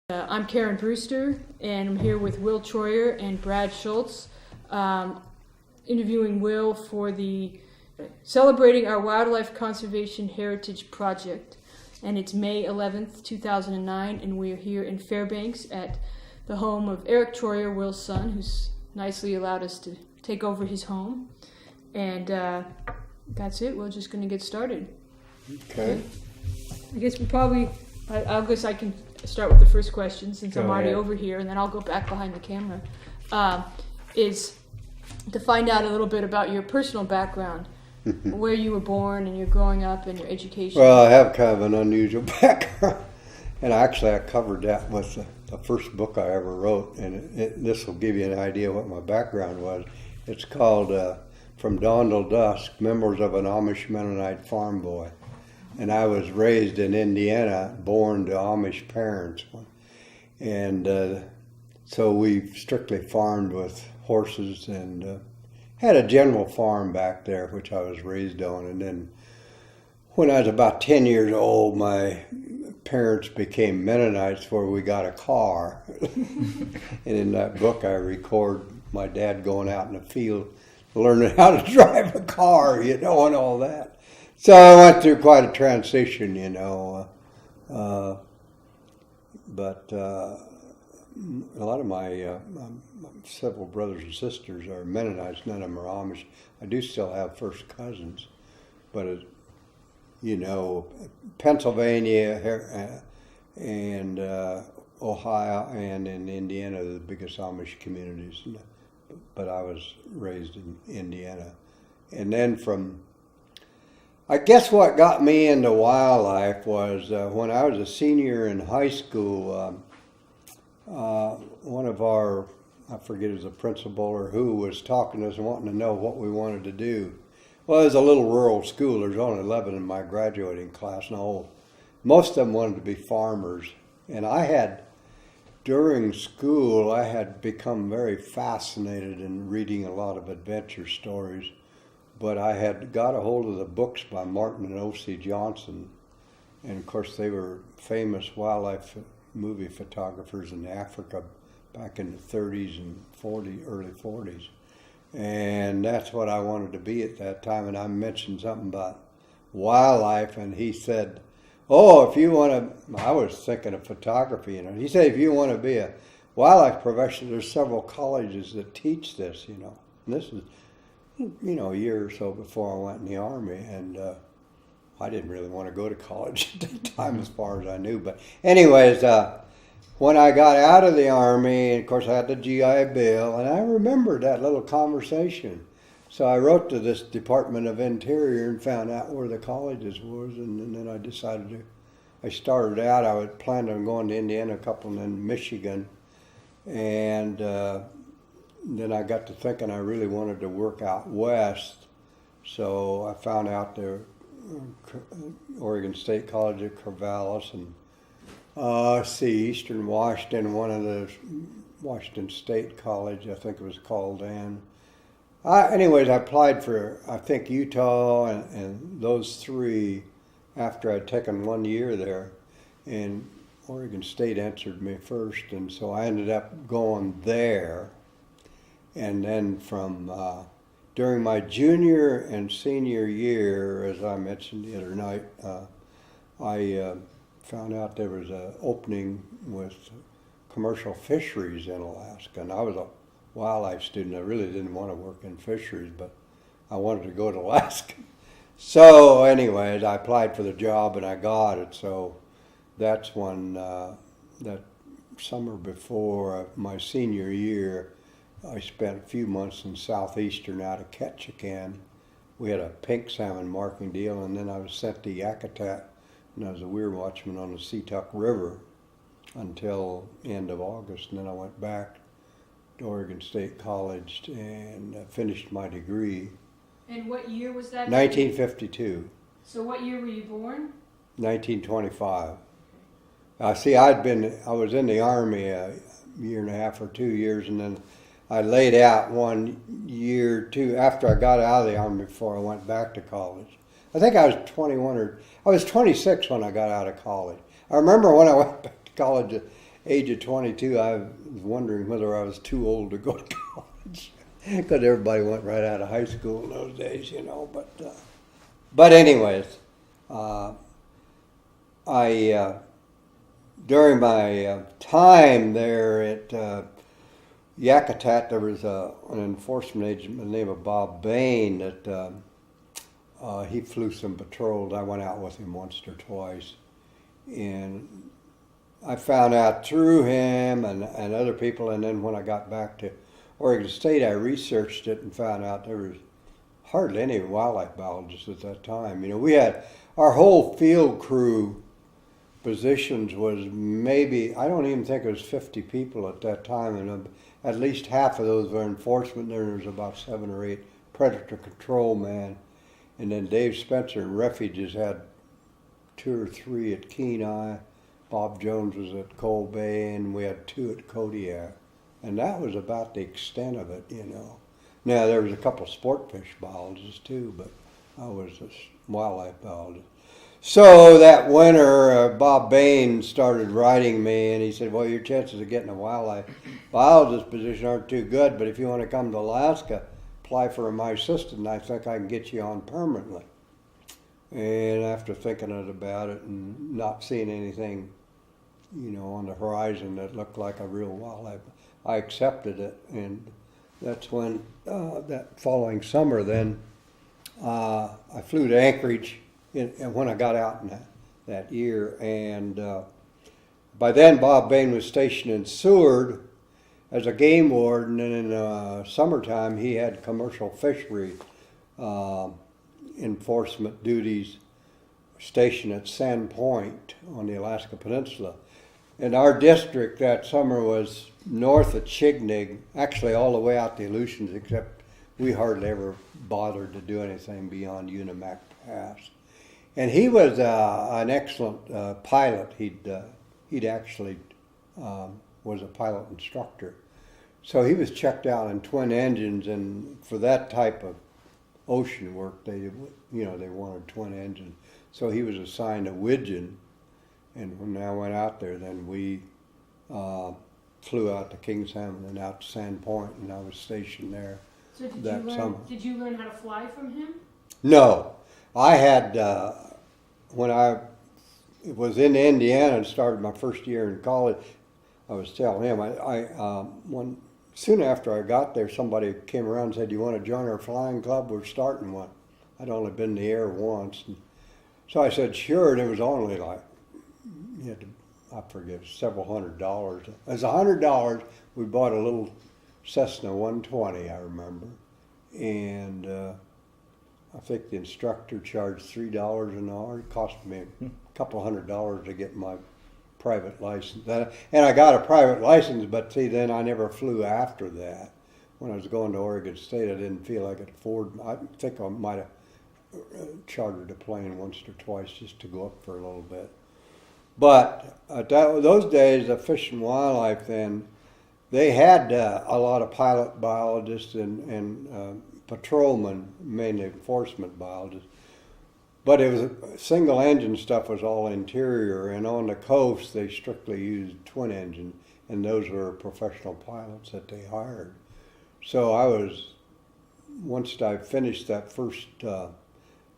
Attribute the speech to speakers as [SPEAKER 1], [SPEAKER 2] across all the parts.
[SPEAKER 1] I'm Karen Brewster, and I'm here with Will Troyer and Brad Shults, interviewing Will for the Celebrating Our Wildlife Conservation Heritage Project. And it's May 11th, 2009, and we're here in Fairbanks at the home of Eric Troyer, Will's son, who's nicely allowed us to take over his home. And that's it. We're just going to get started.
[SPEAKER 2] Okay.
[SPEAKER 1] I guess I guess I can start with the first question since I'm already over here, and then I'll go back behind the camera, is to find out a little bit about your personal background, where you were born and your growing up and your education.
[SPEAKER 2] Well, I have kind of an unusual background, and actually I covered that with the first book I ever wrote, and this will give you an idea what my background was. It's called From Dawn Till Dusk, Memoirs of an Amish Mennonite Farm Boy. And I was raised in Indiana, born to Amish parents. And so we strictly farmed with horses and had a general farm back there, which I was raised on. And then when I was about 10 years old, my parents became Mennonites where we got a car. And in that book I record my dad going out in the field, learning how to drive a car, and all that. So I went through quite a transition, but a lot of my several brothers and sisters are Mennonites. None of them are Amish. I do still have first cousins, but Pennsylvania and Ohio and in Indiana are the biggest Amish communities. But I was raised in Indiana, and then I guess what got me into wildlife was when I was a senior in high school, one of our, I forget if it was a principal or who, was talking to us and wanting to know what we wanted to do. Well, it was a little rural school. There's only 11 in my graduating class, and most of them wanted to be farmers. And during school, I had become very fascinated in reading a lot of adventure stories. But I had got a hold of the books by Martin and O.C. Johnson. And of course, they were famous wildlife movie photographers in Africa back in the 30s and early 40s. And that's what I wanted to be at that time. And I mentioned something about wildlife, and he said, if you want to, I was thinking of photography, He said, if you want to be a wildlife professional, there's several colleges that teach this, And this is, a year or so before I went in the Army, and I didn't really want to go to college at that time as far as I knew. But anyways, when I got out of the Army, of course I had the GI Bill, and I remembered that little conversation. So I wrote to this Department of Interior and found out where the colleges was, and then I decided I started out, I had planned on going to Indiana, a couple in Michigan, and then I got to thinking I really wanted to work out west, so I found out the Oregon State College at Corvallis and Eastern Washington, one of the Washington State College, I think it was called then. Anyways, I applied for, I think, Utah and those three after I'd taken 1 year there, and Oregon State answered me first, and so I ended up going there. And then during my junior and senior year, as I mentioned the other night, I found out there was an opening with commercial fisheries in Alaska. And I was a wildlife student. I really didn't want to work in fisheries, but I wanted to go to Alaska. So anyways, I applied for the job and I got it. So that's when, that summer before my senior year, I spent a few months in southeastern out of Ketchikan. We had a pink salmon marking deal, and then I was sent to Yakutat, and I was a weir watchman on the Seatuck River until end of August, and then I went back to Oregon State College and finished my degree.
[SPEAKER 1] And what year was that?
[SPEAKER 2] 1952.
[SPEAKER 1] So what year were you born?
[SPEAKER 2] 1925. I was in the Army a year and a half or 2 years, and then I laid out 1 year, two, after I got out of the Army before I went back to college. I think I was 26 when I got out of college. I remember when I went back to college age of 22, I was wondering whether I was too old to go to college. Because everybody went right out of high school in those days, you know. But anyways, during my time there at Yakutat, there was an enforcement agent by the name of Bob Bain that he flew some patrols. I went out with him once or twice, and I found out through him and other people. And then when I got back to Oregon State, I researched it and found out there was hardly any wildlife biologists at that time. You know, we had our whole field crew positions was maybe, I don't even think it was 50 people at that time, and at least half of those were enforcement. There was about 7 or 8 predator control men, and then Dave Spencer in Refuges had 2 or 3 at Kenai. Bob Jones was at Cold Bay, and we had 2 at Kodiak. And that was about the extent of it, you know. Now, there was a couple of sport fish biologists too, but I was a wildlife biologist. So that winter, Bob Bain started writing me, and he said, well, your chances of getting a wildlife biologist position aren't too good, but if you want to come to Alaska, apply for my assistant, and I think I can get you on permanently. And after thinking about it and not seeing anything, you know, on the horizon that looked like a real wildlife, I accepted it. And that's when, that following summer then, I flew to Anchorage and when I got out in that year. And by then Bob Bain was stationed in Seward as a game warden, and in summertime he had commercial fishery enforcement duties stationed at Sand Point on the Alaska Peninsula. And our district that summer was north of Chignig, actually all the way out the Aleutians, except we hardly ever bothered to do anything beyond Unimac Pass. And he was an excellent pilot. He'd actually was a pilot instructor. So he was checked out in twin engines, and for that type of ocean work, they wanted twin engines. So he was assigned a Widgeon, and when I went out there, then we flew out to Kings Hammond and out to Sand Point, and I was stationed there summer.
[SPEAKER 1] Did you learn how to fly from him?
[SPEAKER 2] No, I had when I was in Indiana and started my first year in college. I was telling him soon after I got there, somebody came around and said, "Do you want to join our flying club? We're starting one." I'd only been in the air once, and so I said sure. And it was only like I forget, several $100s. As $100, we bought a little Cessna 120, I remember, and I think the instructor charged $3 an hour. It cost me a couple $100 to get my private license. And I got a private license, but see, then I never flew after that. When I was going to Oregon State, I didn't feel I could afford. I think I might have chartered a plane once or twice just to go up for a little bit. But at those days, the Fish and Wildlife then, they had a lot of pilot biologists and patrolmen, mainly enforcement biologists. But it was single engine stuff was all interior, and on the coast they strictly used twin engine, and those were professional pilots that they hired. So once I finished that first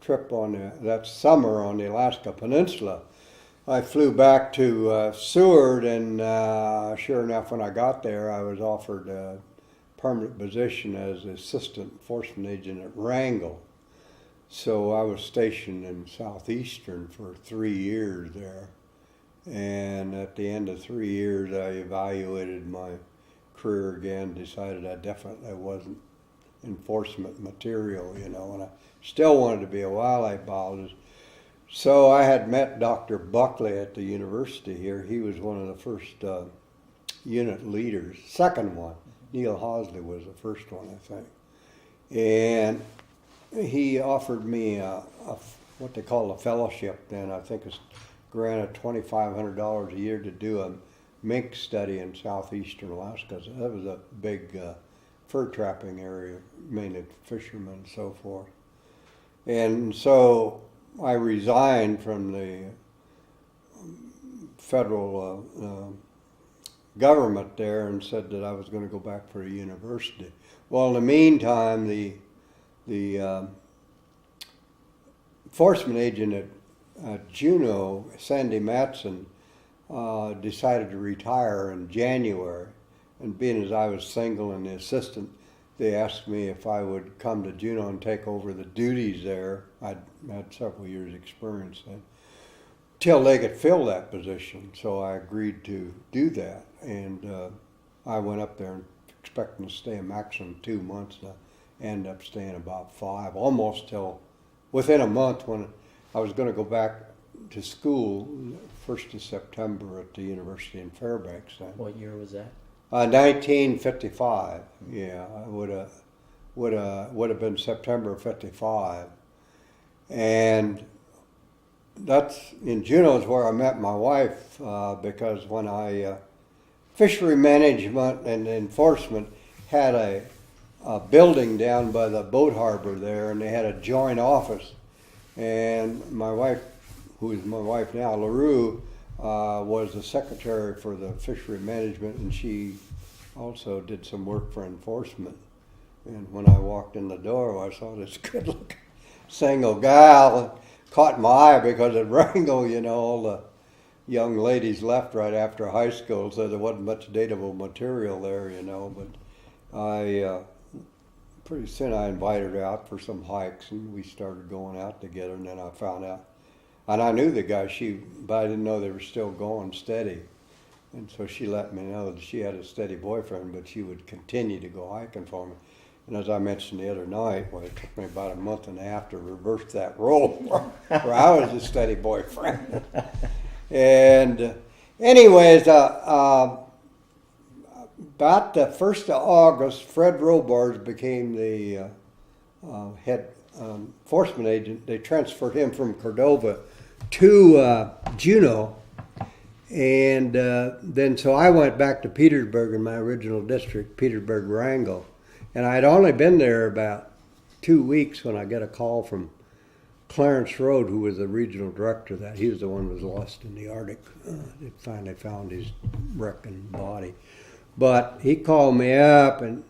[SPEAKER 2] trip that summer on the Alaska Peninsula, I flew back to Seward, and sure enough, when I got there, I was offered a permanent position as assistant enforcement agent at Wrangell. So I was stationed in Southeastern for 3 years there. And at the end of 3 years, I evaluated my career again, decided I definitely wasn't enforcement material, and I still wanted to be a wildlife biologist. So I had met Dr. Buckley at the university here. He was one of the first unit leaders, second one. Neil Hosley was the first one, I think. And he offered me what they call a fellowship then. I think it's granted $2,500 a year to do a mink study in southeastern Alaska. So that was a big fur trapping area, mainly fishermen and so forth. And so I resigned from the federal government there and said that I was going to go back for a university. Well, in the meantime, the enforcement agent at Juneau, Sandy Matson, decided to retire in January. And being as I was single and the assistant, they asked me if I would come to Juneau and take over the duties there. I'd had several years' experience then, till they could fill that position. So I agreed to do that. And I went up there expecting to stay a maximum 2 months. And I ended up staying about 5, almost till within a month when I was going to go back to school, 1st of September at the University in Fairbanks then.
[SPEAKER 3] What year was that?
[SPEAKER 2] 1955. Yeah, I would have been September of '55, and that's in Juneau is where I met my wife because when I fishery management and enforcement had a building down by the boat harbor there, and they had a joint office, and my wife, who is my wife now, LaRue, was the secretary for the fishery management, and she also did some work for enforcement. And when I walked in the door, I saw this good-looking single gal. Caught my eye because at Wrangell, all the young ladies left right after high school, so there wasn't much dateable material there, But I pretty soon I invited her out for some hikes, and we started going out together. And then I found out. And I knew the guy, but I didn't know they were still going steady. And so she let me know that she had a steady boyfriend, but she would continue to go hiking for me. And as I mentioned the other night, well, it took me about a month and a half to reverse that role where I was a steady boyfriend. And anyways, about the 1st of August, Fred Robards became the head enforcement agent. They transferred him from Cordova to Juneau, and then so I went back to Petersburg in my original district, Petersburg, Wrangell, and I had only been there about 2 weeks when I got a call from Clarence Road, who was the regional director of that. He was the one who was lost in the Arctic. They finally found his wrecking body, but he called me up and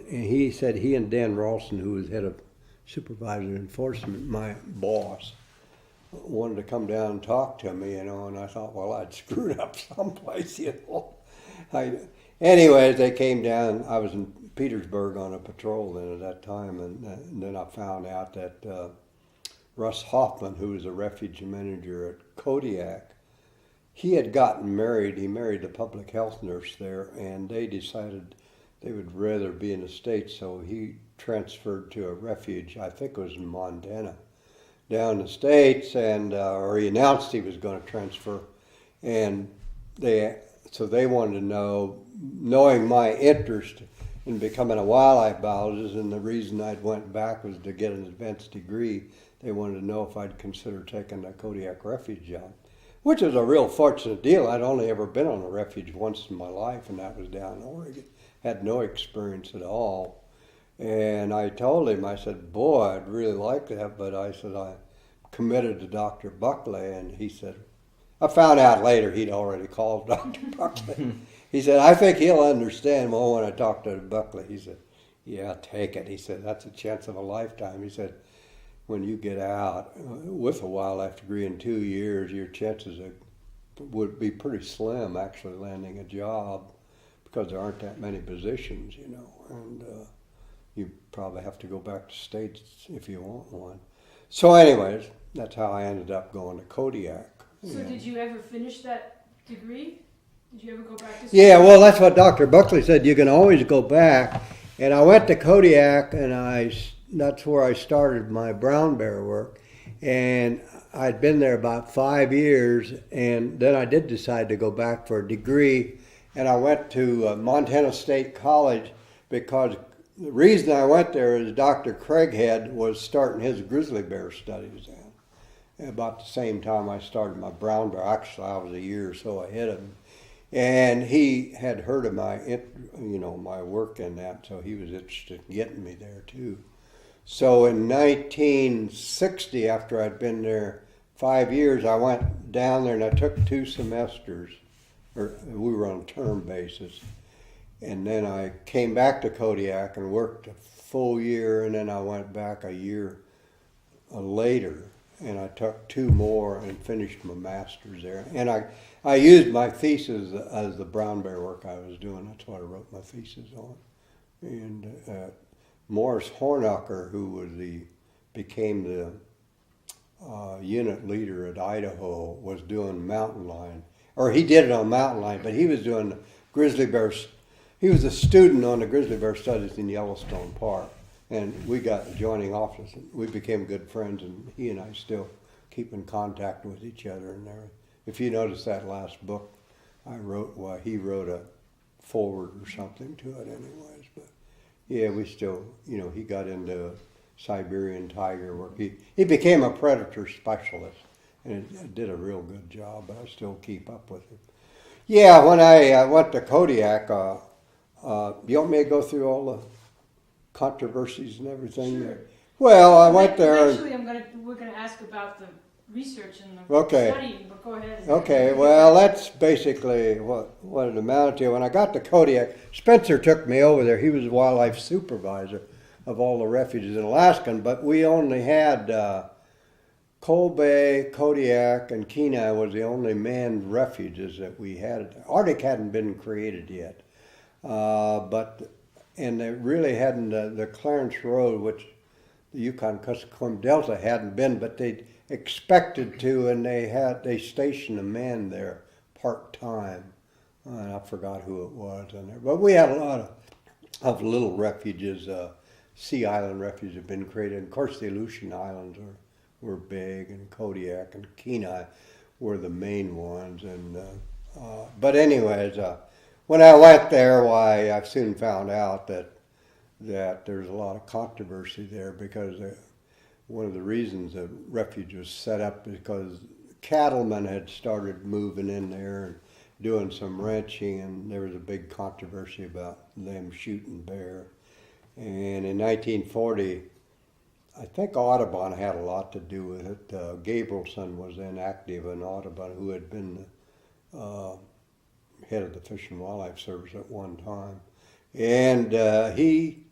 [SPEAKER 2] he said he and Dan Ralston, who was head of supervisor enforcement, my boss, wanted to come down and talk to me, and I thought, well, I'd screwed up someplace, Anyways, they came down. I was in Petersburg on a patrol then at that time, and then I found out that Russ Hoffman, who was a refuge manager at Kodiak, he had gotten married. He married a public health nurse there, and they decided they would rather be in the States, so he transferred to a refuge, I think it was in Montana, down the States, and or he announced he was going to transfer, and they wanted to know, knowing my interest in becoming a wildlife biologist, and the reason I went back was to get an advanced degree. They wanted to know if I'd consider taking the Kodiak refuge job, which was a real fortunate deal. I'd only ever been on a refuge once in my life, and that was down in Oregon. Had no experience at all. And I told him, I said, boy, I'd really like that, but I said, I'm committed to Dr. Buckley. And he said, I found out later he'd already called Dr. Buckley. He said, I think he'll understand. Well, when I talked to Buckley, he said, yeah, take it. He said, that's a chance of a lifetime. He said, when you get out with a wildlife degree in 2 years, your chances would be pretty slim actually landing a job, because there aren't that many positions, and you probably have to go back to States if you want one. So anyways, that's how I ended up going to Kodiak.
[SPEAKER 1] So did you ever finish that degree? Did you ever go back to school?
[SPEAKER 2] Yeah, well, that's what Dr. Buckley said. You can always go back. And I went to Kodiak, and that's where I started my brown bear work. And I'd been there about 5 years, and then I did decide to go back for a degree. And I went to Montana State College because the reason I went there is Dr. Craighead was starting his grizzly bear studies then. About the same time I started my brown bear. Actually, I was a year or so ahead of him. And he had heard of my work in that, so he was interested in getting me there too. So in 1960, after I'd been there 5 years, I went down there and I took 2 semesters or we were on a term basis. And then I came back to Kodiak and worked a full year, and then I went back a year later, and I took 2 more and finished my master's there. And I used my thesis as the brown bear work I was doing. That's what I wrote my thesis on. And Morris Hornacher, who became the unit leader at Idaho, was doing mountain lion, or he did it on mountain lion, but he was doing grizzly bears. He was a student on the grizzly bear studies in Yellowstone Park, and we got adjoining offices. We became good friends, and he and I still keep in contact with each other. And there, if you notice that last book I wrote, well, he wrote a forward or something to it, anyways. But yeah, we still, he got into Siberian tiger work. He became a predator specialist, and did a real good job. But I still keep up with him. Yeah, when I went to Kodiak. You want me to go through all the controversies and everything?
[SPEAKER 1] Sure.
[SPEAKER 2] Well, I went there.
[SPEAKER 1] Actually, we're gonna ask about the research and the
[SPEAKER 2] Okay.
[SPEAKER 1] studying, but go ahead.
[SPEAKER 2] Okay, well, that's basically what it amounted to. When I got to Kodiak, Spencer took me over there. He was wildlife supervisor of all the refuges in Alaska, but we only had Coal Bay, Kodiak, and Kenai was the only manned refuges that we had. Arctic hadn't been created yet. And they really hadn't, the Clarence Road, which the Yukon-Kuskokwim Delta hadn't been, but they expected to, and they stationed a man there part-time. And I forgot who it was in there. But we had a lot of little refuges, Sea Island refuges have been created. And of course, the Aleutian Islands were big, and Kodiak and Kenai were the main ones. And but anyways, when I went there, why, I soon found out that there's a lot of controversy there, because one of the reasons the refuge was set up is because cattlemen had started moving in there and doing some ranching, and there was a big controversy about them shooting bear. And in 1940, I think Audubon had a lot to do with it. Gabrielson was then active in Audubon, who had been head of the Fish and Wildlife Service at one time. And he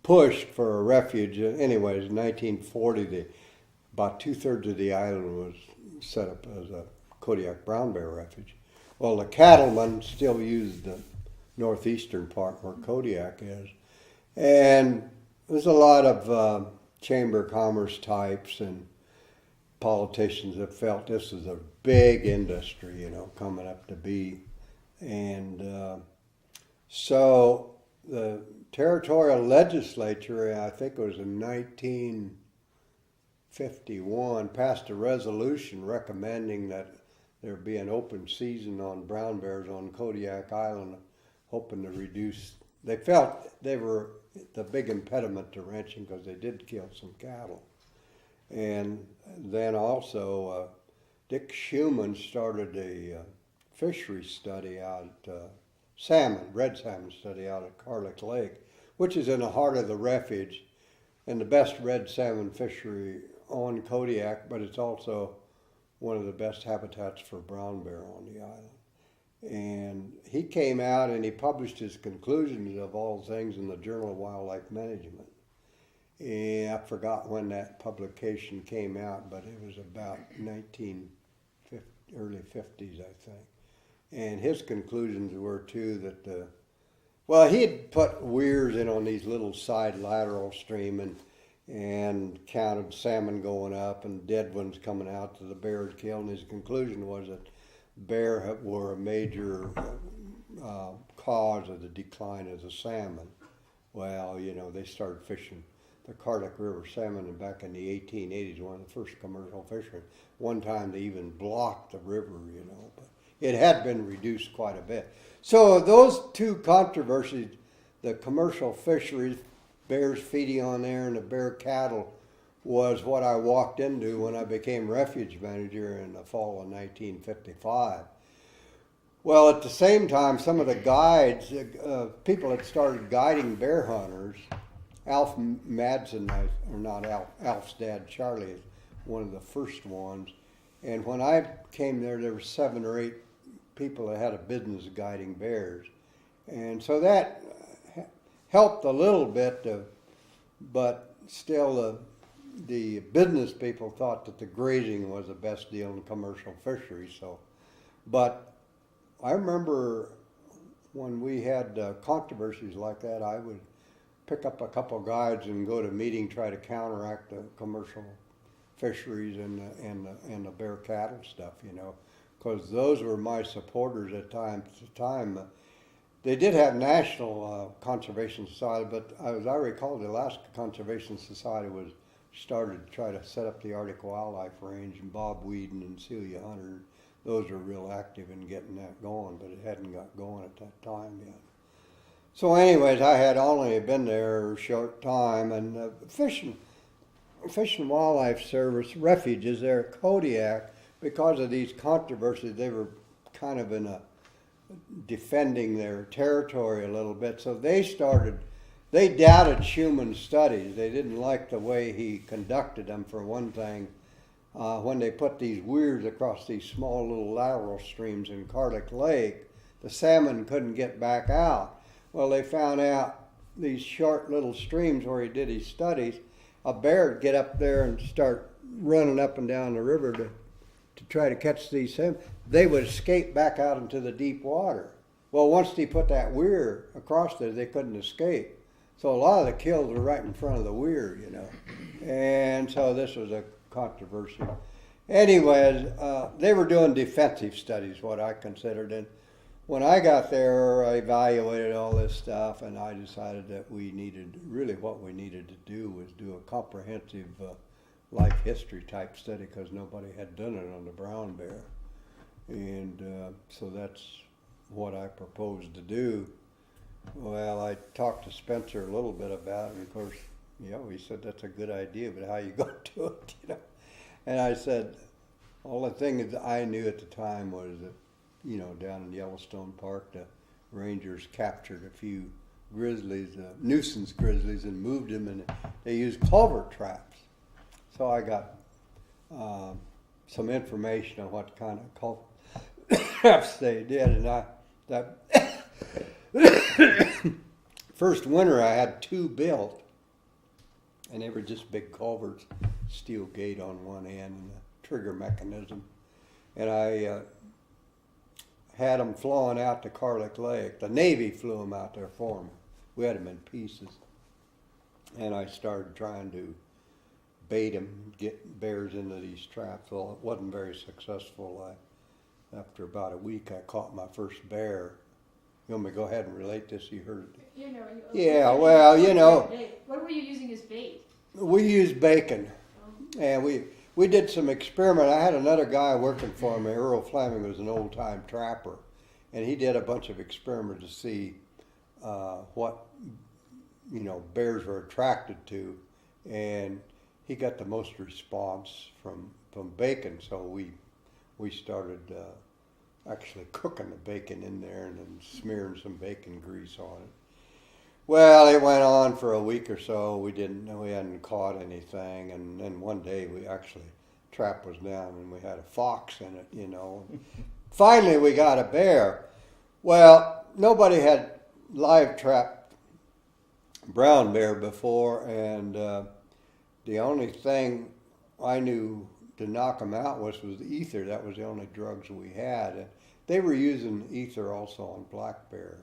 [SPEAKER 2] pushed for a refuge. Anyways, in 1940, about 2/3 of the island was set up as a Kodiak brown bear refuge. Well, the cattlemen still used the northeastern part where Kodiak is. And there's a lot of Chamber of Commerce types and politicians that felt this is a big industry, coming up to be. And so the territorial legislature, I think it was in 1951, passed a resolution recommending that there be an open season on brown bears on Kodiak Island, hoping to reduce. They felt they were the big impediment to ranching because they did kill some cattle. And then also Dick Schumann started a fishery study out at red salmon study out at Carlick Lake, which is in the heart of the refuge and the best red salmon fishery on Kodiak, but it's also one of the best habitats for brown bear on the island. And he came out and he published his conclusions of all things in the Journal of Wildlife Management. And I forgot when that publication came out, but it was about early 50s, I think. And his conclusions were too that he had put weirs in on these little side lateral stream and counted salmon going up and dead ones coming out to the bears killed. And his conclusion was that bear were a major cause of the decline of the salmon. Well, they started fishing the Carlick River salmon back in the 1880s, one of the first commercial fisheries. One time they even blocked the river, but it had been reduced quite a bit. So those two controversies, the commercial fisheries, bears feeding on there, and the bear cattle, was what I walked into when I became refuge manager in the fall of 1955. Well, at the same time, some of the guides, people had started guiding bear hunters. Alf Madsen, or not Alf, Alf's dad, Charlie, is one of the first ones. And when I came there were 7 or 8 people that had a business guiding bears. And so that helped a little bit, but still the business people thought that the grazing was the best deal in commercial fisheries. So, but I remember when we had controversies like that, I would pick up a couple guides and go to a meeting, try to counteract the commercial fisheries and the bear cattle stuff, because those were my supporters at the time. They did have National Conservation Society, but as I recall, the Alaska Conservation Society was started to try to set up the Arctic Wildlife Range, and Bob Whedon and Celia Hunter, those were real active in getting that going, but it hadn't got going at that time yet. So anyways, I had only been there a short time, and Fish and Wildlife Service refuges there at Kodiak, because of these controversies, they were kind of in a defending their territory a little bit. So they doubted Schumann's studies. They didn't like the way he conducted them, for one thing. When they put these weirs across these small little lateral streams in Carlick Lake, the salmon couldn't get back out. Well, they found out these short little streams where he did his studies, a bear would get up there and start running up and down the river to try to catch these salmon. They would escape back out into the deep water. Well, once they put that weir across there, they couldn't escape. So a lot of the kills were right in front of the weir, And so this was a controversy. Anyways, they were doing defensive studies, what I considered. And when I got there, I evaluated all this stuff, and I decided that what we needed to do was do a comprehensive life history type study, because nobody had done it on the brown bear. And so that's what I proposed to do. Well, I talked to Spencer a little bit about it, and of course, he said that's a good idea, but how you going to do it, And I said, all the things I knew at the time was that, down in Yellowstone Park, the rangers captured a few grizzlies, nuisance grizzlies, and moved them, and they used culvert traps. So I got some information on what kind of culvert traps they did, and that first winter I had 2 built, and they were just big culverts, steel gate on one end and a trigger mechanism, and I had them flowing out to Carlick Lake. The Navy flew them out there for me. We had them in pieces, and I started trying to bait them, get bears into these traps. Well, it wasn't very successful. After about a week, I caught my first bear. You want me to go ahead and relate this? You heard it? Yeah, well,
[SPEAKER 1] What were you using as bait?
[SPEAKER 2] We used bacon, and we did some experiment. I had another guy working for me. Earl Fleming was an old-time trapper, and he did a bunch of experiments to see what bears were attracted to, and he got the most response from bacon. So we started actually cooking the bacon in there and then smearing some bacon grease on it. Well, it went on for a week or so. We hadn't caught anything, and then one day trap was down and we had a fox in it, Finally, we got a bear. Well, nobody had live trapped brown bear before, and the only thing I knew to knock them out was ether. That was the only drugs we had. They were using ether also on black bear,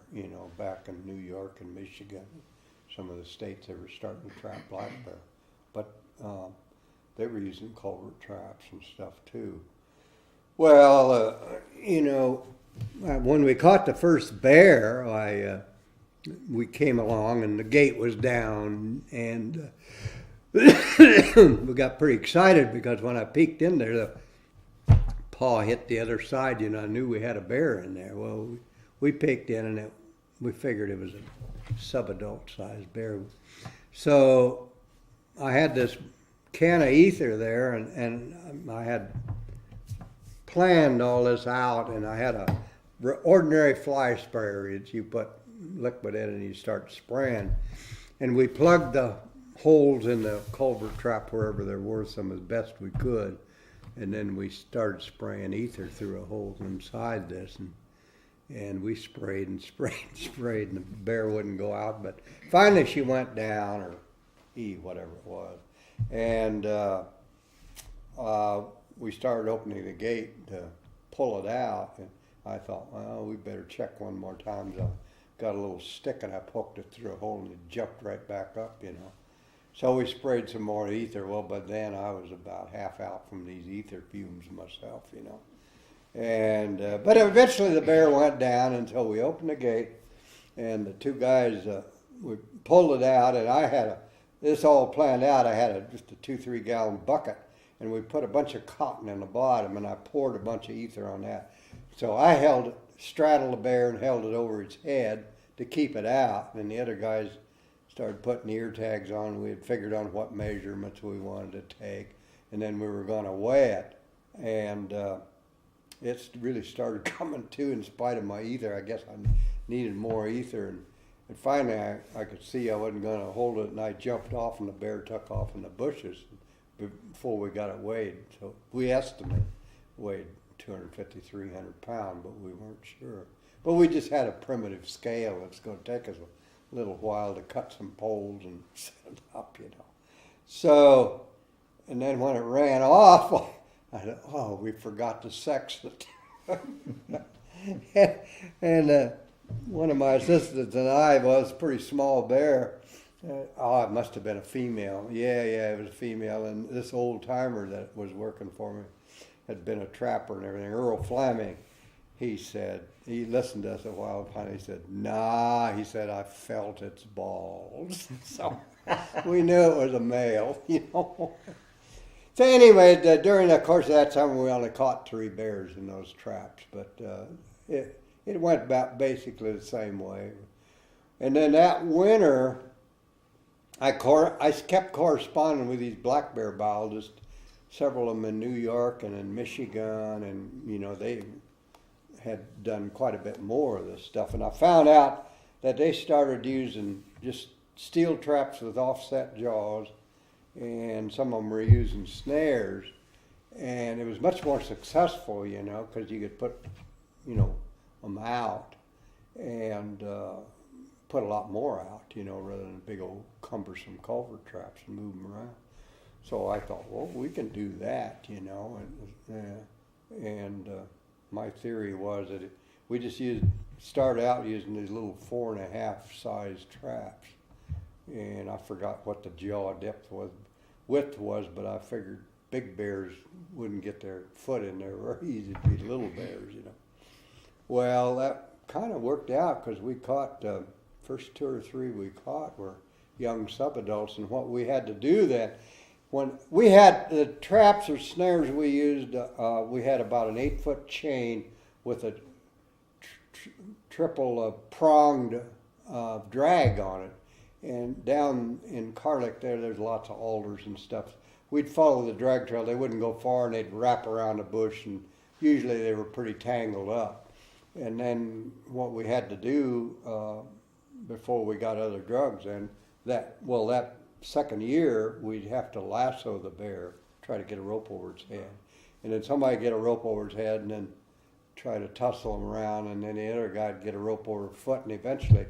[SPEAKER 2] back in New York and Michigan, some of the states they were starting to trap black bear. But they were using culvert traps and stuff too. Well, when we caught the first bear, we came along and the gate was down, and we got pretty excited because when I peeked in there, the paw hit the other side. I knew we had a bear in there. Well, we peeked in, and we figured it was a subadult sized bear. So I had this can of ether there, and I had planned all this out, and I had a ordinary fly sprayer that you put liquid in and you start spraying, and we plugged the holes in the culvert trap wherever there were some as best we could. And then we started spraying ether through a hole inside this, and we sprayed and sprayed and sprayed, and the bear wouldn't go out. But finally she went down, or whatever it was. And we started opening the gate to pull it out. And I thought, well, we better check one more time. So I got a little stick and I poked it through a hole and it jumped right back up, So we sprayed some more ether. Well, but then I was about half out from these ether fumes myself, And but eventually the bear went down until we opened the gate, and the two guys we pulled it out, and I had this all planned out. I had just a 2-3 gallon bucket, and we put a bunch of cotton in the bottom, and I poured a bunch of ether on that. So I straddled the bear and held it over its head to keep it out, and the other guys started putting ear tags on. We had figured on what measurements we wanted to take, and then we were going to weigh it. And it really started coming to in spite of my ether. I guess I needed more ether. And finally, I could see I wasn't going to hold it, and I jumped off, and the bear took off in the bushes before we got it weighed. So we estimated weighed 250, 300 pounds, but we weren't sure. But we just had a primitive scale. It's going to take us a little while to cut some poles and set it up, So, and then when it ran off, I thought, oh, we forgot to sex it. and one of my assistants and I was a pretty small bear. It must have been a female. Yeah, it was a female. And this old timer that was working for me had been a trapper and everything, Earl Fleming. He said, he listened to us a while, finally he said, nah, he said, I felt its balls. So we knew it was a male, So anyway, during the course of that time, we only caught 3 bears in those traps, but it went about basically the same way. And then that winter, I kept corresponding with these black bear biologists, several of them in New York and in Michigan, and they had done quite a bit more of this stuff. And I found out that they started using just steel traps with offset jaws, and some of them were using snares, and it was much more successful, because you could put, them out and put a lot more out, rather than big old cumbersome culvert traps and move them around. So I thought, well, we can do that, and my theory was that we just start out using these little 4.5 size traps, and I forgot what the jaw width was, but I figured big bears wouldn't get their foot in there very easy. It'd be little bears, Well, that kind of worked out, because we caught first 2 or 3 we caught were young subadults, and what we had to do then, when we had the traps or snares we used, we had about an 8-foot chain with a triple pronged drag on it. And down in Carlick there's lots of alders and stuff. We'd follow the drag trail. They wouldn't go far, and they'd wrap around a bush, and usually they were pretty tangled up. And then what we had to do before we got other drugs, and that second year, we'd have to lasso the bear, try to get a rope over its head. And then somebody get a rope over its head and then try to tussle them around, and then the other guy'd get a rope over their foot, and eventually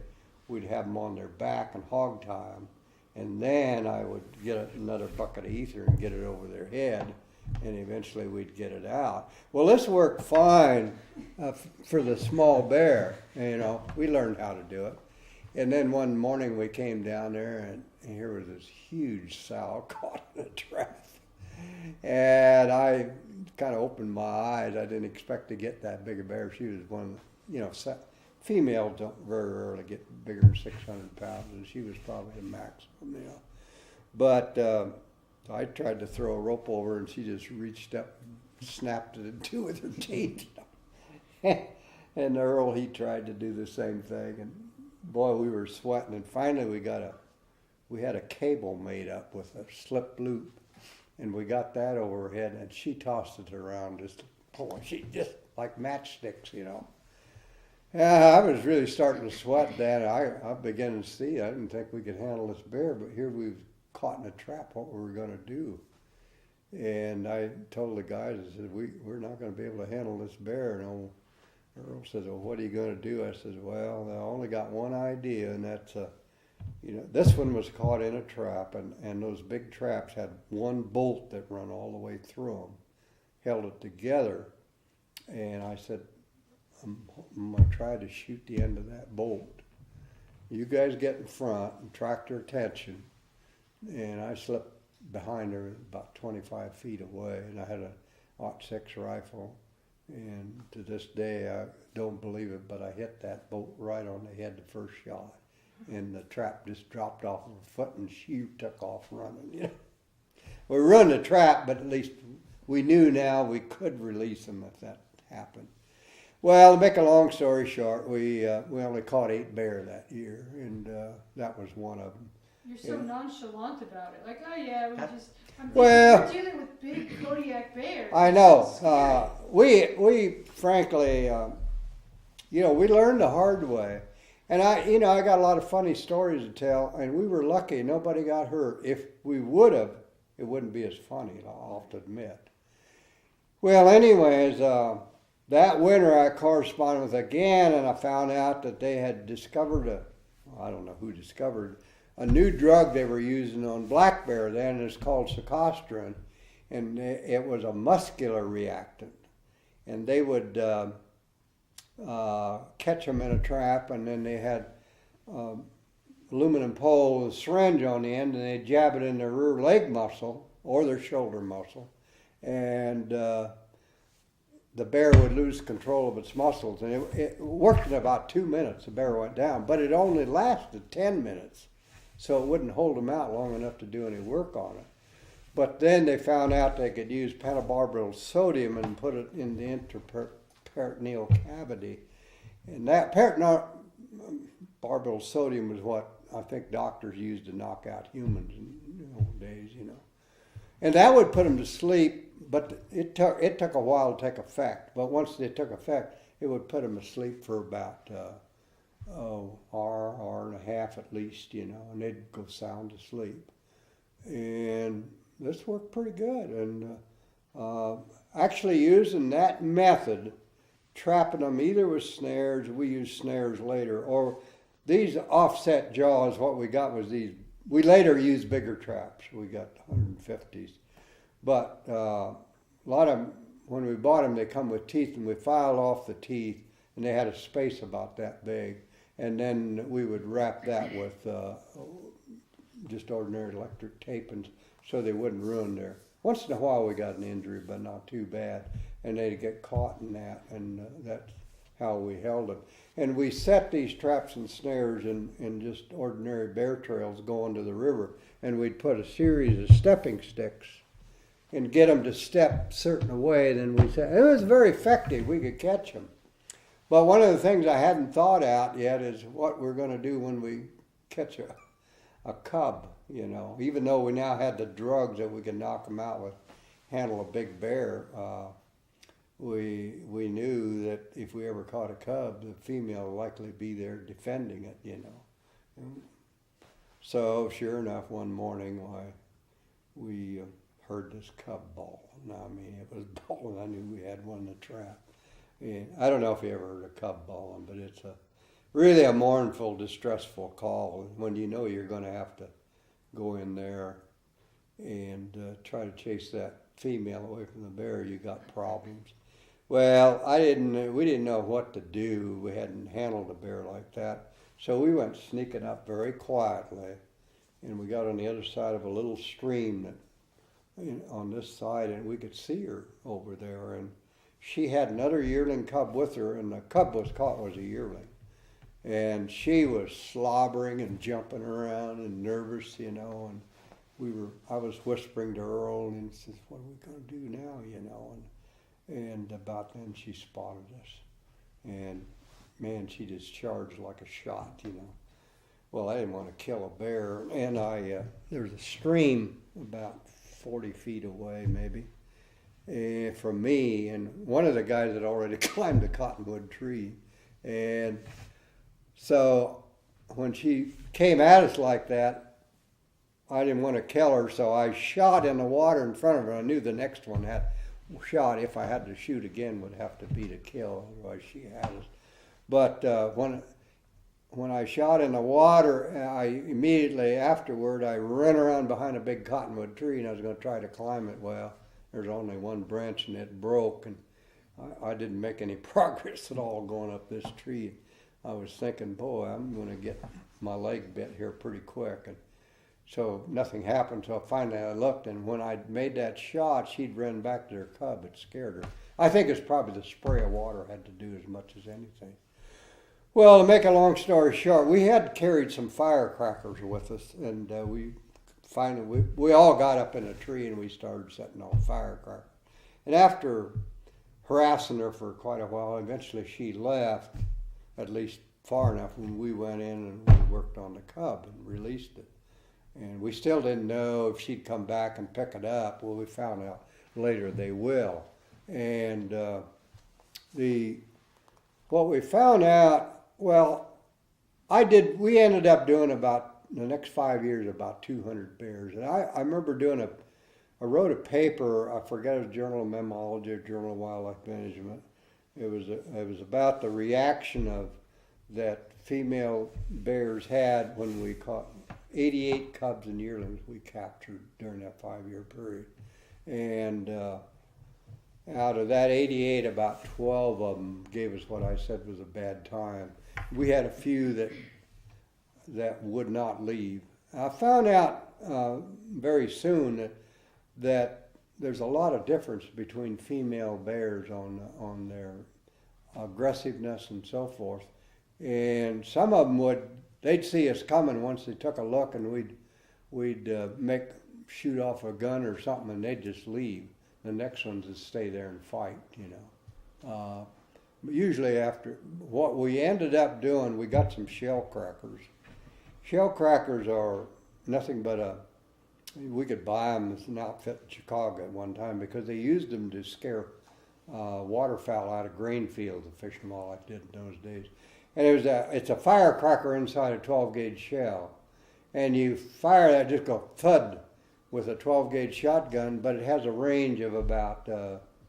[SPEAKER 2] we'd have them on their back and hog tie them. And then I would get another bucket of ether and get it over their head, and eventually we'd get it out. Well, this worked fine for the small bear, we learned how to do it. And then one morning we came down there, and here was this huge sow caught in a trap. And I kind of opened my eyes. I didn't expect to get that big a bear. She was one, females don't very rarely get bigger than 600 pounds, and she was probably the maximum, But I tried to throw a rope over, and she just reached up and snapped it in 2 with her teeth. And Earl, he tried to do the same thing, and boy, we were sweating. And finally we had a cable made up with a slip loop, and we got that over her head, and she tossed it around she just like matchsticks, Yeah, I was really starting to sweat then. I began to see, I didn't think we could handle this bear, but here we've caught in a trap what we were going to do. And I told the guys, I said, we're not going to be able to handle this bear. And old Earl said, well, what are you going to do? I said, well, I only got one idea, and that's, this one was caught in a trap, and those big traps had one bolt that run all the way through them, held it together. And I said, I'm going to try to shoot the end of that bolt. You guys get in front and track their attention. And I slipped behind her about 25 feet away, and I had a .6 rifle. And to this day, I don't believe it, but I hit that bolt right on the head the first shot. And the trap just dropped off of her foot, and she took off running. We run the trap, but at least we knew now we could release them if that happened. Well, to make a long story short, we only caught 8 bear that year, and that was one of them.
[SPEAKER 1] You're so nonchalant about it. Like, oh yeah, I'm
[SPEAKER 2] well,
[SPEAKER 1] thinking we're dealing with big Kodiak bears.
[SPEAKER 2] I know. We frankly, we learned the hard way. And I got a lot of funny stories to tell, and we were lucky. Nobody got hurt. If we would have, it wouldn't be as funny, I'll have to admit. Well, anyways, that winter I corresponded with again, and I found out that they had discovered I don't know who discovered, a new drug they were using on black bear then. It's called sequestrin, and it was a muscular reactant. And they would catch them in a trap, and then they had aluminum pole with a syringe on the end, and they jab it in their rear leg muscle or their shoulder muscle, and the bear would lose control of its muscles. And it worked in about 2 minutes. The bear went down, but it only lasted 10 minutes, so it wouldn't hold them out long enough to do any work on it. But then they found out they could use pentobarbital sodium and put it in the interperitoneal cavity. And that pentobarbital sodium was what I think doctors used to knock out humans in the old days, And that would put them to sleep, but it took a while to take effect. But once it took effect, it would put them asleep for about hour and a half at least, and they'd go sound asleep. And this worked pretty good. And actually using that method, trapping them either with snares, we used snares later, or these offset jaws, what we got was these. We later used bigger traps. We got 150s. But a lot of them, when we bought them, they come with teeth, and we filed off the teeth, and they had a space about that big. And then we would wrap that with just ordinary electric tape, and so they wouldn't ruin their. Once in a while we got an injury, but not too bad. And they'd get caught in that, and that's how we held them. And we set these traps and snares in just ordinary bear trails going to the river, and we'd put a series of stepping sticks and get them to step a certain way. Then we said, it was very effective. We could catch them. But one of the things I hadn't thought out yet is what we're going to do when we catch a cub, Even though we now had the drugs that we could knock them out with, handle a big bear, we knew that if we ever caught a cub, the female would likely be there defending it, So sure enough, one morning we heard this cub bawl. Now, it was bawling. I knew we had one in the trap. And I don't know if you ever heard a cub bawling, but it's really a mournful, distressful call when you know you're going to have to go in there and try to chase that female away from the bear. You got problems. Well, we didn't know what to do. We hadn't handled a bear like that. So we went sneaking up very quietly, and we got on the other side of a little stream that, on this side, and we could see her over there. And she had another yearling cub with her, and the cub was caught was a yearling. And she was slobbering and jumping around and nervous, and I was whispering to Earl, and he says, what are we going to do now, And about then she spotted us. And man, she just charged like a shot, Well, I didn't want to kill a bear. And there's a stream about 40 feet away maybe from me. And one of the guys had already climbed a cottonwood tree. And so when she came at us like that, I didn't want to kill her, so I shot in the water in front of her. I knew the next one had shot, if I had to shoot again, would have to be to kill, otherwise she had us. But when I shot in the water, I immediately afterward, I ran around behind a big cottonwood tree, and I was going to try to climb it. Well, there's only one branch, and it broke, and I didn't make any progress at all going up this tree. I was thinking, boy, I'm going to get my leg bit here pretty quick. And so nothing happened. So finally I looked, and when I made that shot, she'd run back to her cub. It scared her. I think it's probably the spray of water had to do as much as anything. Well, to make a long story short, we had carried some firecrackers with us, and we all got up in a tree and we started setting off firecrackers. And after harassing her for quite a while, eventually she left, at least far enough when we went in and we worked on the cub and released it. And we still didn't know if she'd come back and pick it up. Well, we found out later they will. And what we found out, well, we ended up doing about, the next 5 years, about 200 bears. And I remember I wrote a paper, I forget if it was Journal of Mammalogy or Journal of Wildlife Management. It was about the reaction that female bears had when we caught 88 cubs and yearlings we captured during that 5-year period. And out of that 88, about 12 of them gave us what I said was a bad time. We had a few that would not leave. I found out very soon that there's a lot of difference between female bears on their aggressiveness and so forth. And some of them they'd see us coming once they took a look, and we'd shoot off a gun or something, and they'd just leave. The next ones would stay there and fight, Usually after, what we ended up doing, we got some shell crackers. Shell crackers are nothing but we could buy them as an outfit in Chicago at one time because they used them to scare waterfowl out of grain fields, the fish them all like did in those days. And it's a firecracker inside a 12-gauge shell. And you fire that, just go thud with a 12-gauge shotgun, but it has a range of about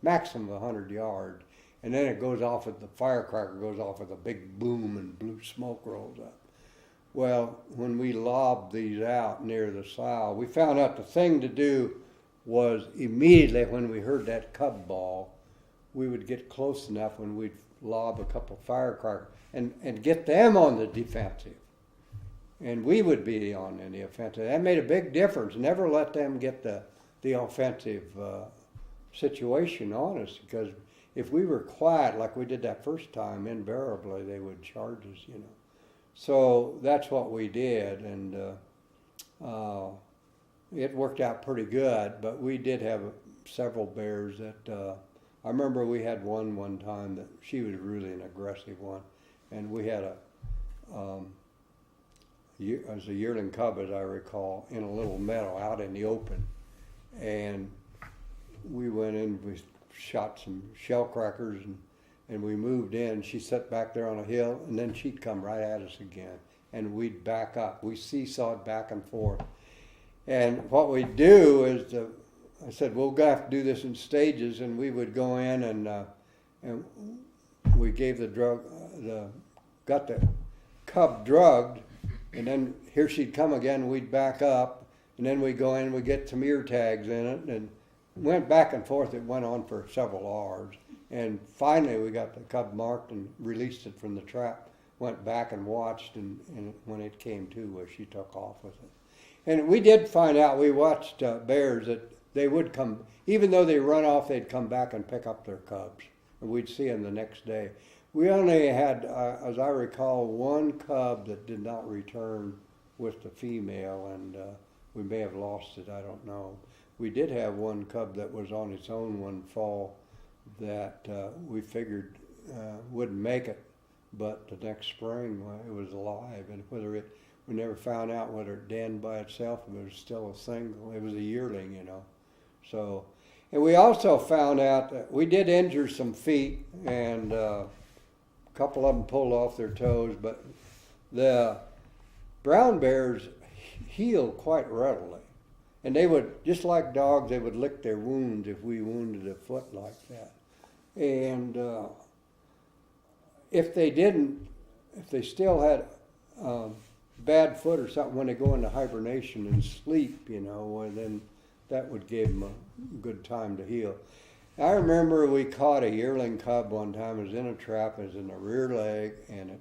[SPEAKER 2] maximum of 100 yards. And then it goes off the firecracker goes off with a big boom and blue smoke rolls up. Well, when we lobbed these out near the sow, we found out the thing to do was immediately when we heard that cub bawl, we would get close enough when we'd lob a couple firecrackers and get them on the defensive. And we would be on the offensive. That made a big difference. Never let them get the offensive situation on us, because if we were quiet like we did that first time, invariably they would charge us, So that's what we did, and it worked out pretty good, but we did have several bears that, I remember we had one time that she was really an aggressive one, and we had as a yearling cub, as I recall, in a little meadow out in the open, and we went in, we shot some shell crackers, and we moved in. She sat back there on a hill, and then she'd come right at us again, and we'd back up. We seesawed back and forth. And what we'd do is, I said, we're going to have to do this in stages, and we would go in and we gave got the cub drugged, and then here she'd come again, and we'd back up, and then we'd go in and we'd get some ear tags in it, and went back and forth. It went on for several hours. And finally we got the cub marked and released it from the trap, went back and watched, and when it came to where she took off with it. And we did find out, we watched bears that they would come, even though they run off, they'd come back and pick up their cubs. And we'd see them the next day. We only had, as I recall, one cub that did not return with the female, and we may have lost it, I don't know. We did have one cub that was on its own one fall that we figured wouldn't make it, but the next spring it was alive, and we never found out whether it denned by itself, if it was still a single. It was a yearling, So, and we also found out that we did injure some feet, and a couple of them pulled off their toes, but the brown bears heal quite readily. And they would, just like dogs, they would lick their wounds if we wounded a foot like that. And if they didn't, if they still had bad foot or something when they go into hibernation and sleep, then that would give them a good time to heal. I remember we caught a yearling cub one time. It was in a trap. It was in the rear leg, and it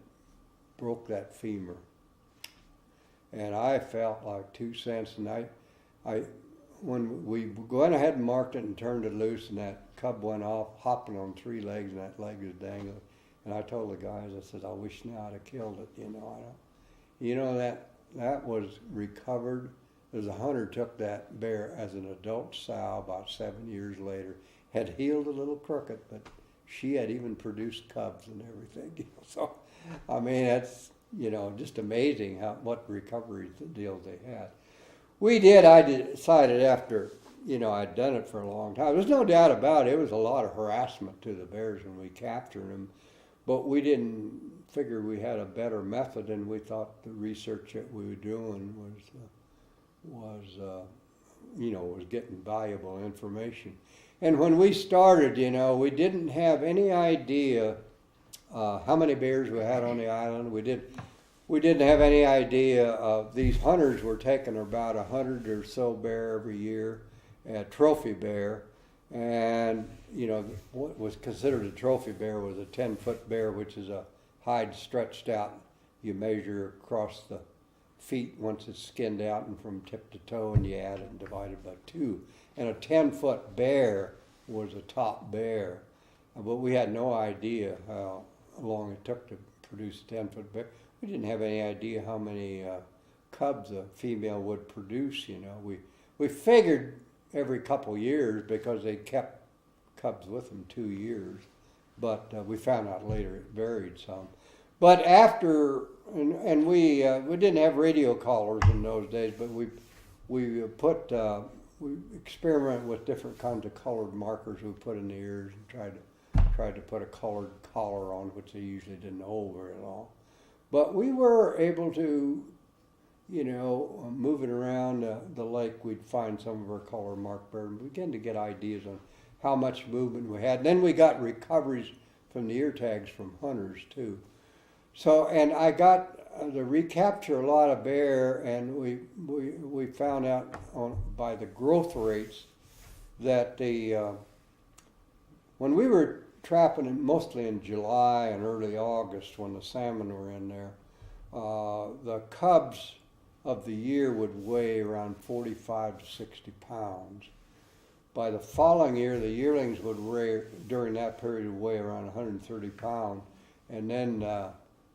[SPEAKER 2] broke that femur. And I felt like 2 cents. And when we went ahead and marked it and turned it loose, and that cub went off hopping on 3 legs, and that leg was dangling. And I told the guys, I said, I wish now I'd have killed it. That was recovered. As a hunter took that bear as an adult sow about 7 years later, had healed a little crooked, but she had even produced cubs and everything. So, I mean, that's, just amazing what recovery deals they had. I decided after, I'd done it for a long time. There's no doubt about it. It was a lot of harassment to the bears when we captured them, but we didn't figure we had a better method, and we thought the research that we were doing was getting valuable information. And when we started, we didn't have any idea how many bears we had on the island. We didn't have any idea of these hunters were taking about 100 or so bear every year, a trophy bear. And, what was considered a trophy bear was a 10-foot bear, which is a hide stretched out. You measure across the feet once it's skinned out and from tip to toe, and you add it and divide it by 2. And a 10-foot bear was a top bear. But we had no idea how long it took to produce a 10-foot bear. We didn't have any idea how many cubs a female would produce, We figured every couple years because they kept cubs with them 2 years. But we found out later it varied some. But after, and we didn't have radio collars in those days, but we experimented with different kinds of colored markers we put in the ears and tried to put a colored collar on, which they usually didn't hold very long. But we were able to, moving around the lake, we'd find some of our color marked bears and begin to get ideas on how much movement we had. And then we got recoveries from the ear tags from hunters too. So, and I got to recapture a lot of bear, and we found out by the growth rates that when we were trapping mostly in July and early August when the salmon were in there, the cubs of the year would weigh around 45 to 60 pounds. By the following year, the yearlings would weigh, during that period, around 130 pounds, and then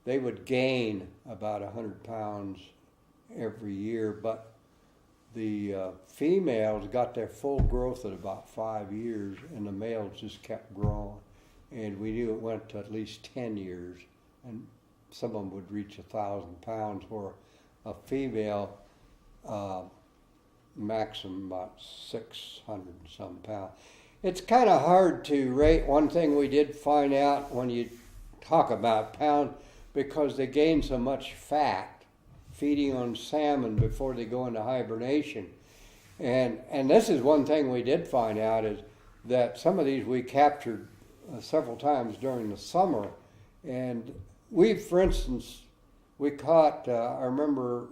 [SPEAKER 2] they would gain about 100 pounds every year, but the females got their full growth at about 5 years, and the males just kept growing. And we knew it went to at least 10 years, and some of them would reach 1,000 pounds, where a female maximum about 600 and some pounds. It's kind of hard to rate. One thing we did find out when you talk about pound, because they gain so much fat feeding on salmon before they go into hibernation. And this is one thing we did find out, is that some of these we captured several times during the summer. And for instance, we caught, I remember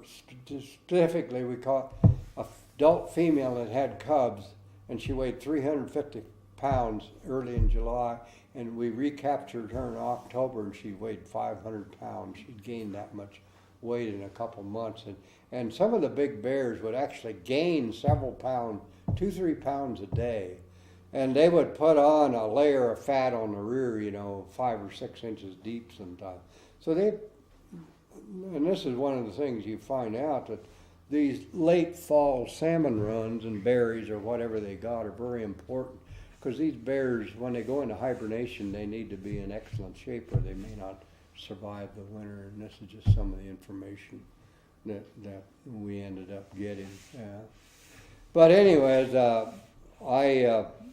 [SPEAKER 2] specifically, we caught an adult female that had cubs, and she weighed 350 pounds early in July, and we recaptured her in October, and she weighed 500 pounds. She'd gained that much weight in a couple months. And some of the big bears would actually gain several pounds, 2-3 pounds a day. And they would put on a layer of fat on the rear, 5 or 6 inches deep sometimes. So and this is one of the things you find out, that these late fall salmon runs and berries or whatever they got are very important, because these bears, when they go into hibernation, they need to be in excellent shape or they may not survive the winter. And this is just some of the information that we ended up getting. But anyways,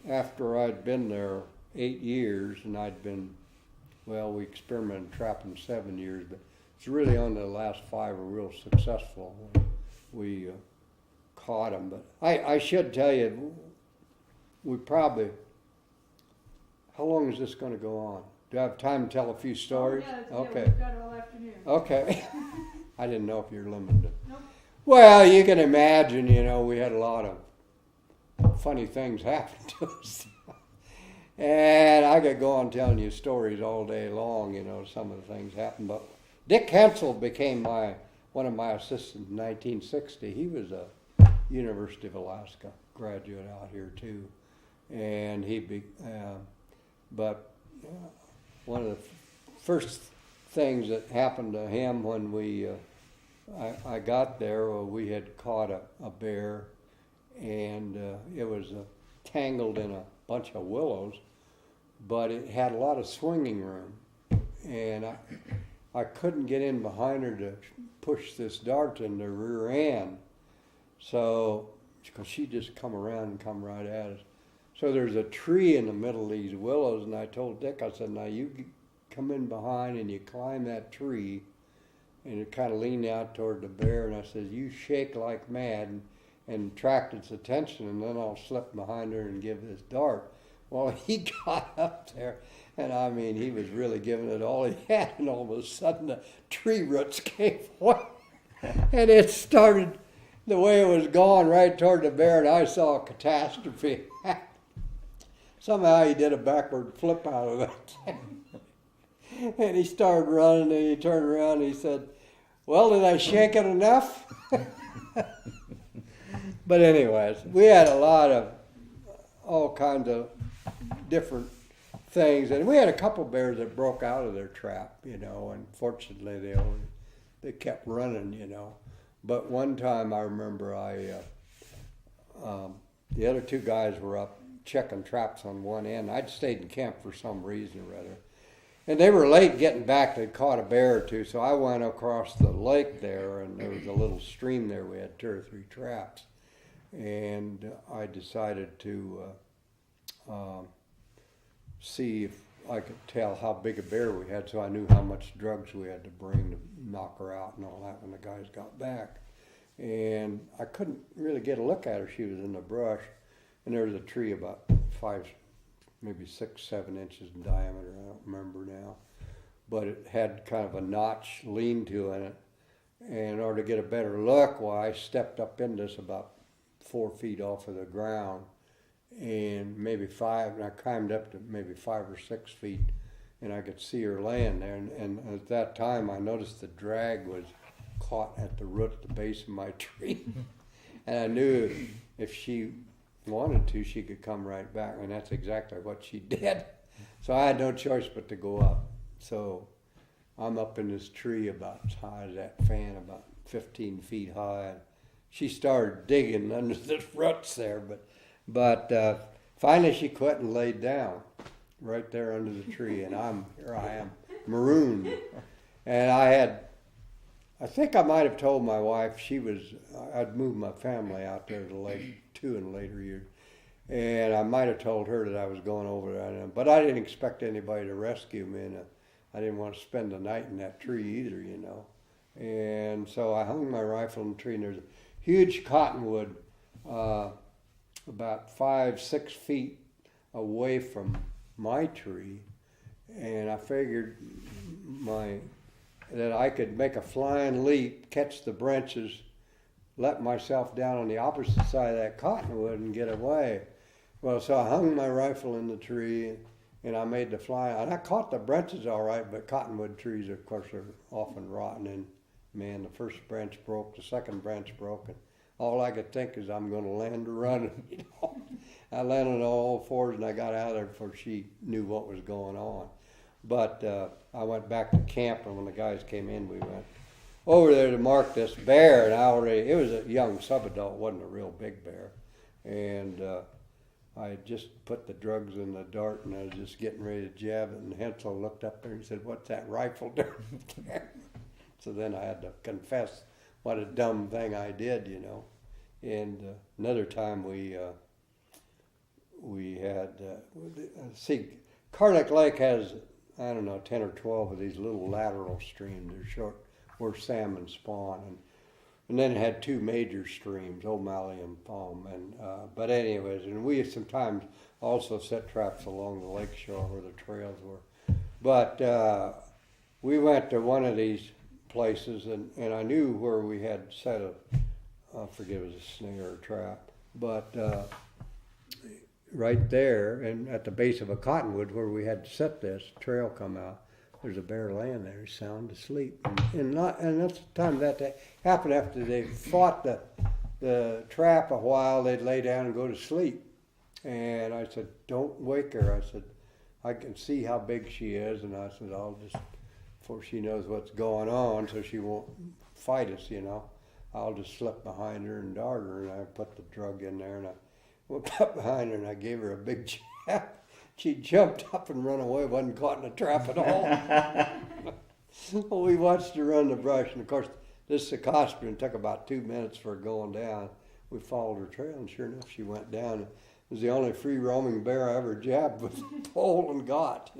[SPEAKER 2] after I'd been there 8 years, and we experimented trapping 7 years, but it's really only the last 5 were real successful. we caught them. But I should tell you, we probably, how long is this going to go on? Do I have time to tell a few stories?
[SPEAKER 1] Okay. We've got all afternoon.
[SPEAKER 2] Okay. I didn't know if you're limited.
[SPEAKER 1] Nope.
[SPEAKER 2] Well, you can imagine, we had a lot of funny things happen to us. And I could go on telling you stories all day long, some of the things happened. But Dick Hensel became one of my assistants in 1960. He was a University of Alaska graduate out here too. And one of the first things that happened to him when I got there, we had caught a bear, and it was tangled in a bunch of willows, but it had a lot of swinging room, and I couldn't get in behind her to push this dart in the rear end, so because she just come around and come right at us. So there's a tree in the middle of these willows, and I told Dick, I said, now you come in behind and you climb that tree, and it kind of leaned out toward the bear, and I said, you shake like mad and attract its attention, and then I'll slip behind her and give this dart. Well, he got up there, and I mean, he was really giving it all he had, and all of a sudden the tree roots came away, and it started the way it was going right toward the bear, and I saw a catastrophe. Somehow he did a backward flip out of it. And he started running, and he turned around and he said, well, did I shake it enough? But anyways, we had a lot of all kinds of different things. And we had a couple bears that broke out of their trap, and fortunately they kept running, But one time I remember the other two guys were up checking traps on one end. I'd stayed in camp for some reason or other. And they were late getting back. They'd caught a bear or two, so I went across the lake there, and there was a little stream there. We had 2 or 3 traps. And I decided to see if I could tell how big a bear we had, so I knew how much drugs we had to bring to knock her out and all that when the guys got back. And I couldn't really get a look at her. She was in the brush. And there was a tree about 5, maybe 6, 7 inches in diameter. I don't remember now. But it had kind of a notch lean-to in it. And in order to get a better look, I stepped up in this about 4 feet off of the ground. And maybe 5, and I climbed up to maybe 5 or 6 feet. And I could see her laying there. And at that time, I noticed the drag was caught at the root at the base of my tree. And I knew if she wanted to, she could come right back, and that's exactly what she did. So I had no choice but to go up. So I'm up in this tree about as high as that fan, about 15 feet high. She started digging under the roots there, but finally she quit and laid down right there under the tree, and here I am, marooned. And I think I might have told my wife I'd moved my family out there to Lake 2 in later years. And I might have told her that I was going over there. But I didn't expect anybody to rescue me, and I didn't want to spend the night in that tree either, And so I hung my rifle in the tree, and there's a huge cottonwood about 5, 6 feet away from my tree. And I figured that I could make a flying leap, catch the branches, let myself down on the opposite side of that cottonwood and get away. Well, so I hung my rifle in the tree, and I made the fly. And I caught the branches all right, but cottonwood trees, of course, are often rotten. And man, the first branch broke, the second branch broke, and all I could think is I'm going to land running. I landed on all 4s, and I got out of there before she knew what was going on. But I went back to camp, and when the guys came in, we went over there to mark this bear, and it was a young subadult, wasn't a real big bear. And I had just put the drugs in the dart, and I was just getting ready to jab it, and Hensel looked up there and said, what's that rifle doing there? So then I had to confess what a dumb thing I did, And another time we had, Carlick Lake has, 10 or 12 of these little lateral streams. They're short, where salmon spawn. And And then it had two major streams, O'Malley and Palm. And but anyways, and we sometimes also set traps along the lake shore where the trails were. But we went to one of these places, and I knew where we had set I forget if it was a snare or trap, but right there, and at the base of a cottonwood where we had set this trail come out, there's a bear laying there, sound asleep. And that's the time that happened after they fought the trap a while. They'd lay down and go to sleep. And I said, don't wake her. I said, I can see how big she is. And I said, I'll just, before she knows what's going on, so she won't fight us, I'll just slip behind her and dart her. And I put the drug in there, and I went up behind her, and I gave her a big jab. She jumped up and run away, wasn't caught in a trap at all. Well, we watched her run the brush, and of course, this sequestration took about 2 minutes for her going down. We followed her trail, and sure enough, she went down. It was the only free-roaming bear I ever jabbed with a pole and got,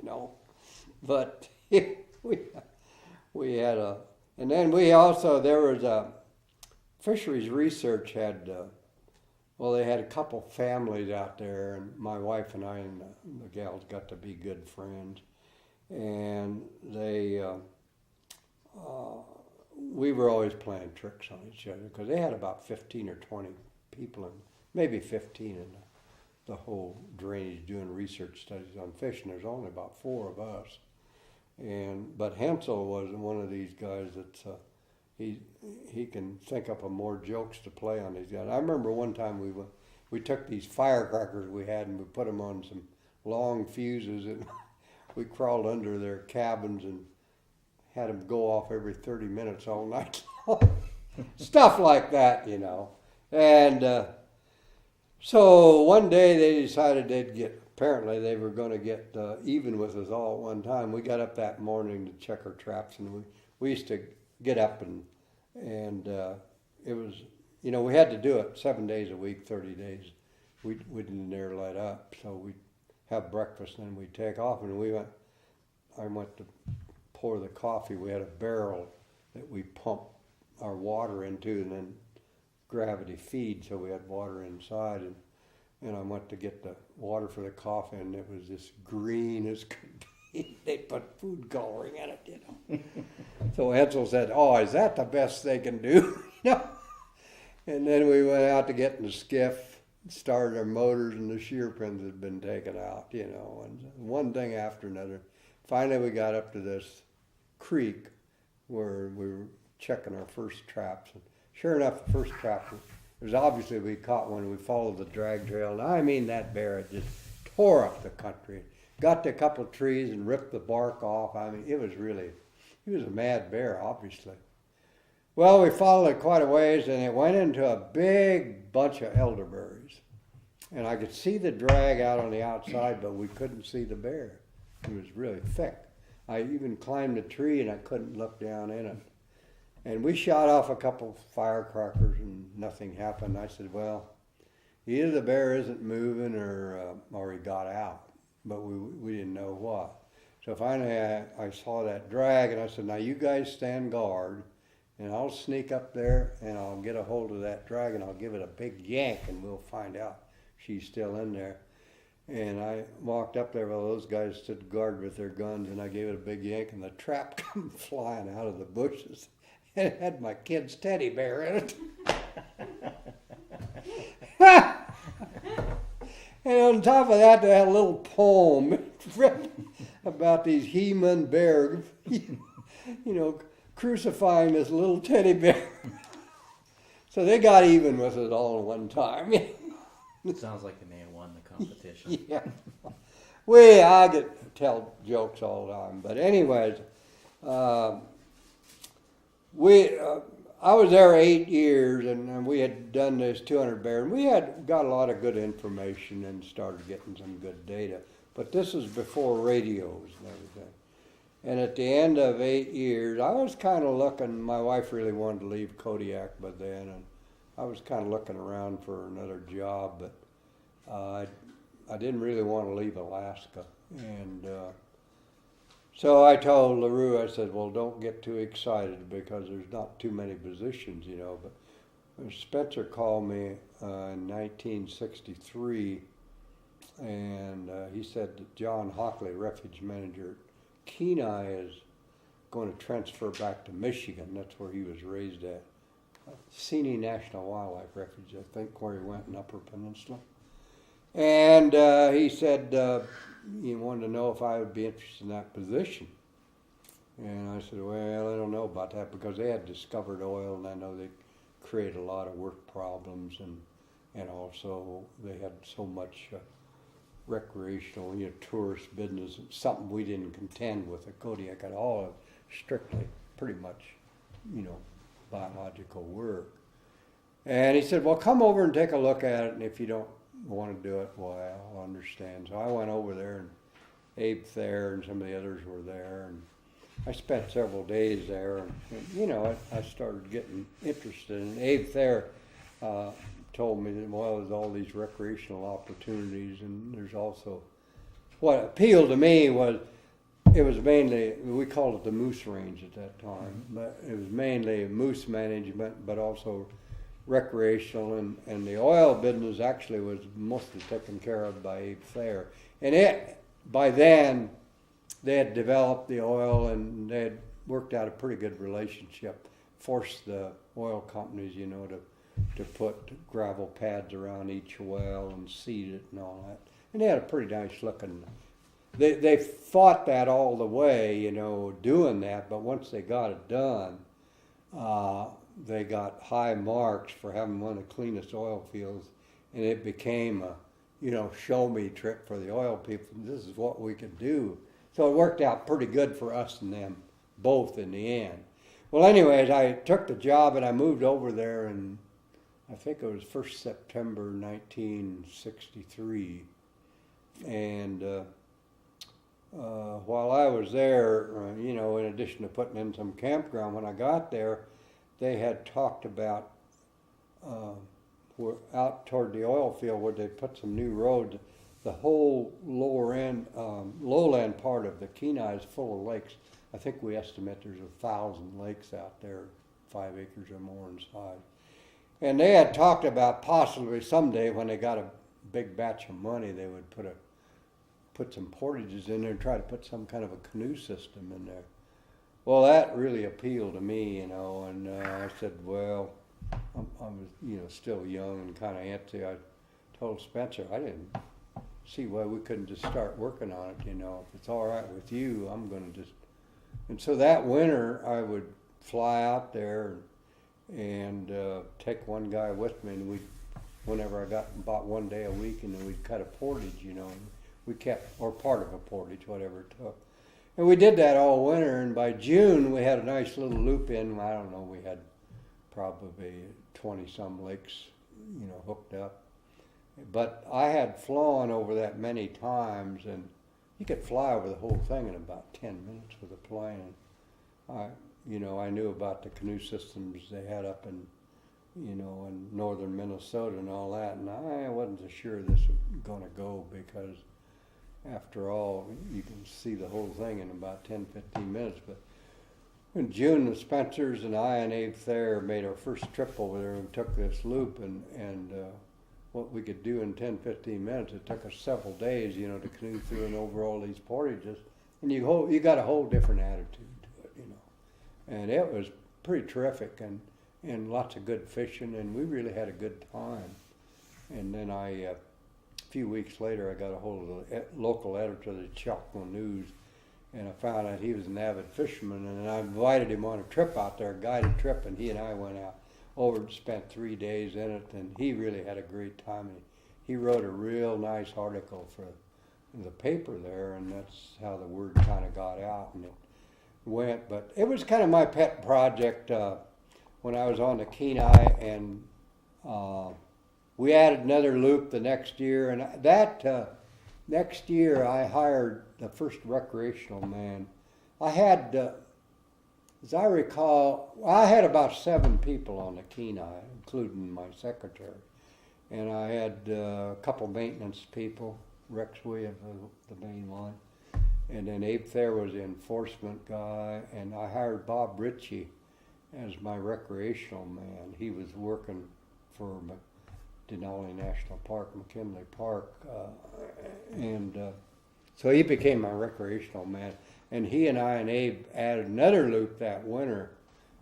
[SPEAKER 2] But we had a, and then we also, there was a, fisheries research had, they had a couple families out there, and my wife and I and the gals got to be good friends. And they, we were always playing tricks on each other because they had about 15 or 20 people, and maybe 15 in the whole drainage doing research studies on fish, and there's only about 4 of us. But Hensel was one of these guys that's, he can think up of more jokes to play on these guys. I remember one time we took these firecrackers we had and we put them on some long fuses, and we crawled under their cabins and had them go off every 30 minutes all night long. Stuff like that, And so one day they decided apparently they were going to get even with us all at one time. We got up that morning to check our traps, and we used to get up and it was, we had to do it 7 days a week, 30 days. We didn't dare let up, so we'd have breakfast and then we'd take off. And I went to pour the coffee. We had a barrel that we pumped our water into, and then gravity feed, so we had water inside. And I went to get the water for the coffee, and it was as green as could be. They put food coloring in it, So Edsel said, "Oh, is that the best they can do?" And then we went out to get in the skiff, started our motors, and the shear pins had been taken out, and one thing after another. Finally, we got up to this creek where we were checking our first traps. And sure enough, the first trap was obviously we caught one. We followed the drag trail, and I mean that bear had just tore up the country. Got to a couple of trees and ripped the bark off. I mean, he was a mad bear, obviously. Well, we followed it quite a ways, and it went into a big bunch of elderberries. And I could see the drag out on the outside, but we couldn't see the bear. It was really thick. I even climbed a tree, and I couldn't look down in it. And we shot off a couple firecrackers, and nothing happened. I said, well, either the bear isn't moving or he got out. But we didn't know what. So finally I saw that drag, and I said, now you guys stand guard, and I'll sneak up there and I'll get a hold of that drag and I'll give it a big yank, and we'll find out she's still in there. And I walked up there while those guys stood guard with their guns, and I gave it a big yank, and the trap come flying out of the bushes. And it had my kid's teddy bear in it. And on top of that, they had a little poem about these he-man bear, crucifying this little teddy bear. So they got even with it all at one time.
[SPEAKER 3] Sounds like they may have won the competition.
[SPEAKER 2] Yeah. I get to tell jokes all the time. But anyways, I was there 8 years, and we had done this 200 bear, and we had got a lot of good information and started getting some good data. But this was before radios and everything. And at the end of 8 years, I was kind of looking. My wife really wanted to leave Kodiak by then, and I was kind of looking around for another job, but I didn't really want to leave Alaska. And So I told LaRue, I said, well, don't get too excited because there's not too many positions, you know. But Spencer called me in 1963, and he said that John Hockley, refuge manager at Kenai, is going to transfer back to Michigan. That's where he was raised at. Seney National Wildlife Refuge, I think, where he went in Upper Peninsula. And he said he wanted to know if I would be interested in that position. And I said, well, I don't know about that because they had discovered oil, and I know they create a lot of work problems, and also they had so much recreational, tourist business, something we didn't contend with at Kodiak at all. Strictly, pretty much, biological work. And he said, well, come over and take a look at it, and if you don't want to do it, well, I'll understand. So I went over there, and Abe Thayer and some of the others were there, and I spent several days there, and I started getting interested. And Abe Thayer told me that, well, there's all these recreational opportunities, and there's also, what appealed to me was, it was mainly, we called it the moose range at that time, but it was mainly moose management, but also recreational, and the oil business actually was mostly taken care of by Abe Thayer. And by then, they had developed the oil, and they had worked out a pretty good relationship, forced the oil companies, to put gravel pads around each well and seed it and all that. And they had a pretty nice looking. They fought that all the way, doing that, but once they got it done, they got high marks for having one of the cleanest oil fields, and it became a, show me trip for the oil people. This is what we could do. So it worked out pretty good for us and them both in the end. Well, anyways, I took the job and I moved over there, and I think it was 1st September 1963, and while I was there, in addition to putting in some campground, when I got there, they had talked about out toward the oil field where they put some new roads. The whole lower end, lowland part of the Kenai is full of lakes. I think we estimate there's 1,000 lakes out there, 5 acres or more in size. And they had talked about possibly someday when they got a big batch of money, they would put some portages in there and try to put some kind of a canoe system in there. Well, that really appealed to me, and I said, well, I was, still young and kind of antsy. I told Spencer I didn't see why we couldn't just start working on it, If it's all right with you, I'm going to just. And so that winter, I would fly out there and take one guy with me, and whenever I got about 1 day a week, and then we'd cut a portage, and we kept, or part of a portage, whatever it took. And we did that all winter, and by June we had a nice little loop in. I don't know, we had probably 20-some lakes, hooked up. But I had flown over that many times, and you could fly over the whole thing in about 10 minutes with a plane. I knew about the canoe systems they had up in northern Minnesota and all that, and I wasn't so sure this was going to go because, after all, you can see the whole thing in about 10, 15 minutes. But in June, the Spencers and I and Abe Thayer made our first trip over there and took this loop, and what we could do in 10, 15 minutes, it took us several days, to canoe through and over all these portages, and you got a whole different attitude to it, and it was pretty terrific, and lots of good fishing, and we really had a good time. And then a few weeks later, I got a hold of the local editor of the Chalco News, and I found out he was an avid fisherman, and I invited him on a trip out there, a guided trip, and he and I went out over and spent 3 days in it, and he really had a great time. He wrote a real nice article for the paper there, and that's how the word kind of got out, and it went. But it was kind of my pet project when I was on the Kenai, and we added another loop the next year, and that next year I hired the first recreational man. I had, as I recall, I had about 7 people on the Kenai, including my secretary, and I had a couple maintenance people, Rex Williams, the main one, And then Abe Thayer was the enforcement guy, and I hired Bob Ritchie as my recreational man. He was working for Denali National Park, McKinley Park, so he became my recreational man. And he and I and Abe added another loop that winter,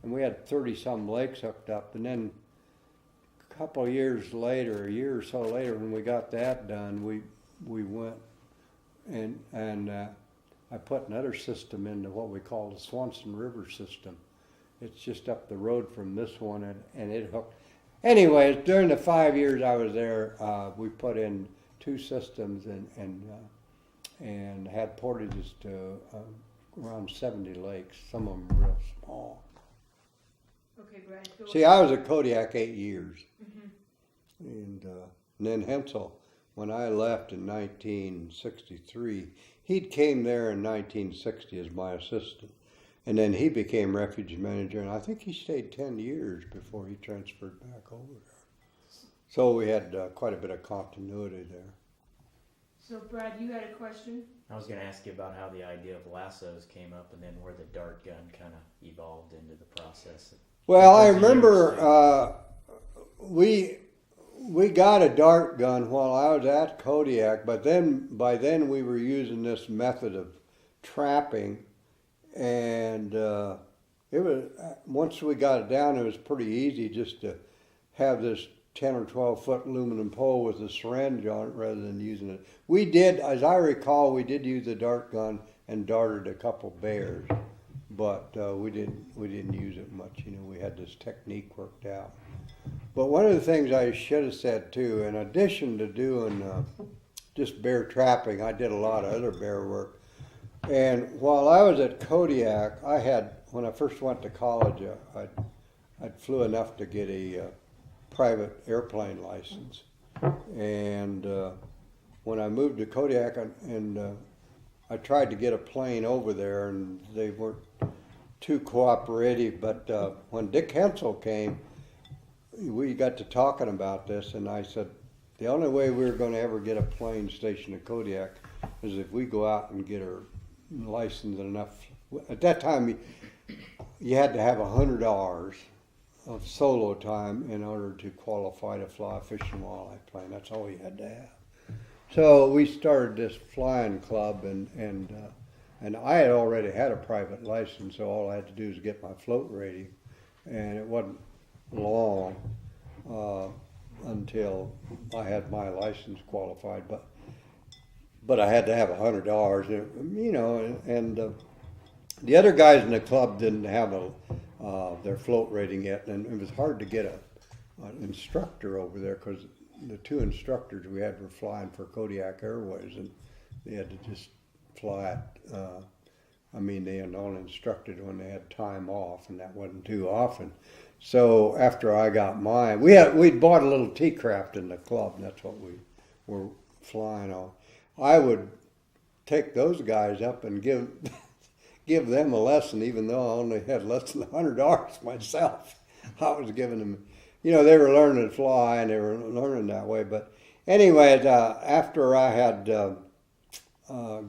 [SPEAKER 2] and we had 30-some lakes hooked up. And then a couple of years later, a year or so later, when we got that done, we went and I put another system into what we call the Swanson River system. It's just up the road from this one, and it hooked. Anyways, during the 5 years I was there, we put in 2 systems and had portages to around 70 lakes, some of them real small.
[SPEAKER 1] Okay, Brad.
[SPEAKER 2] See, I was at Kodiak 8 years.
[SPEAKER 1] Mm-hmm.
[SPEAKER 2] And then Hensel, when I left in 1963, he came there in 1960 as my assistant. And then he became refuge manager, and I think he stayed 10 years before he transferred back over there. So we had quite a bit of continuity there.
[SPEAKER 1] So, Brad, you had a question?
[SPEAKER 3] I was going to ask you about how the idea of lassos came up and then where the dart gun kind of evolved into the process.
[SPEAKER 2] Well, I remember we got a dart gun while I was at Kodiak, but by then we were using this method of trapping, and it was once we got it down, it was pretty easy just to have this 10 or 12 foot aluminum pole with a syringe on it rather than using it. We did, as I recall, we did use a dart gun and darted a couple bears, but we didn't use it much. You know, we had this technique worked out. But one of the things I should have said too, in addition to doing just bear trapping, I did a lot of other bear work. And while I was at Kodiak, when I first went to college, I'd flew enough to get a private airplane license. And when I moved to Kodiak, and I tried to get a plane over there, and they weren't too cooperative. But when Dick Hensel came, we got to talking about this, and I said, the only way we were going to ever get a plane stationed at Kodiak is if we go out and get our license enough. At that time, you had to have $100 of solo time in order to qualify to fly a fish and wildlife plane. That's all you had to have. So we started this flying club, and I had already had a private license, so all I had to do was get my float rating, and it wasn't long until I had my license qualified, but I had to have $100, you know, and the other guys in the club didn't have their float rating yet, and it was hard to get an instructor over there because the 2 instructors we had were flying for Kodiak Airways, and they had to just fly it. They had only instructed when they had time off, and that wasn't too often. So after I got mine, we'd bought a little T-craft in the club, and that's what we were flying on. I would take those guys up and give them a lesson, even though I only had less than $100 myself. I was giving them, you know, they were learning to fly, and they were learning that way. But anyways, after I had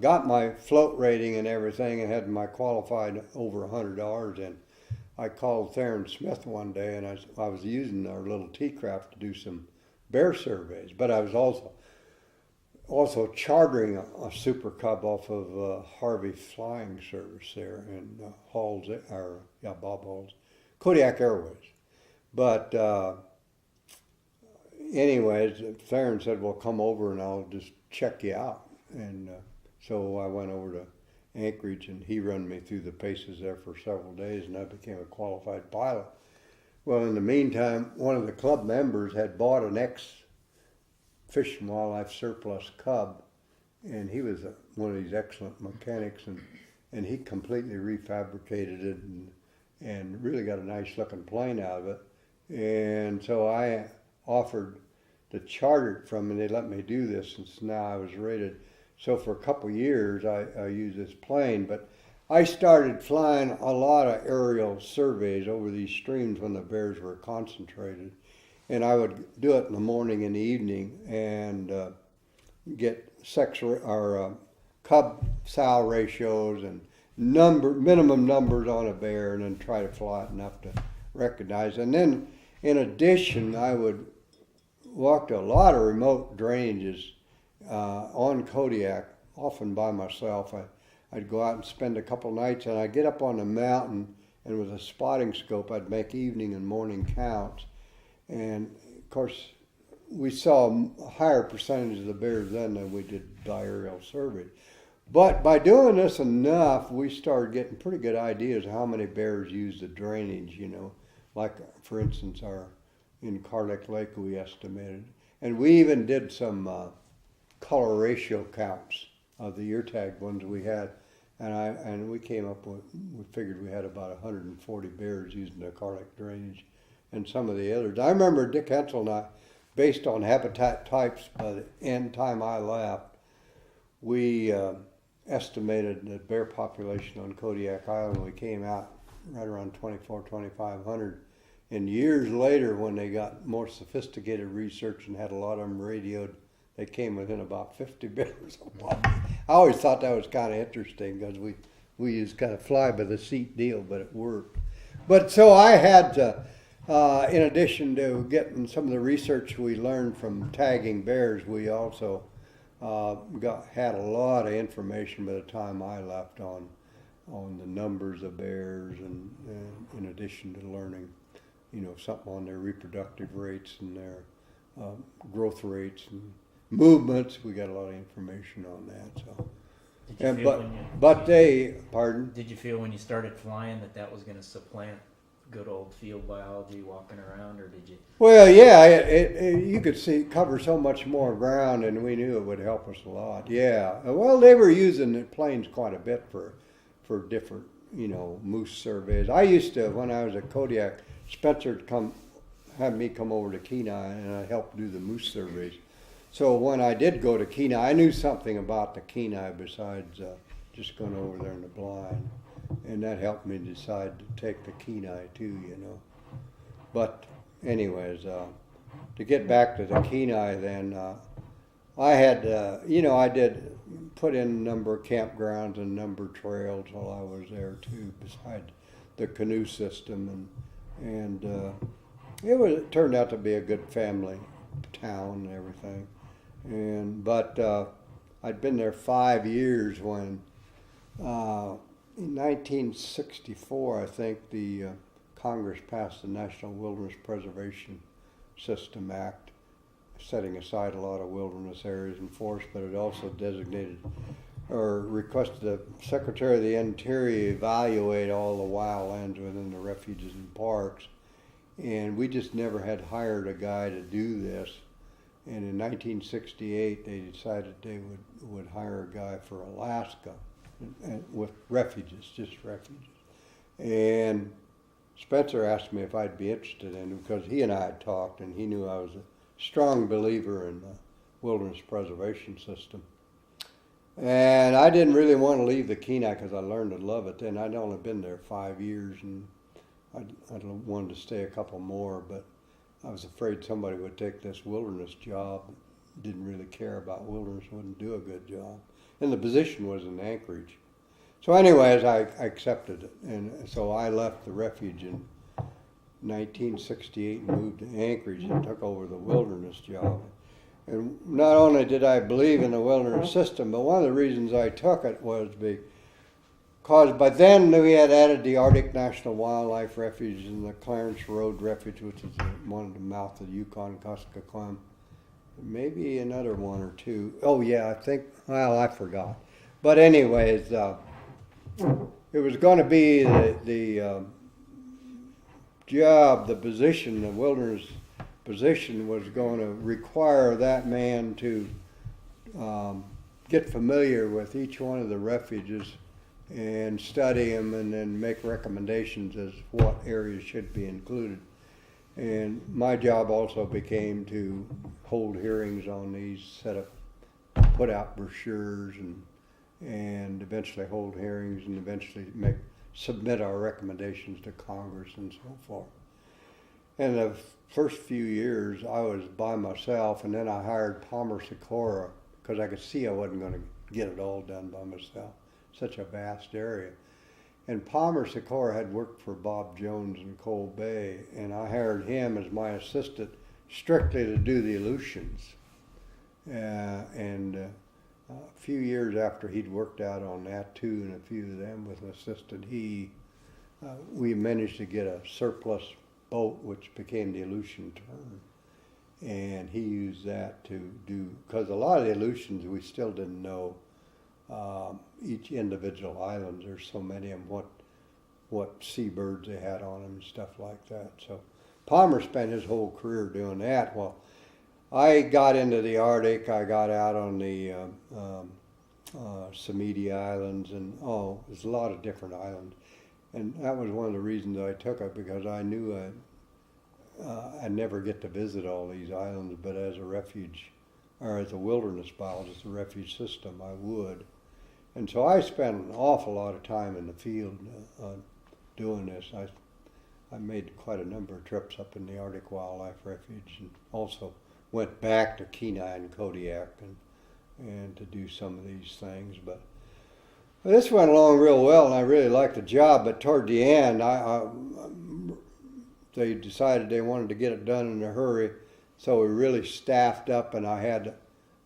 [SPEAKER 2] got my float rating and everything and had my qualified over $100 in, I called Theron Smith one day, and I was using our little T-craft to do some bear surveys, but I was also chartering a Super Cub off of Harvey Flying Service there in Bob Hall's, Kodiak Airways. But anyways, Theron said, well, come over and I'll just check you out. And so I went over to Anchorage, and he ran me through the paces there for several days, and I became a qualified pilot. Well, in the meantime, one of the club members had bought an Fish and Wildlife surplus Cub, and he was one of these excellent mechanics, and he completely refabricated it and really got a nice looking plane out of it. And so I offered to charter it from him, and they let me do this since now I was rated. So for a couple of years I used this plane, but I started flying a lot of aerial surveys over these streams when the bears were concentrated. And I would do it in the morning and the evening, and get cub-sow ratios and minimum numbers on a bear, and then try to fly it enough to recognize. And then, in addition, I would walk to a lot of remote drainages on Kodiak, often by myself. I'd go out and spend a couple nights, and I'd get up on the mountain, and with a spotting scope, I'd make evening and morning counts. And of course, we saw a higher percentage of the bears then than we did by aerial survey. But by doing this enough, we started getting pretty good ideas of how many bears use the drainage, Like, for instance, in Carlick Lake, we estimated. And we even did some color ratio counts of the ear tag ones we had. And we came up with, we figured we had about 140 bears using the Carlick drainage and some of the others. I remember Dick Hensel and I, based on habitat types, by the end time I left, we estimated the bear population on Kodiak Island. We came out right around 2,500. And years later, when they got more sophisticated research and had a lot of them radioed, they came within about 50 bears. I always thought that was kind of interesting because we used kind of fly by the seat deal, but it worked. But so I had to, in addition to getting some of the research we learned from tagging bears, we also had a lot of information by the time I left on the numbers of bears, and in addition to learning, something on their reproductive rates and their growth rates and movements. We got a lot of information on that. So,
[SPEAKER 3] Did you feel when you started flying that was going to supplant good old field biology, walking around, or did you?
[SPEAKER 2] Well, yeah, you could cover so much more ground, and we knew it would help us a lot. Yeah, well, they were using the planes quite a bit for different, moose surveys. I used to, when I was at Kodiak, Spencer had me come over to Kenai, and I helped do the moose surveys. So when I did go to Kenai, I knew something about the Kenai besides just going over there in the blind. And that helped me decide to take the Kenai too, But anyways, to get back to the Kenai then, I had, I did put in a number of campgrounds and a number of trails while I was there too, besides the canoe system. And it turned out to be a good family town and everything. But I'd been there 5 years when, in 1964, I think the Congress passed the National Wilderness Preservation System Act, setting aside a lot of wilderness areas and forests, but it also designated or requested the Secretary of the Interior evaluate all the wildlands within the refuges and parks. And we just never had hired a guy to do this. And in 1968, they decided they would hire a guy for Alaska with refuges, just refuges. And Spencer asked me if I'd be interested in it because he and I had talked, and he knew I was a strong believer in the wilderness preservation system. And I didn't really want to leave the Kenai because I learned to love it then. I'd only been there 5 years, and I'd wanted to stay a couple more, but I was afraid somebody would take this wilderness job, didn't really care about wilderness, wouldn't do a good job. And the position was in Anchorage. So anyways, I accepted it. And so I left the refuge in 1968 and moved to Anchorage and took over the wilderness job. And not only did I believe in the wilderness system, but one of the reasons I took it was because by then we had added the Arctic National Wildlife Refuge and the Clarence Road Refuge, which is one of the mouth of the Yukon, Kuskokwim. Maybe another one or two. Oh yeah, I forgot. But anyways, it was going to be the job, the position, the wilderness position was going to require that man to get familiar with each one of the refuges and study them and then make recommendations as what areas should be included. And my job also became to hold hearings on these, put out brochures and eventually hold hearings and eventually submit our recommendations to Congress and so forth. And the first few years I was by myself, and then I hired Palmer Sikora because I could see I wasn't going to get it all done by myself. Such a vast area. And Palmer Sikora had worked for Bob Jones in Coal Bay, and I hired him as my assistant strictly to do the elutions. A few years after he'd worked out on that too, and a few of them with an assistant, we managed to get a surplus boat, which became the elution turn. And he used that to do, because a lot of the elutions we still didn't know each individual island. There's so many of them, what seabirds they had on them and stuff like that. So Palmer spent his whole career doing that. Well, I got into the Arctic. I got out on the Samidi Islands, and there's a lot of different islands. And that was one of the reasons I took it, because I knew I'd never get to visit all these islands, but as a refuge, or as a wilderness biologist, a refuge system, I would. And so I spent an awful lot of time in the field doing this. I made quite a number of trips up in the Arctic Wildlife Refuge, and also went back to Kenai and Kodiak and to do some of these things. But this went along real well, and I really liked the job. But toward the end, they decided they wanted to get it done in a hurry, so we really staffed up, and I had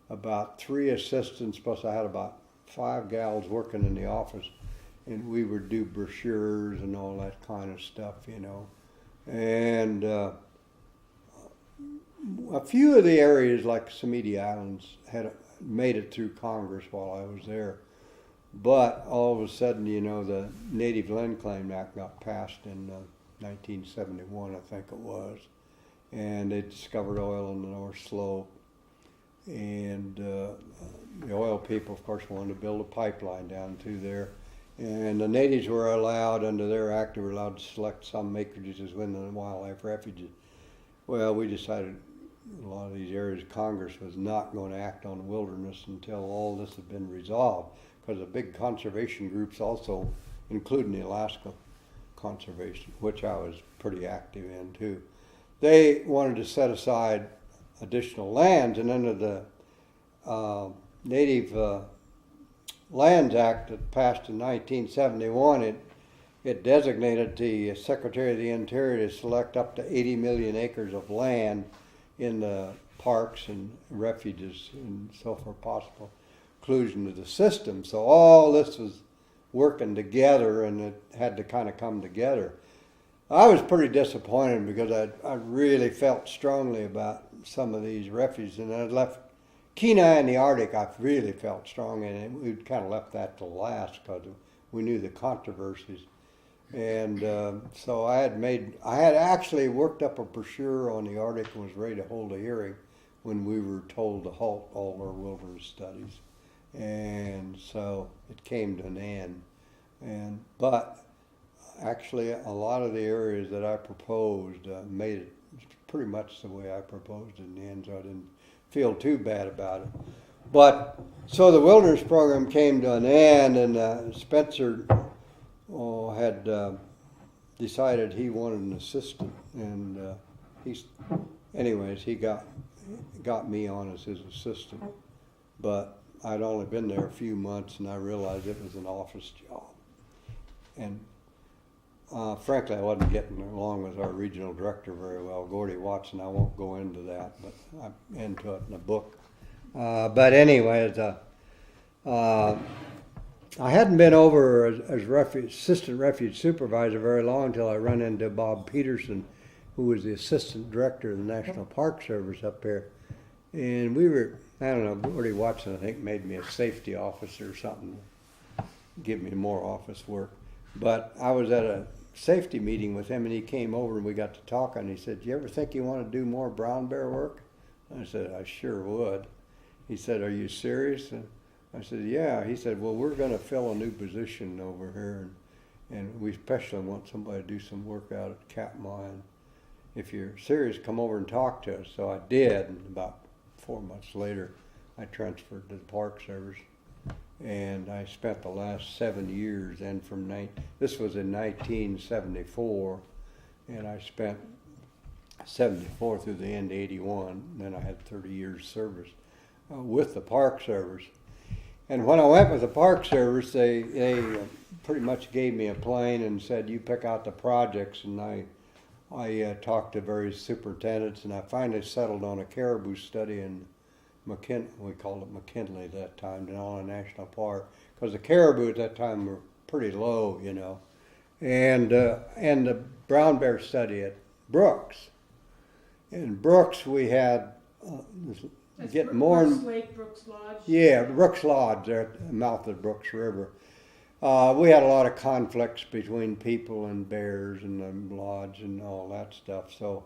[SPEAKER 2] about 3 assistants, plus I had about 5 gals working in the office, and we would do brochures and all that kind of stuff, And a few of the areas, like Samidi Islands, had made it through Congress while I was there. But all of a sudden, the Native Land Claim Act got passed in 1971, I think it was. And they discovered oil in the North Slope. And the oil people, of course, wanted to build a pipeline down through there. And the natives were allowed, under their act, they were allowed to select some acreages as within the wildlife refuges. Well, we decided a lot of these areas, Congress was not going to act on the wilderness until all this had been resolved, because the big conservation groups also, including the Alaska Conservation, which I was pretty active in too, they wanted to set aside additional lands, and under the Native Lands Act that passed in 1971, it designated the Secretary of the Interior to select up to 80 million acres of land in the parks and refuges and so forth, possible inclusion of the system. So all this was working together, and it had to kind of come together. I was pretty disappointed, because I really felt strongly about some of these refuges, and I left Kenai and the Arctic. I really felt strong in it. We kind of left that to last because we knew the controversies. And so I had actually worked up a brochure on the Arctic and was ready to hold a hearing when we were told to halt all our wilderness studies. And so it came to an end. But actually, a lot of the areas that I proposed made it pretty much the way I proposed in the end, so I didn't feel too bad about it. But so the wilderness program came to an end, and Spencer had decided he wanted an assistant, and he got me on as his assistant. But I'd only been there a few months, and I realized it was an office job. And frankly, I wasn't getting along with our regional director very well, Gordy Watson. I won't go into that, but I'm into it in the book. But anyways, I hadn't been over as assistant refuge supervisor very long until I run into Bob Peterson, who was the assistant director of the National Park Service up there. And we were, I don't know, Gordy Watson, I think, made me a safety officer or something, give me more office work. But I was at a safety meeting with him, and he came over and we got to talking. He said, "Do you ever think you want to do more brown bear work?" I said, "I sure would." He said, "Are you serious?" And I said, "Yeah." He said, "Well, we're going to fill a new position over here, and we especially want somebody to do some work out at Katmai. And if you're serious, come over and talk to us." So I did, and about 4 months later, I transferred to the Park Service. And I spent the last 7 years, and this was in 1974, and I spent 74 through the end of 81, then I had 30 years service with the Park Service. And when I went with the Park Service, they pretty much gave me a plane and said, you pick out the projects. And I talked to various superintendents, and I finally settled on a caribou study in we called it McKinley at that time, Denali National Park, because the caribou at that time were pretty low, you know. And the brown bear study at Brooks. In Brooks, we had getting more.
[SPEAKER 1] Brooks Lake, Brooks Lodge.
[SPEAKER 2] Yeah, Brooks Lodge, there at the mouth of the Brooks River. We had a lot of conflicts between people and bears and the lodge and all that stuff. So,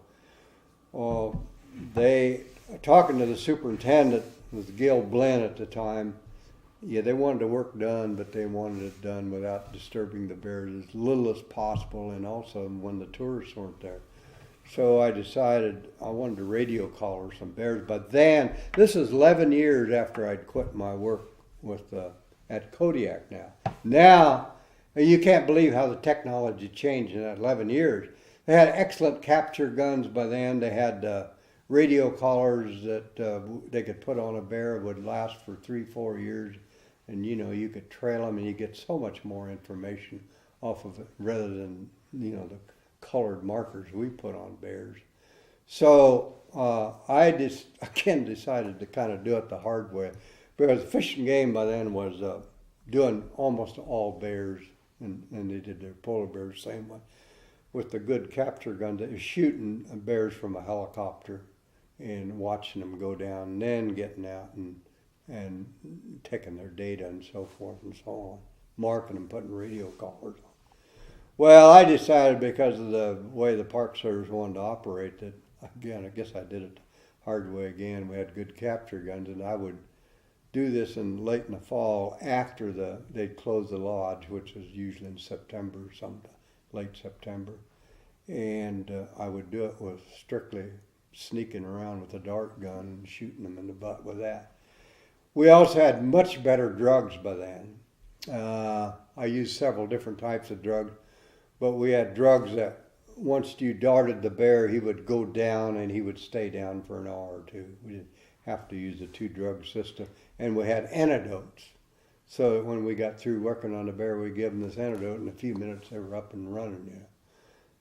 [SPEAKER 2] talking to the superintendent, was Gil Blinn at the time. Yeah, they wanted the work done, but they wanted it done without disturbing the bears as little as possible, and also when the tourists weren't there. So I decided I wanted to radio collar some bears. But then, this is 11 years after I'd quit my work at Kodiak now. Now, you can't believe how the technology changed in that 11 years. They had excellent capture guns by then. They had radio collars that they could put on a bear, would last for 3-4 years. And, you know, you could trail them and you get so much more information off of it rather than, you know, the colored markers we put on bears. So I just, again, decided to kind of do it the hard way. Because Fish and Game by then was doing almost all bears, and they did their polar bears the same way. With the good capture guns, they were shooting bears from a helicopter and watching them go down, and then getting out and taking their data and so forth and so on, marking them, putting radio collars on. Well, I decided because of the way the Park Service wanted to operate that, again, I guess I did it the hard way again. We had good capture guns, and I would do this late in the fall after they'd close the lodge, which was usually in September, late September. And I would do it with strictly sneaking around with a dart gun and shooting them in the butt with that. We also had much better drugs by then. I used several different types of drugs, but we had drugs that once you darted the bear, he would go down and he would stay down for an hour or two. We didn't have to use a 2-drug system. And we had antidotes. So when we got through working on the bear, we give them this antidote. In a few minutes, they were up and running. Yeah.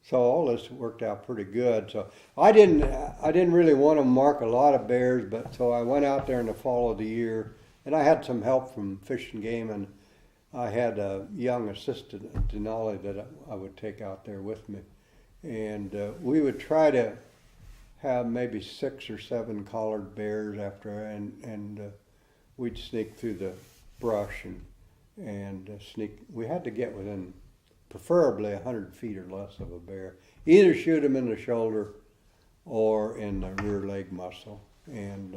[SPEAKER 2] So all this worked out pretty good. So I didn't really want to mark a lot of bears, but so I went out there in the fall of the year, and I had some help from Fish and Game, and I had a young assistant at Denali that I would take out there with me, and we would try to have maybe 6 or 7 collared bears after, and we'd sneak through the brush and sneak. We had to get within preferably 100 feet or less of a bear. Either shoot him in the shoulder or in the rear leg muscle. And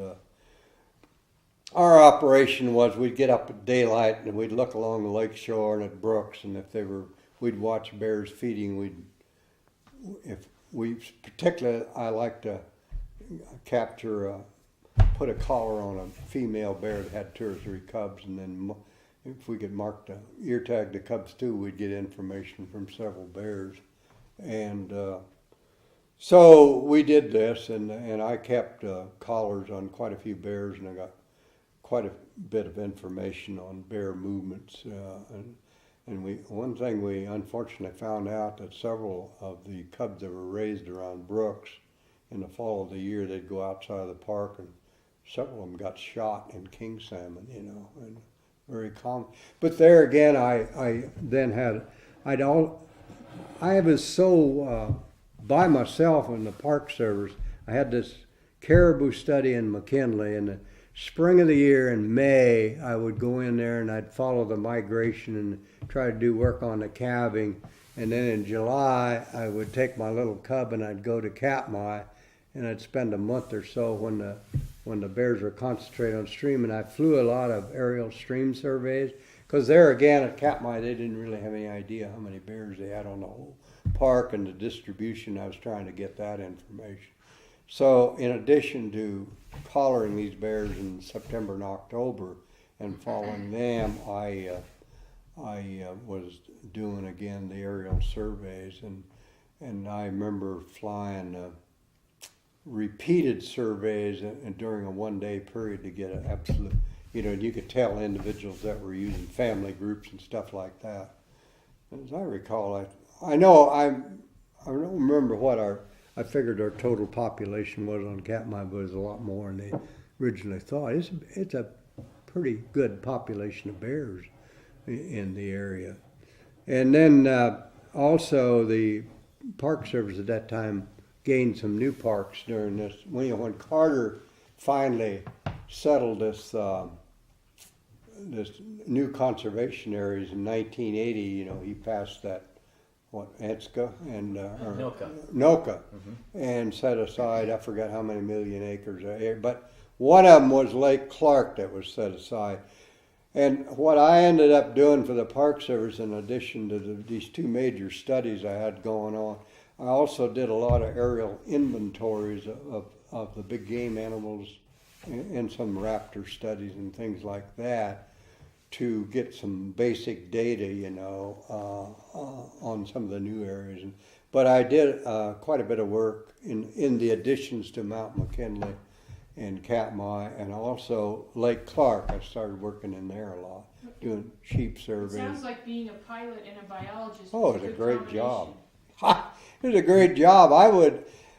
[SPEAKER 2] our operation was we'd get up at daylight and we'd look along the lake shore and at brooks, and we'd watch bears feeding. Particularly, I like to capture, put a collar on a female bear that had 2 or 3 cubs, and then if we could mark the ear tag the cubs too, we'd get information from several bears. And so we did this, and I kept collars on quite a few bears, and I got quite a bit of information on bear movements. One thing we unfortunately found out that several of the cubs that were raised around Brooks in the fall of the year, they'd go outside of the park, and several of them got shot in king salmon, you know, and very common. But there again, I was so by myself in the Park Service. I had this caribou study in McKinley. In the spring of the year, in May, I would go in there and I'd follow the migration and try to do work on the calving. And then in July, I would take my little cub and I'd go to Katmai, and I'd spend a month or so when the bears were concentrated on stream, and I flew a lot of aerial stream surveys, because there again at Katmai they didn't really have any idea how many bears they had on the whole park and the distribution. I was trying to get that information. So in addition to collaring these bears in September and October and following them, I was doing again the aerial surveys, and I remember flying repeated surveys and during a 1-day period to get an absolute. you know, you could tell individuals that were using family groups and stuff like that. As I recall, I know I don't remember what I figured our total population was on Katmai, but it was a lot more than they originally thought. It's a pretty good population of bears in the area. And then also the Park Service at that time gained some new parks during this. When Carter finally settled this new conservation areas in 1980, you know, he passed that, Etska and Noka, and set aside, I forgot how many million acres, but one of them was Lake Clark that was set aside. And what I ended up doing for the Park Service, in addition to these two major studies I had going on, I also did a lot of aerial inventories of the big game animals and some raptor studies and things like that to get some basic data, you know, on some of the new areas. But I did quite a bit of work in the additions to Mount McKinley and Katmai, and also Lake Clark. I started working in there a lot, doing sheep surveys.
[SPEAKER 1] It sounds like being a pilot and a biologist.
[SPEAKER 2] Oh, it was a great job. It was a great job.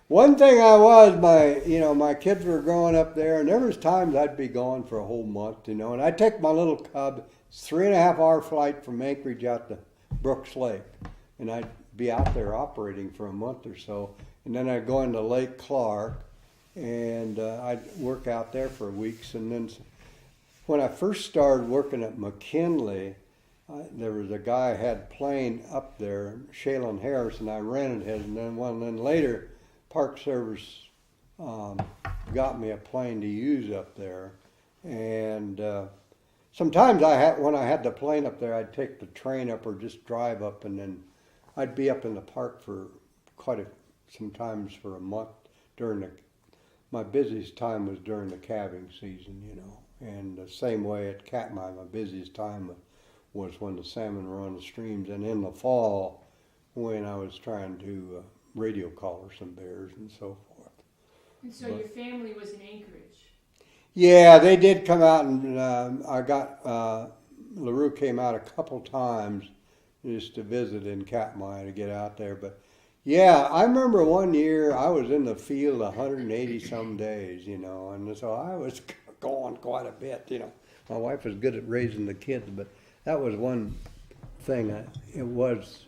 [SPEAKER 2] One thing my kids were growing up there, and there was times I'd be gone for a whole month, you know, and I'd take my little cub, 3.5-hour flight from Anchorage out to Brooks Lake, and I'd be out there operating for a month or so, and then I'd go into Lake Clark, and I'd work out there for weeks. And then when I first started working at McKinley, there was a guy who had a plane up there, Shaylin Harris, and I rented his. And then later, Park Service got me a plane to use up there. And sometimes when I had the plane up there, I'd take the train up or just drive up, and then I'd be up in the park for sometimes for a month during my busiest time was during the calving season, you know. And the same way at Katmai, my busiest time was when the salmon were on the streams, and in the fall when I was trying to radio collar some bears and so forth.
[SPEAKER 1] And so your family was in Anchorage?
[SPEAKER 2] Yeah, they did come out, and LaRue came out a couple times just to visit in Katmai to get out there. But yeah, I remember one year I was in the field 180 some days, you know, and so I was going quite a bit, you know. My wife was good at raising the kids, but that was one thing. It was,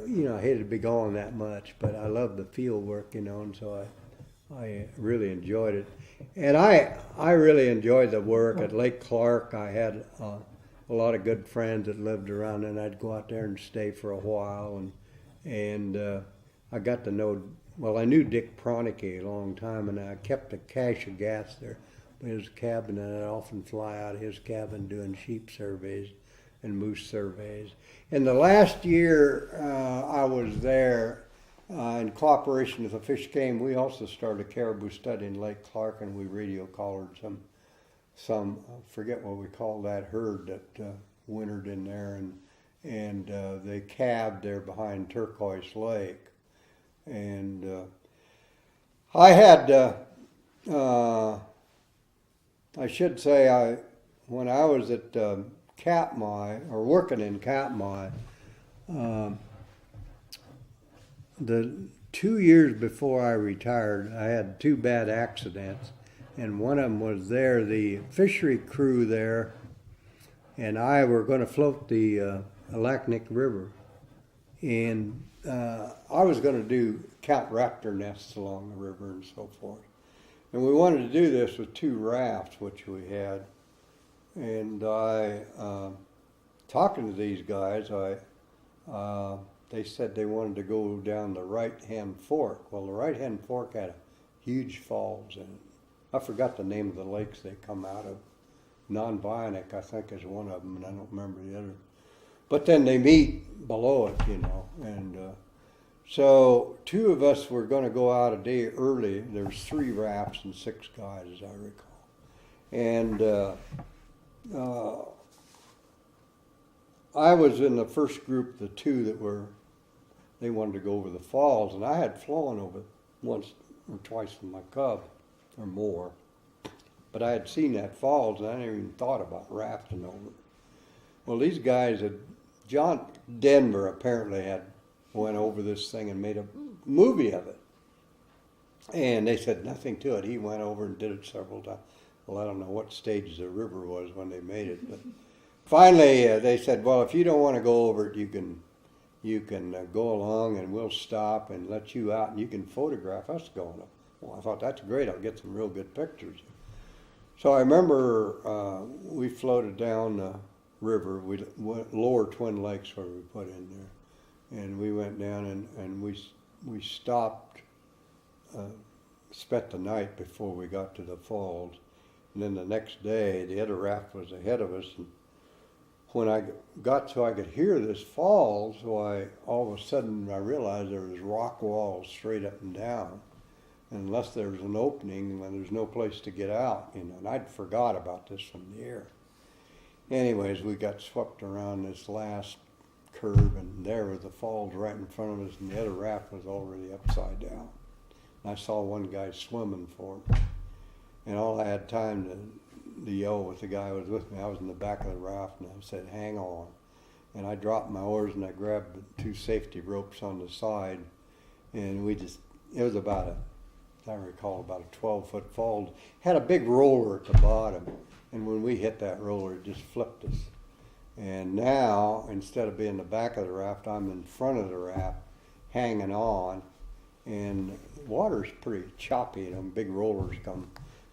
[SPEAKER 2] you know, I hated to be gone that much, but I loved the field work, you know, and so I really enjoyed it. And I really enjoyed the work at Lake Clark. I had a lot of good friends that lived around, and I'd go out there and stay for a while, and I got to know, I knew Dick Pronicke a long time, and I kept a cache of gas there in his cabin, and I'd often fly out of his cabin doing sheep surveys and moose surveys. And the last year I was there, in cooperation with the Fish Game, we also started a caribou study in Lake Clark, and we radio collared some I forget what we call that herd that wintered in there, and they calved there behind Turquoise Lake. And I had, I should say, when I was at Katmai, or working in Katmai, the 2 years before I retired, I had 2 bad accidents, and one of them was there. The fishery crew there and I were going to float the Alachnic River, and I was going to count raptor nests along the river and so forth. And we wanted to do this with 2 rafts, which we had. And talking to these guys, they said they wanted to go down the right-hand fork. Well, the right-hand fork had huge falls in it. I forgot the name of the lakes they come out of. Non-Bionic, I think, is one of them, and I don't remember the other. But then they meet below it, you know. And so 2 of us were going to go out a day early. There was 3 rafts and 6 guys, as I recall. And I was in the first group, the 2 that they wanted to go over the falls, and I had flown over once or twice with my cub, or more. But I had seen that falls, and I never even thought about rafting over it. Well, these guys John Denver apparently had went over this thing and made a movie of it. And they said nothing to it. He went over and did it several times. Well, I don't know what stage the river was when they made it, but finally they said, well, if you don't want to go over it, you can go along and we'll stop and let you out and you can photograph us going up. Well, I thought, that's great. I'll get some real good pictures. So I remember we floated down the river. We went Lower Twin Lakes where we put in there. And we went down and we stopped, spent the night before we got to the falls. And then the next day, the other raft was ahead of us. And when I got so I could hear this fall, all of a sudden I realized there was rock walls straight up and down. And unless there was an opening, when there's no place to get out, and I'd forgot about this from the air. Anyways, we got swept around this last curve, and there was the falls right in front of us, and the other raft was already upside down. And I saw one guy swimming for it. And all I had time to yell with the guy who was with me. I was in the back of the raft, and I said, hang on. And I dropped my oars, and I grabbed the 2 safety ropes on the side, and it was about I recall about a 12-foot fall. Had a big roller at the bottom, and when we hit that roller, it just flipped us. And now, instead of being in the back of the raft, I'm in front of the raft, hanging on, and the water's pretty choppy, big rollers come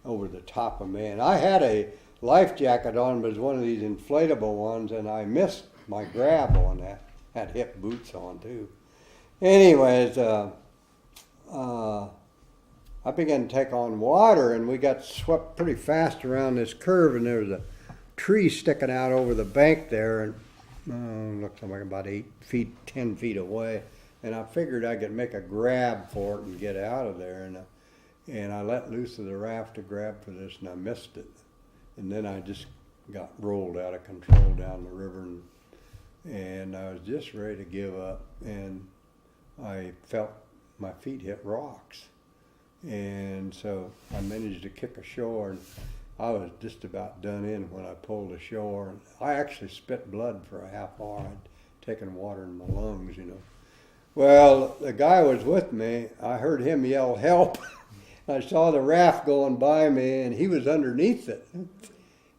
[SPEAKER 2] over the top of me. And I had a life jacket on, but it was one of these inflatable ones, and I missed my grab on that. Had hip boots on, too. Anyways, I began to take on water, and we got swept pretty fast around this curve, and there was a tree sticking out over the bank there, and looked like about 10 feet away. And I figured I could make a grab for it and get out of there, and I let loose of the raft to grab for this, and I missed it. And then I just got rolled out of control down the river, and I was just ready to give up, and I felt my feet hit rocks. And so I managed to kick ashore, and I was just about done in when I pulled ashore. And I actually spit blood for a half hour. I'd taken water in my lungs, Well, the guy was with me. I heard him yell, help. I saw the raft going by me, and he was underneath it.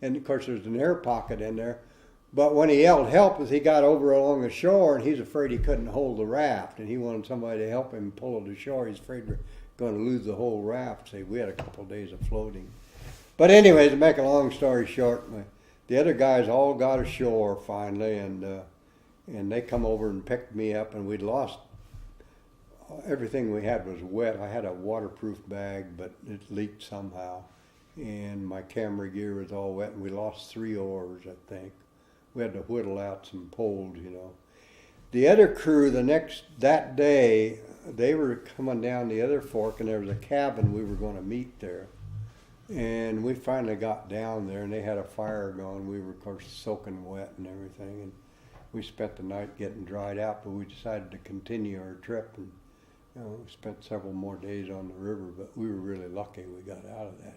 [SPEAKER 2] And, of course, there's an air pocket in there. But when he yelled help, as he got over along the shore, and he's afraid he couldn't hold the raft, and he wanted somebody to help him pull it ashore. He's afraid we're going to lose the whole raft. See, we had a couple of days of floating. But anyways, to make a long story short, the other guys all got ashore finally, and they come over and picked me up, and we'd lost everything we had was wet. I had a waterproof bag, but it leaked somehow, and my camera gear was all wet, and we lost 3 oars, I think. We had to whittle out some poles, The other crew that day, they were coming down the other fork, and there was a cabin we were going to meet there. And we finally got down there, and they had a fire going. We were, of course, soaking wet and everything, and we spent the night getting dried out, but we decided to continue our trip, and we spent several more days on the river, but we were really lucky we got out of that,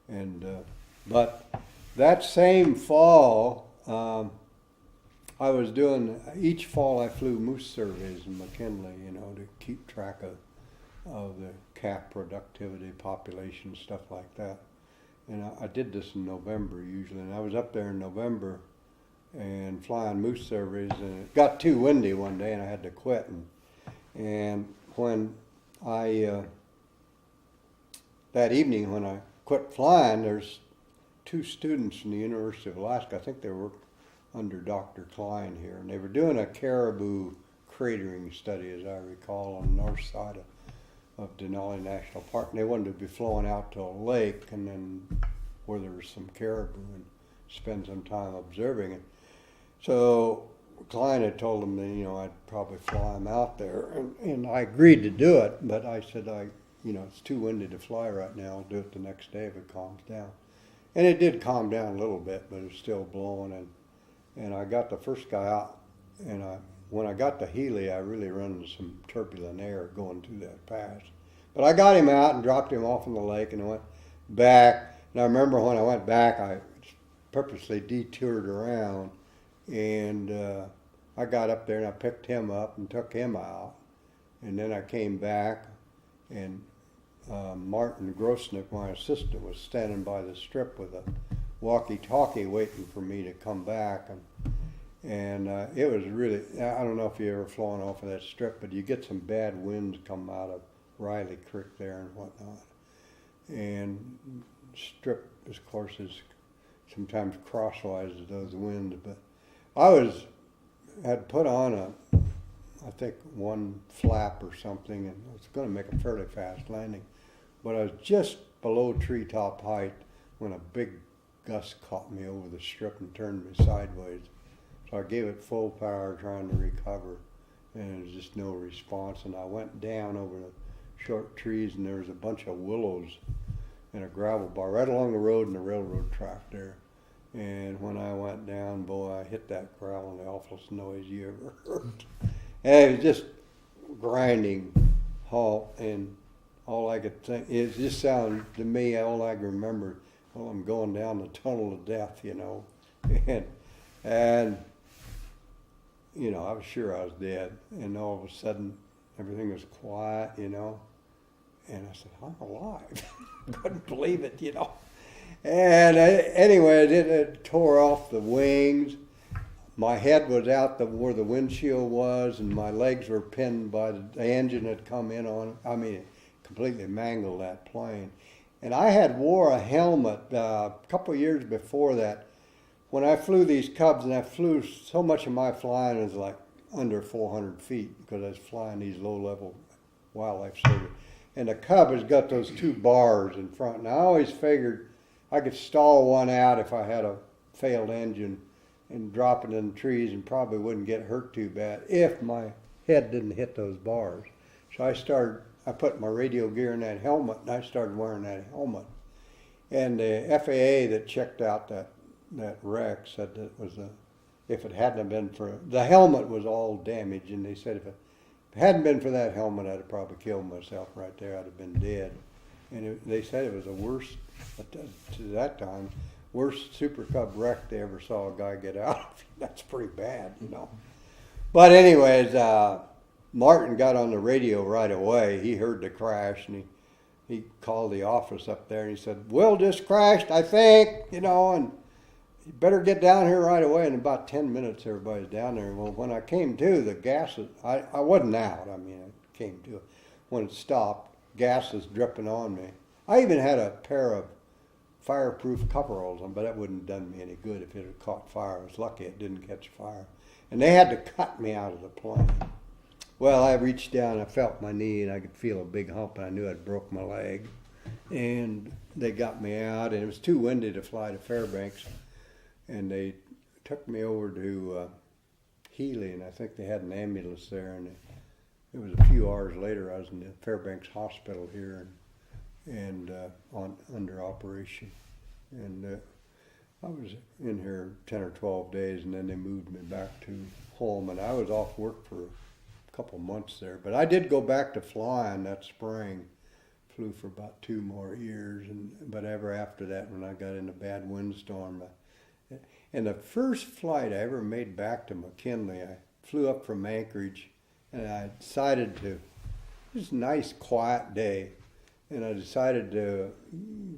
[SPEAKER 2] And but that same fall, I was doing, each fall I flew moose surveys in McKinley, to keep track of the calf productivity, population, stuff like that. And I did this in November usually, and I was up there in November and flying moose surveys, and it got too windy one day and I had to quit. And when that evening when I quit flying, there's 2 students from the University of Alaska, I think they were under Dr. Klein here, and they were doing a caribou cratering study, as I recall, on the north side of Denali National Park, and they wanted to be flown out to a lake and then where there was some caribou and spend some time observing it. So Klein had told them that, I'd probably fly them out there, and I agreed to do it, but I said, it's too windy to fly right now. I'll do it the next day if it calms down. And it did calm down a little bit, but it was still blowing, and I got the first guy out, and when I got to Healy, I really run into some turbulent air going through that pass. But I got him out and dropped him off in the lake, and I went back, And I remember when I went back, I purposely detoured around, and I got up there and I picked him up and took him out. And then I came back, and Martin Grosnick, my assistant, was standing by the strip with a walkie-talkie waiting for me to come back. And it was really, I don't know if you ever flown off of that strip, but you get some bad winds come out of Riley Creek there and whatnot. And strip, of course, is sometimes crosswise of those winds. But I had put on I think one flap or something, and I was going to make a fairly fast landing. But I was just below treetop height when a big gust caught me over the strip and turned me sideways. So I gave it full power trying to recover, and there was just no response. And I went down over the short trees, and there was a bunch of willows and a gravel bar right along the road and the railroad track there. And when I went down, boy, I hit that gravel, the awfulest noise you ever heard. And it was just grinding halt, and all I could think, it just sounded to me, all I could remember, well, I'm going down the tunnel of death, you know. And you know, I was sure I was dead. And all of a sudden, everything was quiet, you know. And I said, I'm alive. Couldn't believe it, you know. And anyway, it tore off the wings. My head was out where the windshield was, and my legs were pinned by the engine had come in on it. I mean, it completely mangled that plane. And I had wore a helmet a couple of years before that. When I flew these Cubs, and I flew, so much of my flying was like under 400 feet because I was flying these low-level wildlife service. And the Cub has got those two bars in front. And I always figured I could stall one out if I had a failed engine and drop it in the trees and probably wouldn't get hurt too bad if my head didn't hit those bars. So I put my radio gear in that helmet, and I started wearing that helmet. And the FAA that checked out that wreck said that it was if it hadn't been for, the helmet was all damaged, and they said if it hadn't been for that helmet, I'd have probably killed myself right there. I'd have been dead. And they said it was the worst, to that time, worst Super Cub wreck they ever saw a guy get out of. That's pretty bad, you know. But anyways, Martin got on the radio right away. He heard the crash, and he called the office up there, and he said, Will just crashed, I think, you know, and you better get down here right away. In about 10 minutes, everybody's down there. Well, when I came to, the gases, I wasn't out. I mean, I came to. When it stopped, gas was dripping on me. I even had a pair of fireproof coveralls on, but that wouldn't have done me any good if it had caught fire. I was lucky it didn't catch fire. And they had to cut me out of the plane. Well, I reached down, I felt my knee, and I could feel a big hump, and I knew I'd broke my leg. And they got me out, and it was too windy to fly to Fairbanks. And they took me over to Healy, and I think they had an ambulance there. And it was a few hours later, I was in the Fairbanks Hospital here, and under operation. And I was in here 10 or 12 days, and then they moved me back to home. And I was off work for a couple months there. But I did go back to flying that spring. Flew for about 2 more years, but ever after that, when I got in a bad windstorm. And the first flight I ever made back to McKinley, I flew up from Anchorage, and I decided to, it was a nice quiet day, and I decided to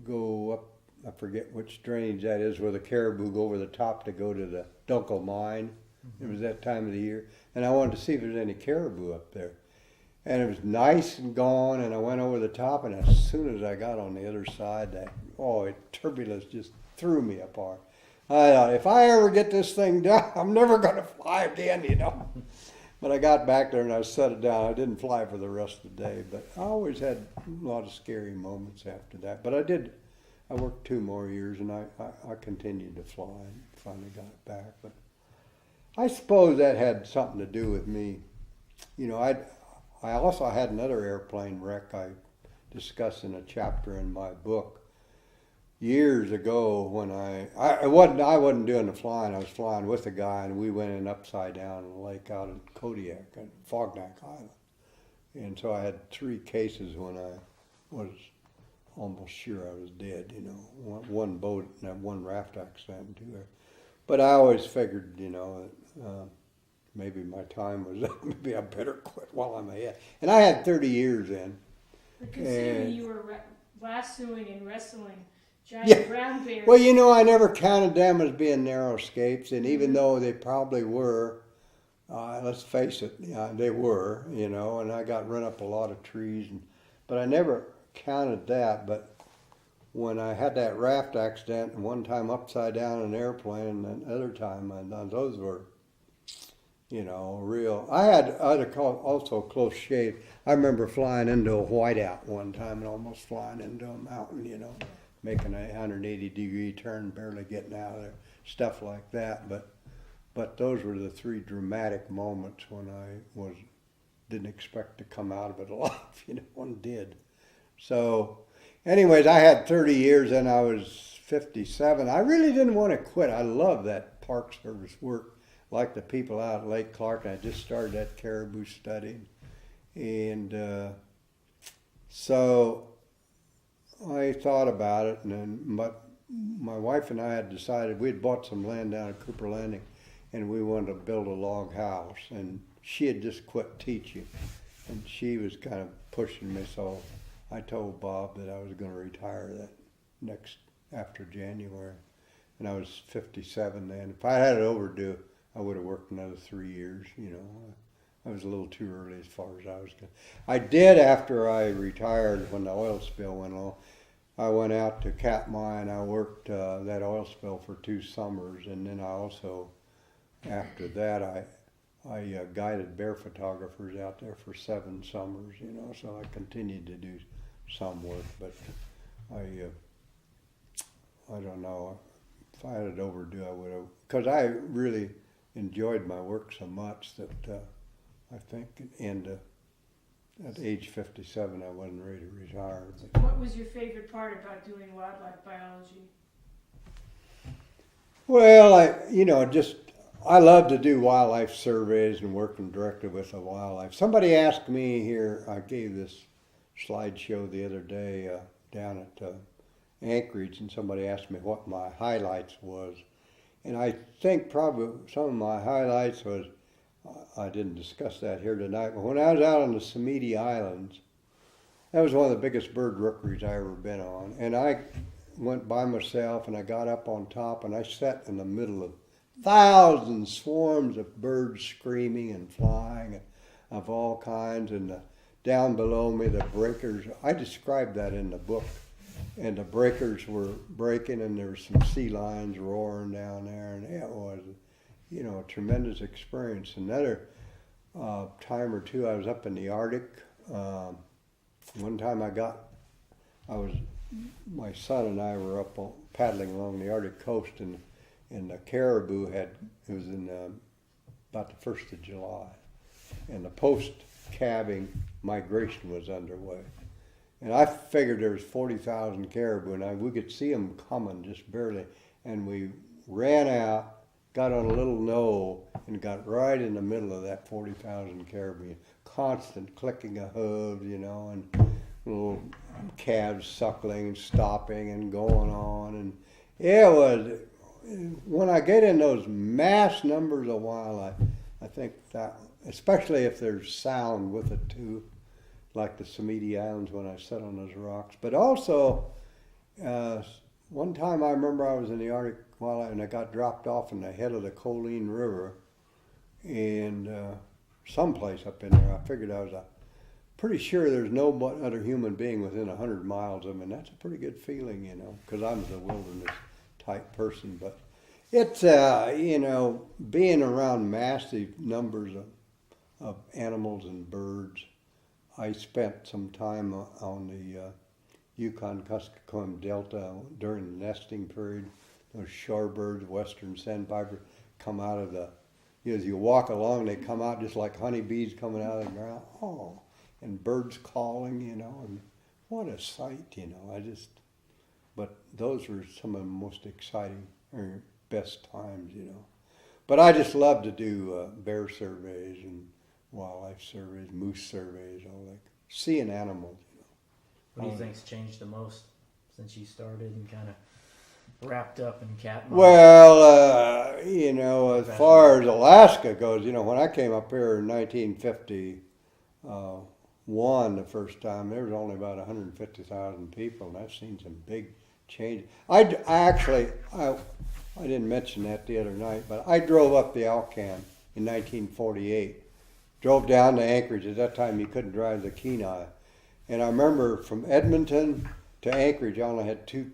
[SPEAKER 2] go up, I forget which drainage that is, where the caribou go over the top to go to the Dunkel mine. Mm-hmm. It was that time of the year, and I wanted to see if there's any caribou up there. And it was nice and gone, and I went over the top, and as soon as I got on the other side, turbulence just threw me apart. I thought, if I ever get this thing done, I'm never going to fly again, you know. But I got back there and I set it down. I didn't fly for the rest of the day, but I always had a lot of scary moments after that. But I worked 2 more years, and I continued to fly and finally got it back. But I suppose that had something to do with me. You know, I also had another airplane wreck I discuss in a chapter in my book. Years ago, when I wasn't doing the flying. I was flying with a guy, and we went in upside down in a lake out in Kodiak, on Fognak Island. And so I had 3 cases when I was almost sure I was dead, you know. One boat and that one raft accident too. But I always figured, you know, maybe my time was up. Maybe I better quit while I'm ahead. And I had 30 years in.
[SPEAKER 1] But considering you were lassoing and wrestling giant
[SPEAKER 2] Yeah.
[SPEAKER 1] brown bears.
[SPEAKER 2] Well, you know, I never counted them as being narrow escapes, and even though they probably were, let's face it, they were, you know, and I got run up a lot of trees, but I never counted that. But when I had that raft accident, and one time upside down in an airplane, and another time, those were, you know, real. I had also close shave. I remember flying into a whiteout one time and almost flying into a mountain, you know, making a 180-degree turn, barely getting out of there, stuff like that. But those were the three dramatic moments when I didn't expect to come out of it alive, you know, and did. So, anyways, I had 30 years and I was 57. I really didn't want to quit. I love that Park Service work, like the people out at Lake Clark. And I just started that caribou study. And so I thought about it, but my wife and I had decided, we had bought some land down at Cooper Landing, and we wanted to build a log house. And she had just quit teaching, and she was kind of pushing me, so I told Bob that I was going to retire after January, and I was 57 then. If I had it overdue, I would have worked another 3 years, you know. I was a little too early as far as I was going. I did, after I retired, when the oil spill went on, I went out to Katmai and I worked that oil spill for 2 summers, and then I also, after that, I guided bear photographers out there for 7 summers, you know, so I continued to do some work, but I don't know, if I had it overdue, I would have, because I really enjoyed my work so much that I think at age 57 I wasn't ready to retire.
[SPEAKER 1] But what was your favorite part about doing wildlife biology?
[SPEAKER 2] Well, I love to do wildlife surveys and working directly with the wildlife. Somebody asked me here, I gave this slideshow the other day down at Anchorage, and somebody asked me what my highlights was. And I think probably some of my highlights was, I didn't discuss that here tonight, but when I was out on the Samiti Islands, that was one of the biggest bird rookeries I ever been on. And I went by myself and I got up on top and I sat in the middle of thousands, swarms of birds screaming and flying of all kinds. And down below me, the breakers, I described that in the book. And the breakers were breaking and there were some sea lions roaring down there. And it was, you know, a tremendous experience. Another time or two I was up in the Arctic. One time my son and I were up paddling along the Arctic coast, and the caribou it was in about the 1st of July, and the post-calving migration was underway. And I figured there was 40,000 caribou, and we could see them coming just barely, and we ran out, got on a little knoll, and got right in the middle of that 40,000 caribou. Constant clicking of hooves, you know, and little calves suckling, stopping, and going on. And it was, when I get in those mass numbers of wildlife, I think that, especially if there's sound with it too, like the Samiti Islands when I sat on those rocks. But also, one time I remember I was in the Arctic wildlife and I got dropped off in the head of the Colleen River, and someplace up in there. I figured I was pretty sure there's no other human being within 100 miles of them, and that's a pretty good feeling, you know, because I'm a wilderness type person. But it's, you know, being around massive numbers of animals and birds. I spent some time on the Yukon-Kuskokwim Delta during the nesting period. Those shorebirds, western sandpiper, come out of the, you know, as you walk along, they come out just like honeybees coming out of the ground. Oh, and birds calling, you know, and what a sight, you know. But those were some of the most exciting or best times, you know. But I just love to do bear surveys and wildlife surveys, moose surveys, all that. Seeing animals, you know.
[SPEAKER 3] What do you think's changed the most since you started and kind of wrapped up in cat?
[SPEAKER 2] Well, as far as Alaska goes, when I came up here in 1951 the first time, there was only about 150,000 people, and I've seen some big changes. I didn't mention that the other night, but I drove up the Alcan in 1948. Drove down to Anchorage. At that time, you couldn't drive the Kenai. And I remember from Edmonton to Anchorage, I only had two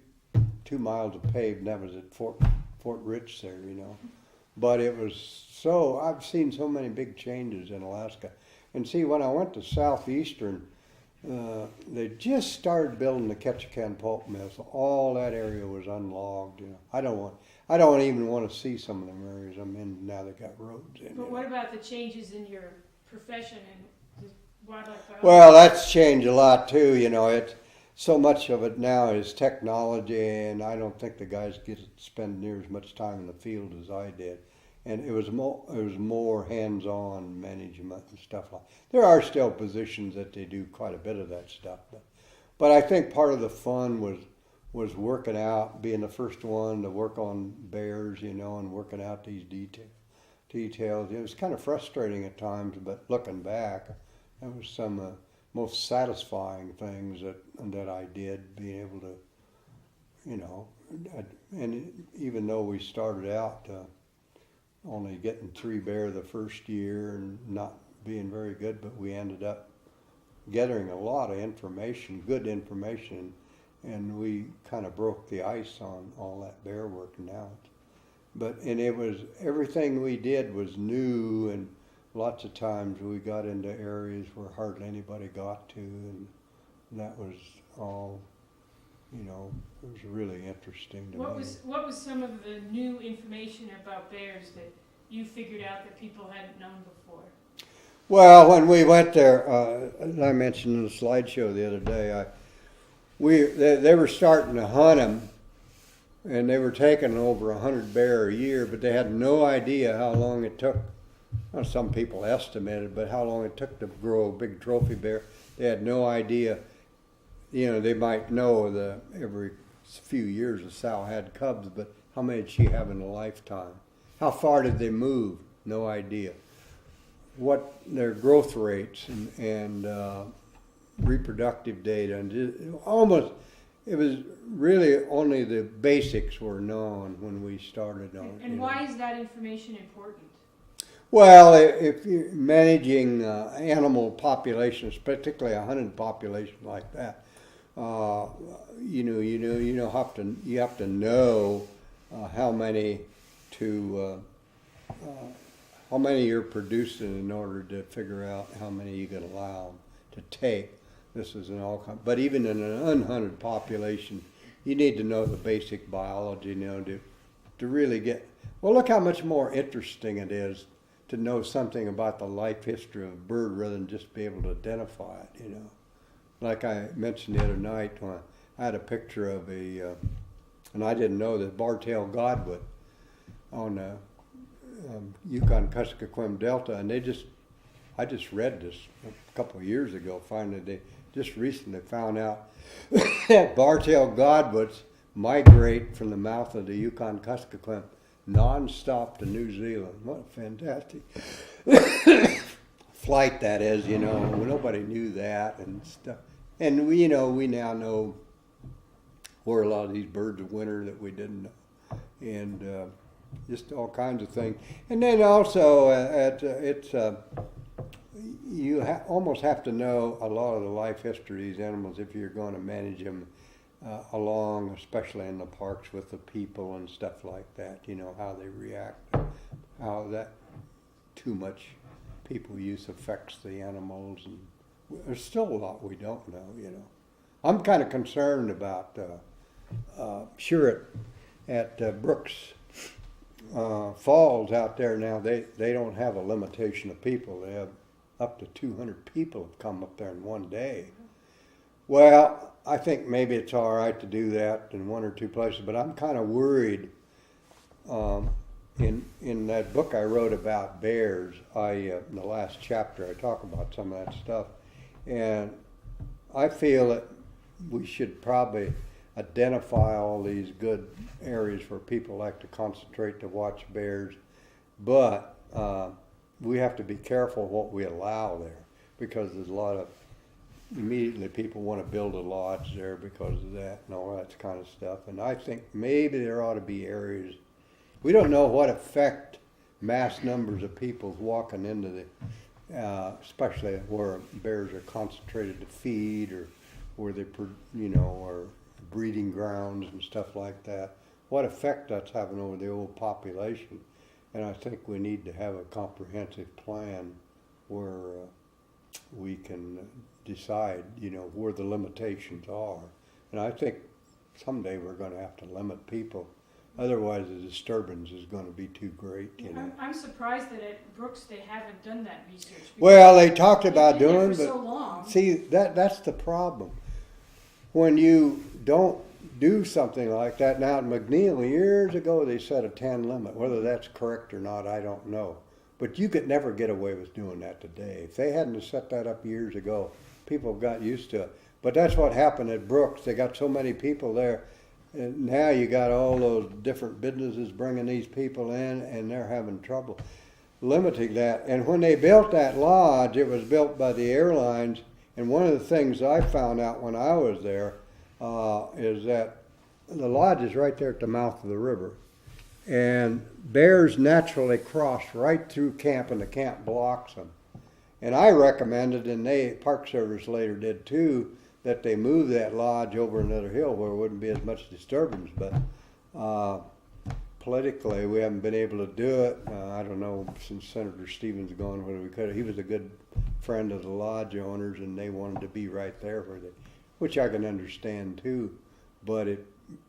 [SPEAKER 2] miles of paved, and that was at Fort Rich there, But it was I've seen so many big changes in Alaska. And see, when I went to Southeastern, they just started building the Ketchikan pulp mill, so all that area was unlogged. I don't even want to see some of them areas I'm in now. They got roads in.
[SPEAKER 1] But what about the changes in your profession and wildlife biology?
[SPEAKER 2] Well, that's changed a lot too. It's so much of it now is technology, and I don't think the guys get to spend near as much time in the field as I did. And it was more hands-on management and stuff like. There are still positions that they do quite a bit of that stuff, but I think part of the fun was working out, being the first one to work on bears, and working out these details. It was kind of frustrating at times, but looking back, that was some most satisfying things that I did, being able to, and even though we started out only getting 3 bear the first year and not being very good, but we ended up gathering a lot of information, good information, and we kind of broke the ice on all that bear work now. And it was, everything we did was new, and lots of times we got into areas where hardly anybody got to, and that was all, it was really interesting to me.
[SPEAKER 1] What was some of the new information about bears that you figured out that people hadn't known before?
[SPEAKER 2] Well, when we went there, as I mentioned in the slideshow the other day, they were starting to hunt them, and they were taking over 100 bear a year, but they had no idea how long it took. Well, some people estimated, but how long it took to grow a big trophy bear. They had no idea. They might know every few years a sow had cubs, but how many did she have in a lifetime? How far did they move? No idea. What their growth rates and reproductive data, and it was really only the basics were known when we started on.
[SPEAKER 1] And why is that information important?
[SPEAKER 2] Well, if you're managing animal populations, particularly a hunted population like that, you have to know how many you're producing in order to figure out how many you can allow them to take. This is but even in an unhunted population, you need to know the basic biology, to really get. Well, look how much more interesting it is to know something about the life history of a bird rather than just be able to identify it, Like I mentioned the other night, when I had a picture of and I didn't know that bar-tailed godwit on the Yukon-Kuskokwim Delta, and I just read this a couple of years ago, finally. They just recently found out that bar-tailed godwits migrate from the mouth of the Yukon-Kuskokwim non-stop to New Zealand. What a fantastic flight that is, Nobody knew that and stuff. And we now know where a lot of these birds of winter that we didn't know. And just all kinds of things. And then also, you almost have to know a lot of the life history of these animals if you're going to manage them along, especially in the parks with the people and stuff like that, how they react, how that too much people use affects the animals, and there's still a lot we don't know, I'm kind of concerned about sure at Brooks Falls out there now, they don't have a limitation of people. They have up to 200 people have come up there in one day. Well, I think maybe it's all right to do that in one or two places, but I'm kind of worried. In that book I wrote about bears, in the last chapter I talk about some of that stuff, and I feel that we should probably identify all these good areas where people like to concentrate to watch bears, but we have to be careful what we allow there, because there's a lot of, immediately people want to build a lodge there because of that and all that kind of stuff. And I think maybe there ought to be areas, we don't know what effect mass numbers of people walking into the, especially where bears are concentrated to feed, or where they, or breeding grounds and stuff like that, what effect that's having over the old population. And I think we need to have a comprehensive plan where we can decide, where the limitations are. And I think someday we're going to have to limit people. Otherwise, the disturbance is going to be too great.
[SPEAKER 1] I'm surprised that at Brooks they haven't done that research.
[SPEAKER 2] Well, they talked about doing,
[SPEAKER 1] but
[SPEAKER 2] so
[SPEAKER 1] long.
[SPEAKER 2] See, that's the problem. When you don't do something like that, now at McNeil years ago they set a 10 limit. Whether that's correct or not, I don't know. But you could never get away with doing that today. If they hadn't set that up years ago, people have got used to it. But that's what happened at Brooks. They got so many people there. And now you got all those different businesses bringing these people in, and they're having trouble limiting that. And when they built that lodge, it was built by the airlines. And one of the things I found out when I was there is that the lodge is right there at the mouth of the river. And bears naturally cross right through camp, and the camp blocks them. And I recommended, and the Park Service later did too, that they move that lodge over another hill where there wouldn't be as much disturbance. But politically, we haven't been able to do it. I don't know, since Senator Stevens gone, whether we could. He was a good friend of the lodge owners, and they wanted to be right there, which I can understand too. But it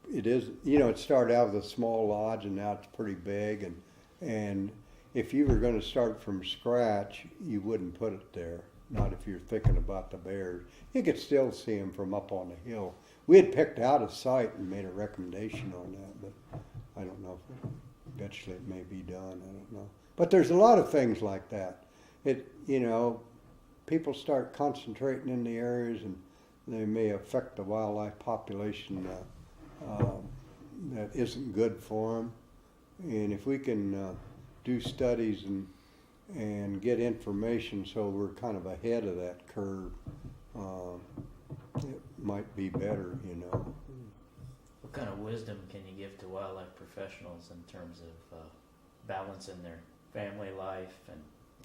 [SPEAKER 2] is, it started out with a small lodge, and now it's pretty big. And if you were going to start from scratch, you wouldn't put it there. Not if you're thinking about the bears. You could still see them from up on the hill. We had picked out a site and made a recommendation on that, but I don't know if eventually it may be done. I don't know. But there's a lot of things like that. People start concentrating in the areas, and they may affect the wildlife population that isn't good for them. And if we can do studies and get information so we're kind of ahead of that curve, it might be better,
[SPEAKER 3] What kind of wisdom can you give to wildlife professionals in terms of balancing their family life and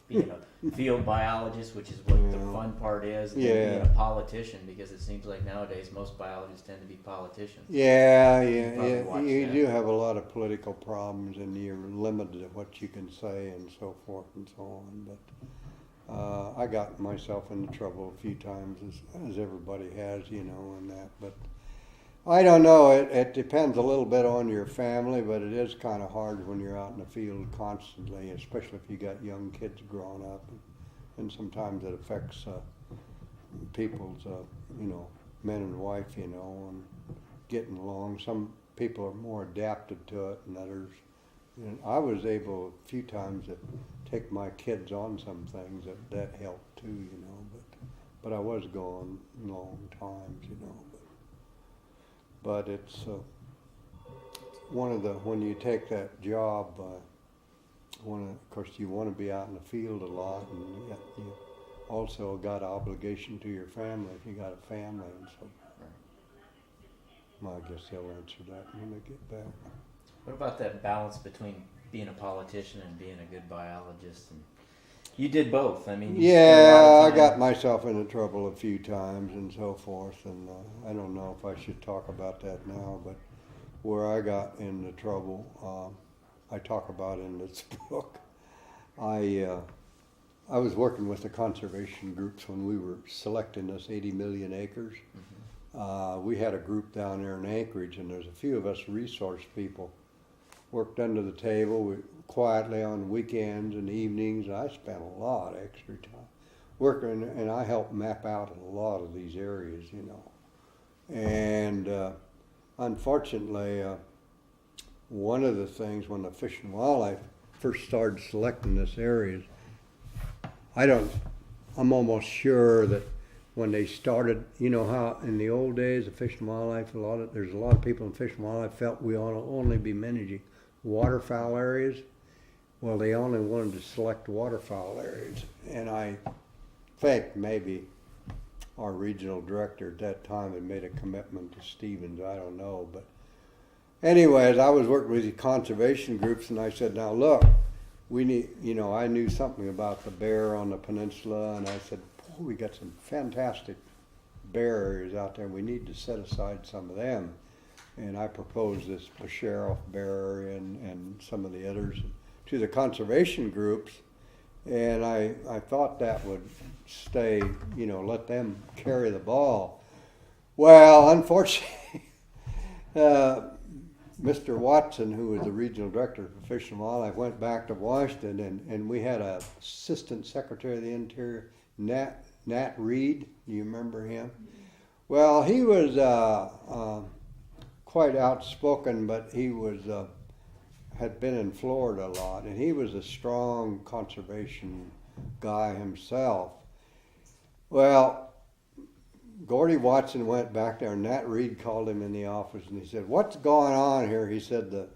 [SPEAKER 3] being a field biologist, which is what the fun part is, and then being a politician, because it seems like nowadays most biologists tend to be politicians.
[SPEAKER 2] You do have a lot of political problems, and you're limited at what you can say and so forth and so on. But I got myself into trouble a few times, as everybody has, and that. But I don't know. It depends a little bit on your family, but it is kind of hard when you're out in the field constantly, especially if you got young kids growing up, and sometimes it affects people's, men and wife, and getting along. Some people are more adapted to it than others. And I was able a few times to take my kids on some things that helped too, but I was gone long times, But it's when you take that job, of course you want to be out in the field a lot, and yet you also got an obligation to your family if you got a family and so forth. Well, I guess they'll answer that when they get back.
[SPEAKER 3] What about that balance between being a politician and being a good biologist? And you did both. I mean,
[SPEAKER 2] I got myself into trouble a few times and so forth, and I don't know if I should talk about that now, but where I got into trouble, I talk about in this book. I was working with the conservation groups when we were selecting this 80 million acres. Mm-hmm. We had a group down there in Anchorage, and there's a few of us resource people worked under the table quietly on weekends and evenings. I spent a lot of extra time working, and I helped map out a lot of these areas, And unfortunately, one of the things when the Fish and Wildlife first started selecting this area, I'm almost sure that when they started, you know how in the old days of Fish and Wildlife, there's a lot of people in Fish and Wildlife felt we ought to only be managing waterfowl areas. Well, they only wanted to select waterfowl areas, and I think maybe our regional director at that time had made a commitment to Stevens. I don't know, but anyways, I was working with the conservation groups, and I said, now look, we need, you know, I knew something about the bear on the peninsula, and I said, boy, we got some fantastic bear areas out there. We need to set aside some of them. And I proposed this Sheriff bear area and some of the others to the conservation groups. And I thought that would stay, you know, let them carry the ball. Well, unfortunately, Mr. Watson, who was the regional director for Fish and Wildlife, went back to Washington, and we had a assistant secretary of the Interior, Nat Reed. Do you remember him? Well, he was quite outspoken, but he was had been in Florida a lot, and he was a strong conservation guy himself. Well, Gordy Watson went back there, and Nat Reed called him in the office, and he said, "What's going on here?" He said, "The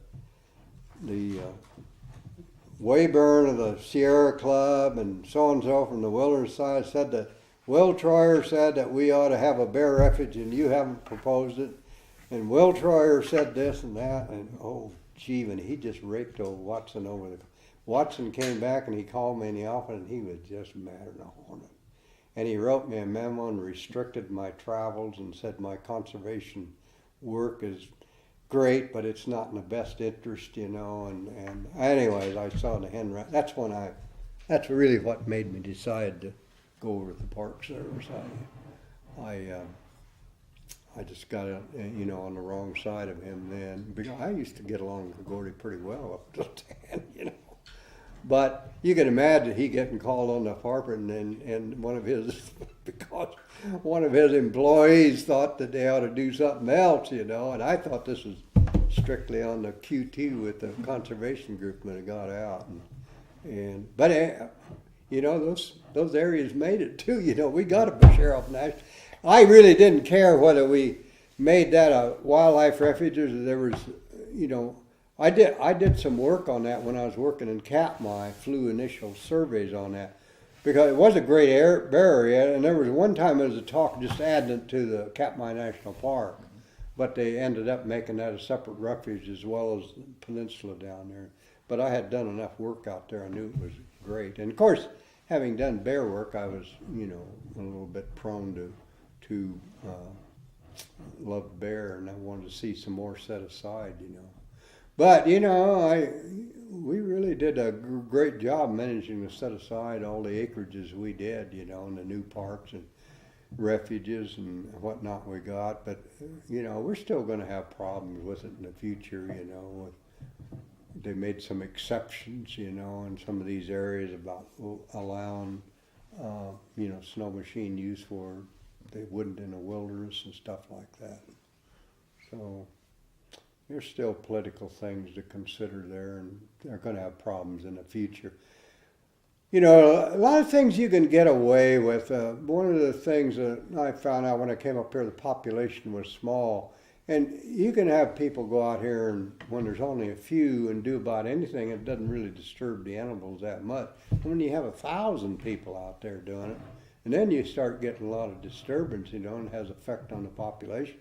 [SPEAKER 2] Wayburn of the Sierra Club and so from the Wilderness side said that Will Troyer said that we ought to have a bear refuge, and you haven't proposed it. And Will Troyer said this and that, and oh, gee, and he just raked old Watson over the. Watson came back and he called me in the office, and he was just mad as a hornet. And he wrote me a memo and restricted my travels and said my conservation work is great, but it's not in the best interest, you know. And anyways, I saw the hen rat. That's really what made me decide to go over to the Park Service. I just got, you know, on the wrong side of him then. Because I used to get along with Gordy pretty well up to then, you know. But you can imagine he getting called on the carpet, and one of his, because one of his employees thought that they ought to do something else, you know. And I thought this was strictly on the QT with the conservation group when it got out. But you know, those areas made it too. You know, we got a Sheriff National. I really didn't care whether we made that a wildlife refuge or there was, you know, I did some work on that when I was working in Katmai. I flew initial surveys on that because it was a great bear area, and there was one time there was a talk just adding it to the Katmai National Park, but they ended up making that a separate refuge as well as the peninsula down there. But I had done enough work out there, I knew it was great. And of course, having done bear work, I was, you know, a little bit prone to love bear, and I wanted to see some more set aside, you know. But, you know, we really did a great job managing to set aside all the acreages we did, you know, and the new parks and refuges and whatnot we got. But, you know, we're still going to have problems with it in the future, you know. They made some exceptions, you know, in some of these areas about allowing, you know, snow machine use where they wouldn't in the wilderness and stuff like that. So there's still political things to consider there, and they're going to have problems in the future. You know, a lot of things you can get away with. One of the things that I found out when I came up here, the population was small. And you can have people go out here and when there's only a few and do about anything, it doesn't really disturb the animals that much. When you have 1,000 people out there doing it, and then you start getting a lot of disturbance, you know, and it has effect on the population.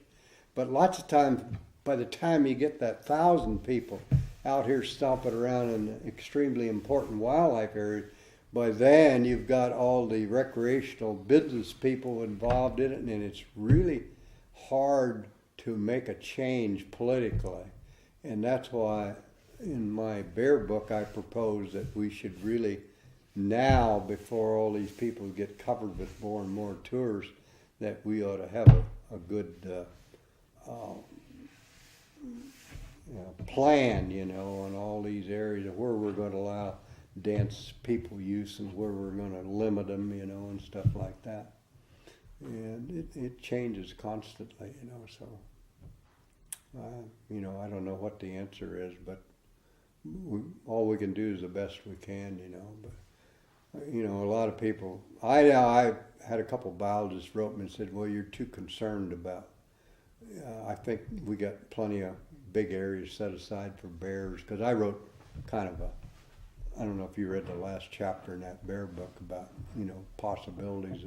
[SPEAKER 2] But lots of times, by the time you get that 1,000 people out here stomping around in extremely important wildlife areas, by then you've got all the recreational business people involved in it, and it's really hard to make a change politically. And that's why in my bear book I propose that we should really now, before all these people get covered with more and more tours, that we ought to have a good plan, you know, on all these areas of where we're going to allow dense people use and where we're going to limit them, you know, and stuff like that. And it changes constantly, you know, so, you know, I don't know what the answer is, but all we can do is the best we can, you know. But you know, a lot of people. I had a couple of biologists wrote me and said, "Well, you're too concerned about." I think we got plenty of big areas set aside for bears, because I wrote kind of a. I don't know if you read the last chapter in that bear book about, you know, possibilities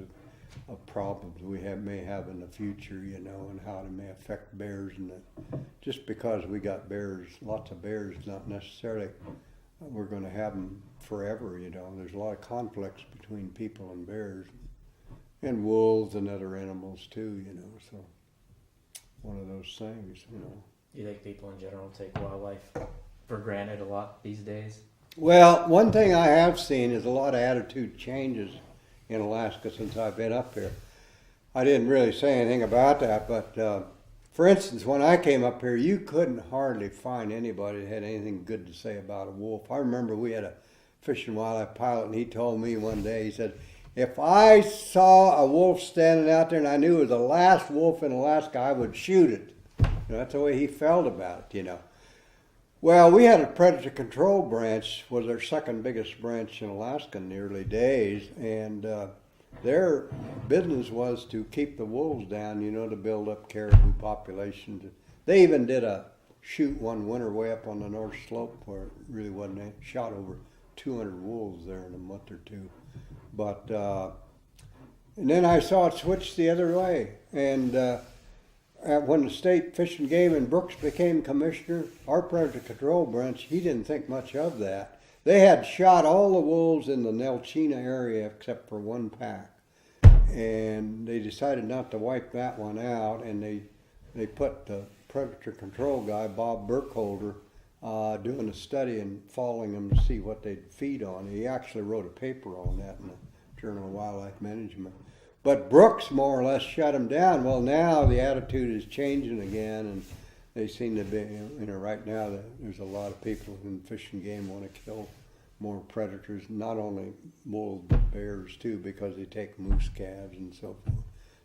[SPEAKER 2] of problems we may have in the future, you know, and how it may affect bears, and that just because we got bears, lots of bears, not necessarily we're going to have them forever, you know. There's a lot of conflicts between people and bears, and wolves and other animals too, you know. So one of those things, you know.
[SPEAKER 3] Do you think people in general take wildlife for granted a lot these days?
[SPEAKER 2] Well, one thing I have seen is a lot of attitude changes in Alaska since I've been up here. I didn't really say anything about that, but for instance, when I came up here, you couldn't hardly find anybody that had anything good to say about a wolf. I remember we had a fish and wildlife pilot, and he told me one day, he said, if I saw a wolf standing out there and I knew it was the last wolf in Alaska, I would shoot it. You know, that's the way he felt about it, you know. Well, we had a predator control branch, was our second biggest branch in Alaska in the early days, and their business was to keep the wolves down, you know, to build up caribou populations. They even did a shoot one winter way up on the North Slope where it really wasn't any, shot over 200 wolves there in a month or two. But, and then I saw it switch the other way, and when the state fish and game and Brooks became commissioner, our predator control branch, he didn't think much of that. They had shot all the wolves in the Nelchina area except for one pack, and they decided not to wipe that one out, and they put the predator control guy, Bob Burkholder, doing a study and following them to see what they'd feed on. He actually wrote a paper on that in the Journal of Wildlife Management. But Brooks more or less shut them down. Well, now the attitude is changing again, and they seem to be, you know, right now there's a lot of people in fish and game want to kill more predators, not only wolves but bears too, because they take moose calves and so forth.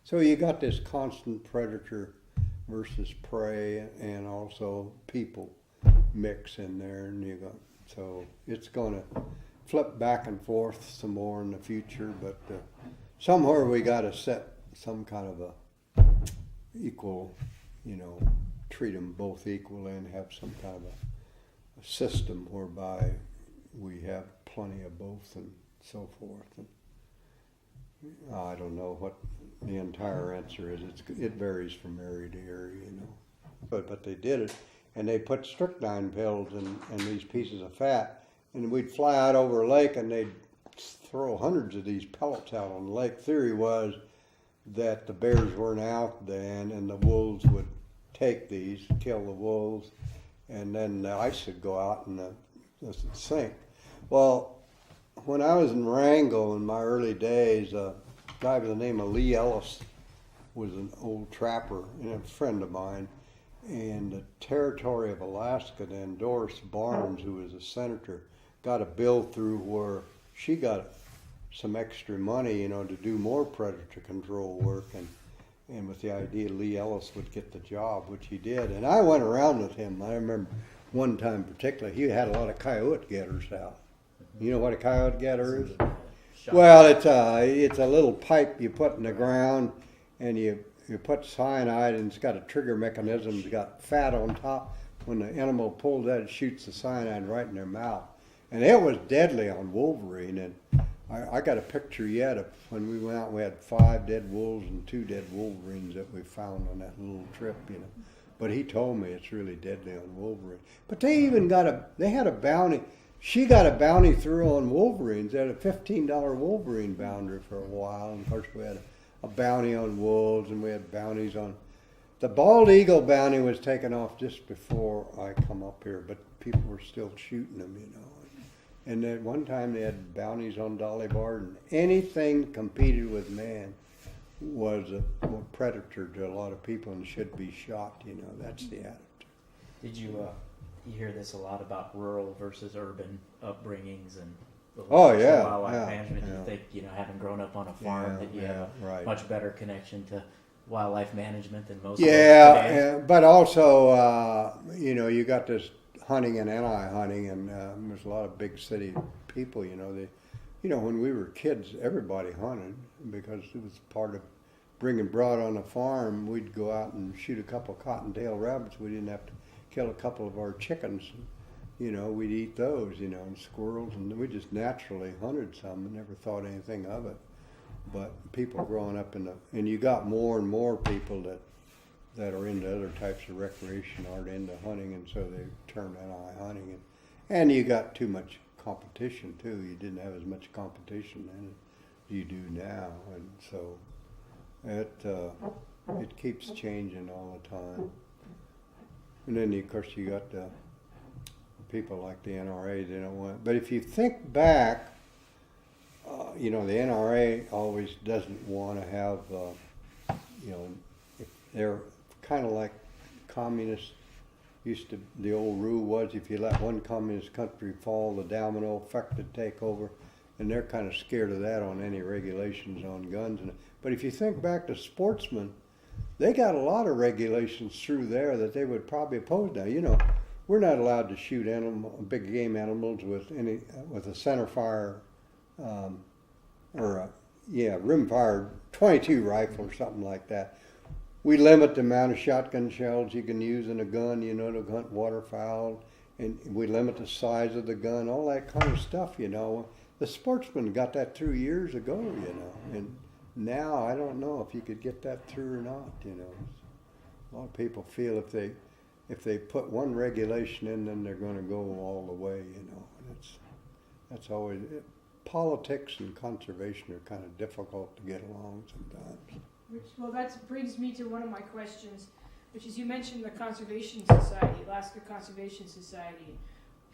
[SPEAKER 2] So you got this constant predator versus prey, and also people mix in there, and you got, so it's going to flip back and forth some more in the future, but somewhere we got to set some kind of a equal, you know, treat them both equally and have some kind of a system whereby we have plenty of both and so forth. And I don't know what the entire answer is. It varies from area to area, you know. But they did it, and they put strychnine pills in these pieces of fat, and we'd fly out over a lake and they'd throw hundreds of these pellets out on the lake. Theory was that the bears weren't out then, and the wolves would take these, kill the wolves, and then the ice would go out and this would sink. Well, when I was in Wrangell in my early days, a guy by the name of Lee Ellis was an old trapper and a friend of mine, and the territory of Alaska then, Doris Barnes, who was a senator, got a bill through where she got some extra money, you know, to do more predator control work, and with the idea Lee Ellis would get the job, which he did. And I went around with him. I remember one time particularly, he had a lot of coyote getters out. You know what a coyote getter is? Well, it's a little pipe you put in the ground, and you put cyanide, and it's got a trigger mechanism. It's got fat on top. When the animal pulls that, it shoots the cyanide right in their mouth. And it was deadly on wolverine, and I got a picture yet of when we went out. We had 5 dead wolves and 2 dead wolverines that we found on that little trip, you know. But he told me it's really deadly on wolverine. But they had a bounty. She got a bounty through on wolverines. They had a $15 wolverine boundary for a while, and of course we had a bounty on wolves, and we had bounties on. The bald eagle bounty was taken off just before I come up here, but people were still shooting them, you know. And at one time they had bounties on Dolly Varden. Anything competed with man was a predator to a lot of people and should be shot, you know. That's the attitude.
[SPEAKER 3] Did you hear this a lot about rural versus urban upbringings and the wildlife management? Do you think, you know, having grown up on a farm, that you have a much better connection to wildlife management than most of us today?
[SPEAKER 2] Yeah, but also, you know, you got this hunting and anti-hunting, and there's a lot of big city people, you know, you know, when we were kids, everybody hunted because it was part of brought on a farm. We'd go out and shoot a couple cottontail rabbits. We didn't have to kill a couple of our chickens. You know, we'd eat those, you know, and squirrels, and we just naturally hunted some and never thought anything of it. But people growing up and you got more and more people that are into other types of recreation, aren't into hunting, and so they turn anti-hunting. And you got too much competition too. You didn't have as much competition then as you do now, and so it keeps changing all the time. And then of course you got the people like the NRA. They don't want. But if you think back, you know, the NRA always doesn't want to have. You know, if they're kind of like communists. The old rule was if you let one communist country fall, the domino effect would take over, and they're kind of scared of that on any regulations on guns. But if you think back to sportsmen, they got a lot of regulations through there that they would probably oppose now. You know, we're not allowed to shoot big game animals with a center fire rimfire 22 rifle or something like that. We limit the amount of shotgun shells you can use in a gun, you know, to hunt waterfowl, and we limit the size of the gun, all that kind of stuff, you know. The sportsmen got that through years ago, you know, and now I don't know if you could get that through or not, you know. A lot of people feel if they put one regulation in, then they're going to go all the way, you know. And that's always politics and conservation are kind of difficult to get along sometimes.
[SPEAKER 1] Well, that brings me to one of my questions, which is you mentioned the Conservation Society, Alaska Conservation Society. Can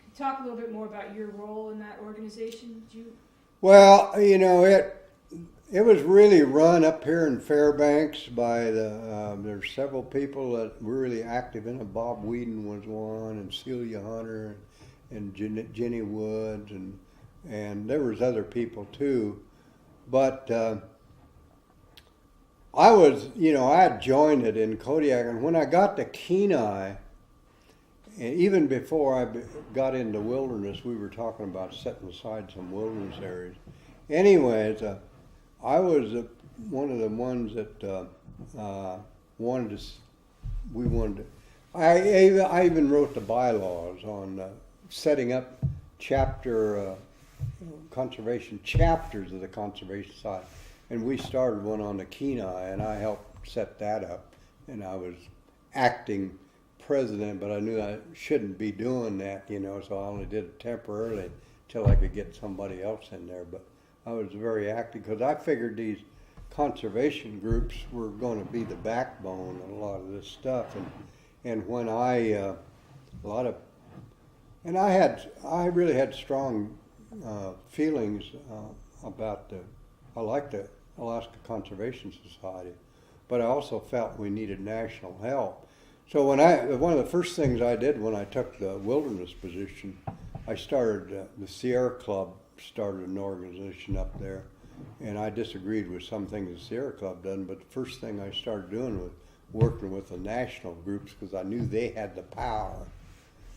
[SPEAKER 1] you talk a little bit more about your role in that organization?
[SPEAKER 2] Well, you know, it was really run up here in Fairbanks by there's several people that were really active in it. Bob Whedon was one, and Celia Hunter, and Jenny Woods, and there was other people too. But I had joined it in Kodiak, and when I got to Kenai, and even before I got into wilderness, we were talking about setting aside some wilderness areas. Anyways, I was one of the ones that I even wrote the bylaws on setting up conservation chapters of the Conservation Society. And we started one on the Kenai, and I helped set that up. And I was acting president, but I knew I shouldn't be doing that, you know, so I only did it temporarily until I could get somebody else in there. But I was very active because I figured these conservation groups were going to be the backbone of a lot of this stuff. And when I really had strong feelings about I liked the Alaska Conservation Society, but I also felt we needed national help. So one of the first things I did when I took the wilderness position, I started the Sierra Club started an organization up there, and I disagreed with some things the Sierra Club done, but the first thing I started doing was working with the national groups because I knew they had the power.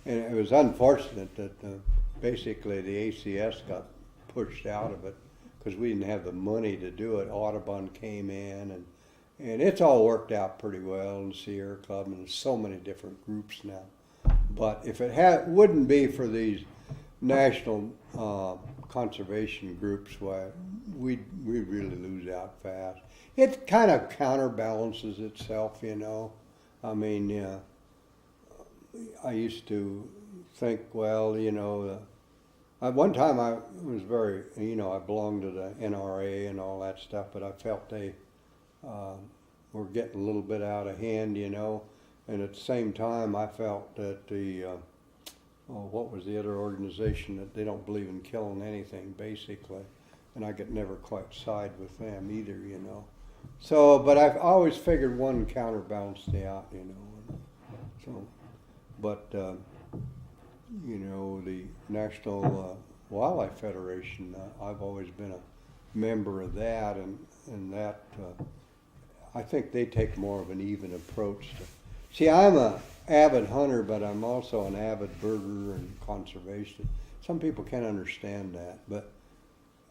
[SPEAKER 2] And it was unfortunate that basically the ACS got pushed out of it because we didn't have the money to do it. Audubon came in, and it's all worked out pretty well in the Sierra Club, and there's so many different groups now. But if it wouldn't be for these national conservation groups, why we'd really lose out fast. It kind of counterbalances itself, you know. I mean, I used to think, well, you know, one time I was very, you know, I belonged to the NRA and all that stuff, but I felt they were getting a little bit out of hand, you know. And at the same time, I felt that what was the other organization that they don't believe in killing anything, basically. And I could never quite side with them either, you know. So, but I've always figured one counterbalanced the out, you know. So, but, you know, the National Wildlife Federation, I've always been a member of that, and that, I think they take more of an even approach to. See, I'm an avid hunter, but I'm also an avid birder and conservation. Some people can't understand that, but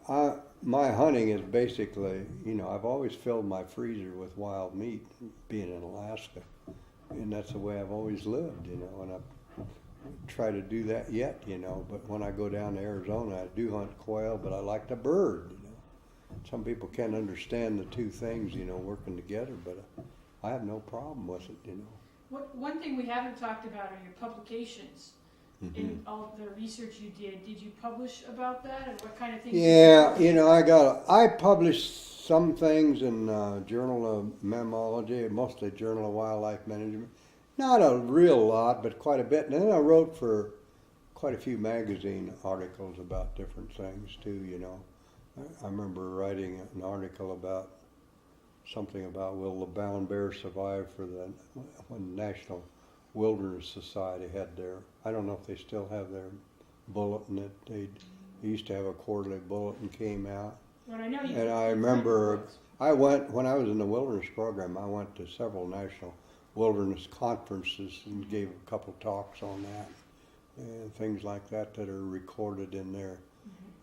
[SPEAKER 2] my hunting is basically, I've always filled my freezer with wild meat, being in Alaska, and that's the way I've always lived, and I try to do that yet, but when I go down to Arizona, I do hunt quail, but I like the bird, Some people can't understand the two things, working together, but I have no problem with it,
[SPEAKER 1] One thing we haven't talked about are your publications.
[SPEAKER 2] Mm-hmm.
[SPEAKER 1] In all the research you did you publish about that, and what kind of things?
[SPEAKER 2] Yeah, I published some things in Journal of Mammalogy, mostly Journal of Wildlife Management. Not a real lot, but quite a bit. And then I wrote for quite a few magazine articles about different things too, I remember writing an article about something about will the brown bear survive when National Wilderness Society had their, I don't know if they still have their bulletin that they used to have a quarterly bulletin came out.
[SPEAKER 1] Well, I know you.
[SPEAKER 2] And I remember when I was in the wilderness program, I went to several national wilderness conferences and gave a couple talks on that and things like that are recorded in there.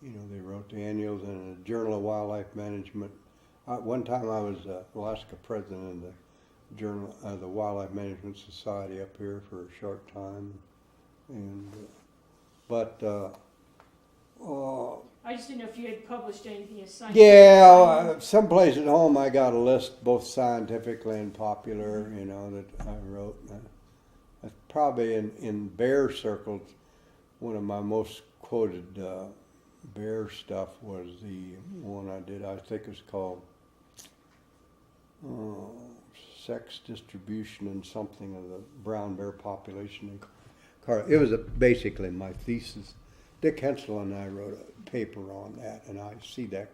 [SPEAKER 2] Mm-hmm. They wrote the annuals in the Journal of Wildlife Management. One time I was Alaska president in the Journal of the Wildlife Management Society up here for a short time, and
[SPEAKER 1] I just didn't know if you had published anything as science.
[SPEAKER 2] Yeah, someplace at home I got a list, both scientifically and popular, that I wrote. Probably in bear circles, one of my most quoted bear stuff was the one I did. I think it was called Sex Distribution and something of the brown bear population. It was basically my thesis. Dick Hensel and I wrote a paper on that, and I see that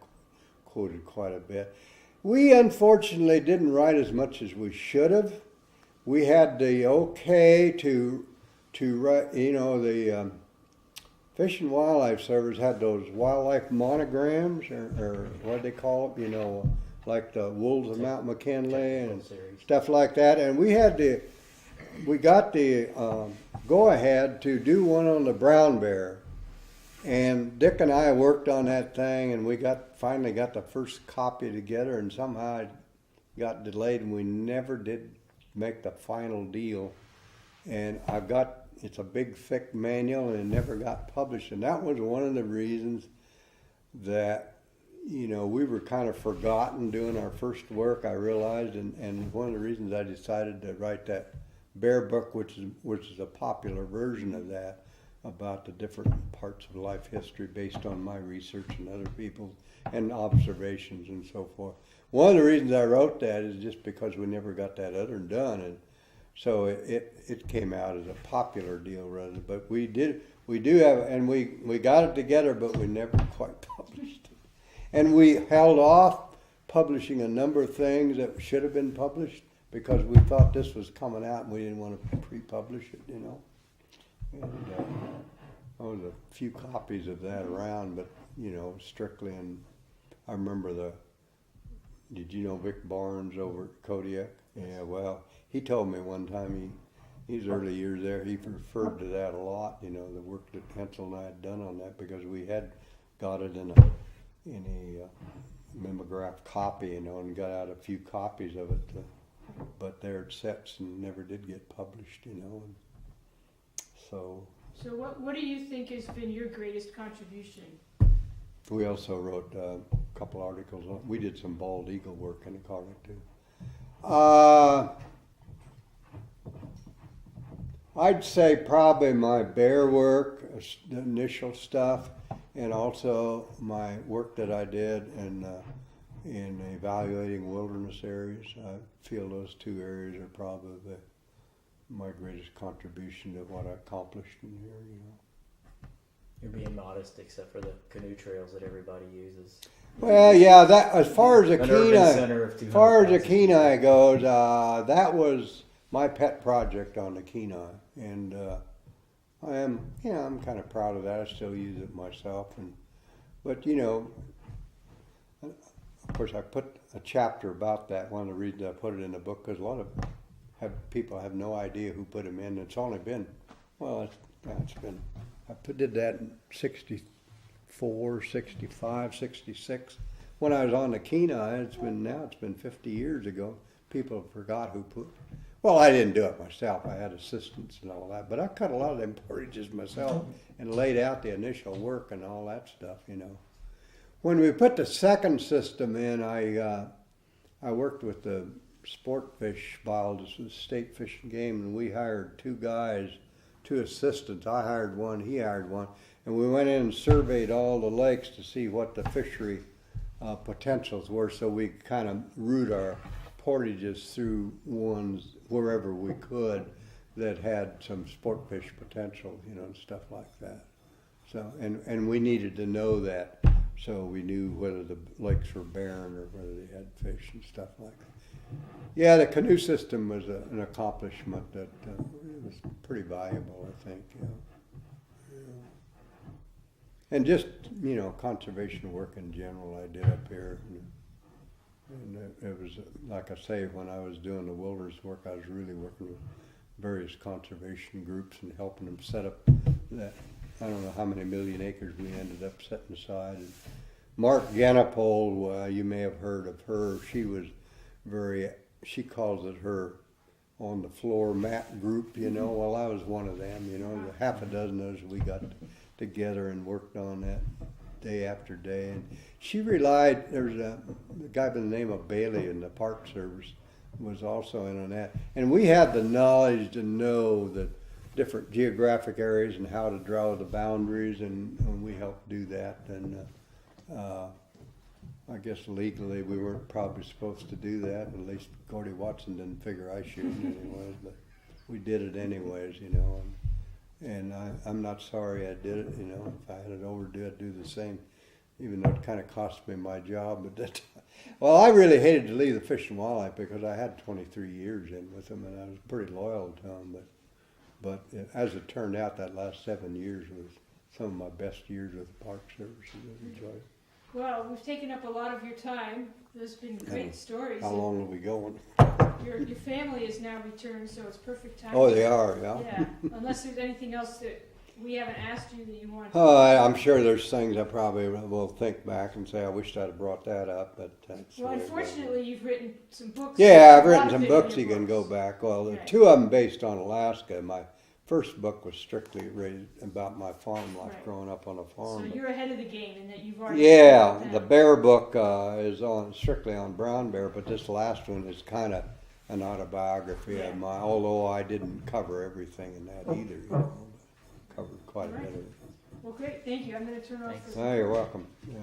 [SPEAKER 2] quoted quite a bit. We unfortunately didn't write as much as we should have. We had the okay to write, the Fish and Wildlife Service had those wildlife monograms, or what they call it, like the Wolves of Mount McKinley and stuff like that. And we got the go-ahead to do one on the brown bear. And Dick and I worked on that thing, and we finally got the first copy together, and somehow it got delayed, and we never did make the final deal. And it's a big, thick manual, and it never got published. And that was one of the reasons that, we were kind of forgotten doing our first work, I realized, and one of the reasons I decided to write that bear book, which is a popular version of that, about the different parts of life history based on my research and other people's and observations and so forth. One of the reasons I wrote that is just because we never got that other done, and so it came out as a popular deal rather. But we do have, and we got it together, but we never quite published it, and we held off publishing a number of things that should have been published because we thought this was coming out and we didn't want to pre-publish it, And there was a few copies of that around, but strictly. And I remember did you know Vic Barnes over at Kodiak? Yeah, well, he told me one time his early years there, he referred to that a lot. The work that Hensel and I had done on that because we had got it in a mimeograph copy, and got out a few copies of it, but they're sets and never did get published, And so
[SPEAKER 1] what do you think has been your greatest contribution?
[SPEAKER 2] We also wrote a couple articles. We did some bald eagle work in the Colorado too. I'd say probably my bear work, the initial stuff, and also my work that I did in evaluating wilderness areas. I feel those two areas are probably my greatest contribution to what I accomplished in here,
[SPEAKER 3] You're being modest, except for the canoe trails that everybody uses.
[SPEAKER 2] Well, yeah, that as far as a Kenai goes, that was my pet project on the Kenai, and I'm kind of proud of that. I still use it myself, but of course, I put a chapter about that. One of the reasons I put it in the book because a lot of people have no idea who put them in. It's only been, I did that in 64, 65, 66. When I was on the Kenai, it's been 50 years ago. People forgot who put. Well, I didn't do it myself. I had assistants and all that, but I cut a lot of them portages myself and laid out the initial work and all that stuff. When we put the second system in, I worked with the sport fish biologist of the State Fish and Game, and we hired two guys, two assistants. I hired one, he hired one, and we went in and surveyed all the lakes to see what the fishery potentials were, so we kind of route our portages through ones wherever we could that had some sport fish potential, and stuff like that. So, and we needed to know that, so we knew whether the lakes were barren or whether they had fish and stuff like that. Yeah, the canoe system was an accomplishment that was pretty valuable, I think. And just, conservation work in general I did up here. And it was, like I say, when I was doing the wilderness work, I was really working with various conservation groups and helping them set up that, I don't know how many million acres we ended up setting aside. And Mark Ganapole, you may have heard of her. She was she calls it her on the floor mat group, Well, I was one of them, half a dozen of us, we got together and worked on that day after day. And she relied, there was a guy by the name of Bailey in the Park Service was also in on that. And we had the knowledge to know the different geographic areas and how to draw the boundaries, and we helped do that. And I guess legally we weren't probably supposed to do that. At least Gordy Watson didn't figure I should anyways, but we did it anyways, And I'm not sorry I did it, If I had it overdue, I'd do the same, even though it kind of cost me my job. But well, I really hated to leave the Fish and Wildlife because I had 23 years in with them, and I was pretty loyal to them. But as it turned out, that last 7 years was some of my best years with the Park Service. I really enjoyed it.
[SPEAKER 1] Well, we've taken up a lot of your time. There's been great stories.
[SPEAKER 2] How long are we going?
[SPEAKER 1] Your family is now returned, so it's perfect time.
[SPEAKER 2] Oh, they are, yeah.
[SPEAKER 1] Yeah, unless there's anything else that we haven't asked you that you want to.
[SPEAKER 2] I'm sure there's things I probably will think back and say, I wish I'd have brought that up, but that's
[SPEAKER 1] well, unfortunately, you've written some books.
[SPEAKER 2] Yeah, I've written some books you can go back. Well,
[SPEAKER 1] right.
[SPEAKER 2] Two of them based on Alaska. My first book was strictly about my farm life,
[SPEAKER 1] Right.
[SPEAKER 2] growing up on a farm.
[SPEAKER 1] So you're ahead of the game in that you've already.
[SPEAKER 2] Yeah, the bear book is strictly on brown bear, but this last one is kind of an autobiography of mine, although I didn't cover everything in that either, Covered quite a bit of it.
[SPEAKER 1] Well, great, thank you. I'm going to turn off.
[SPEAKER 3] Thanks.
[SPEAKER 2] Oh, you're welcome. Yeah.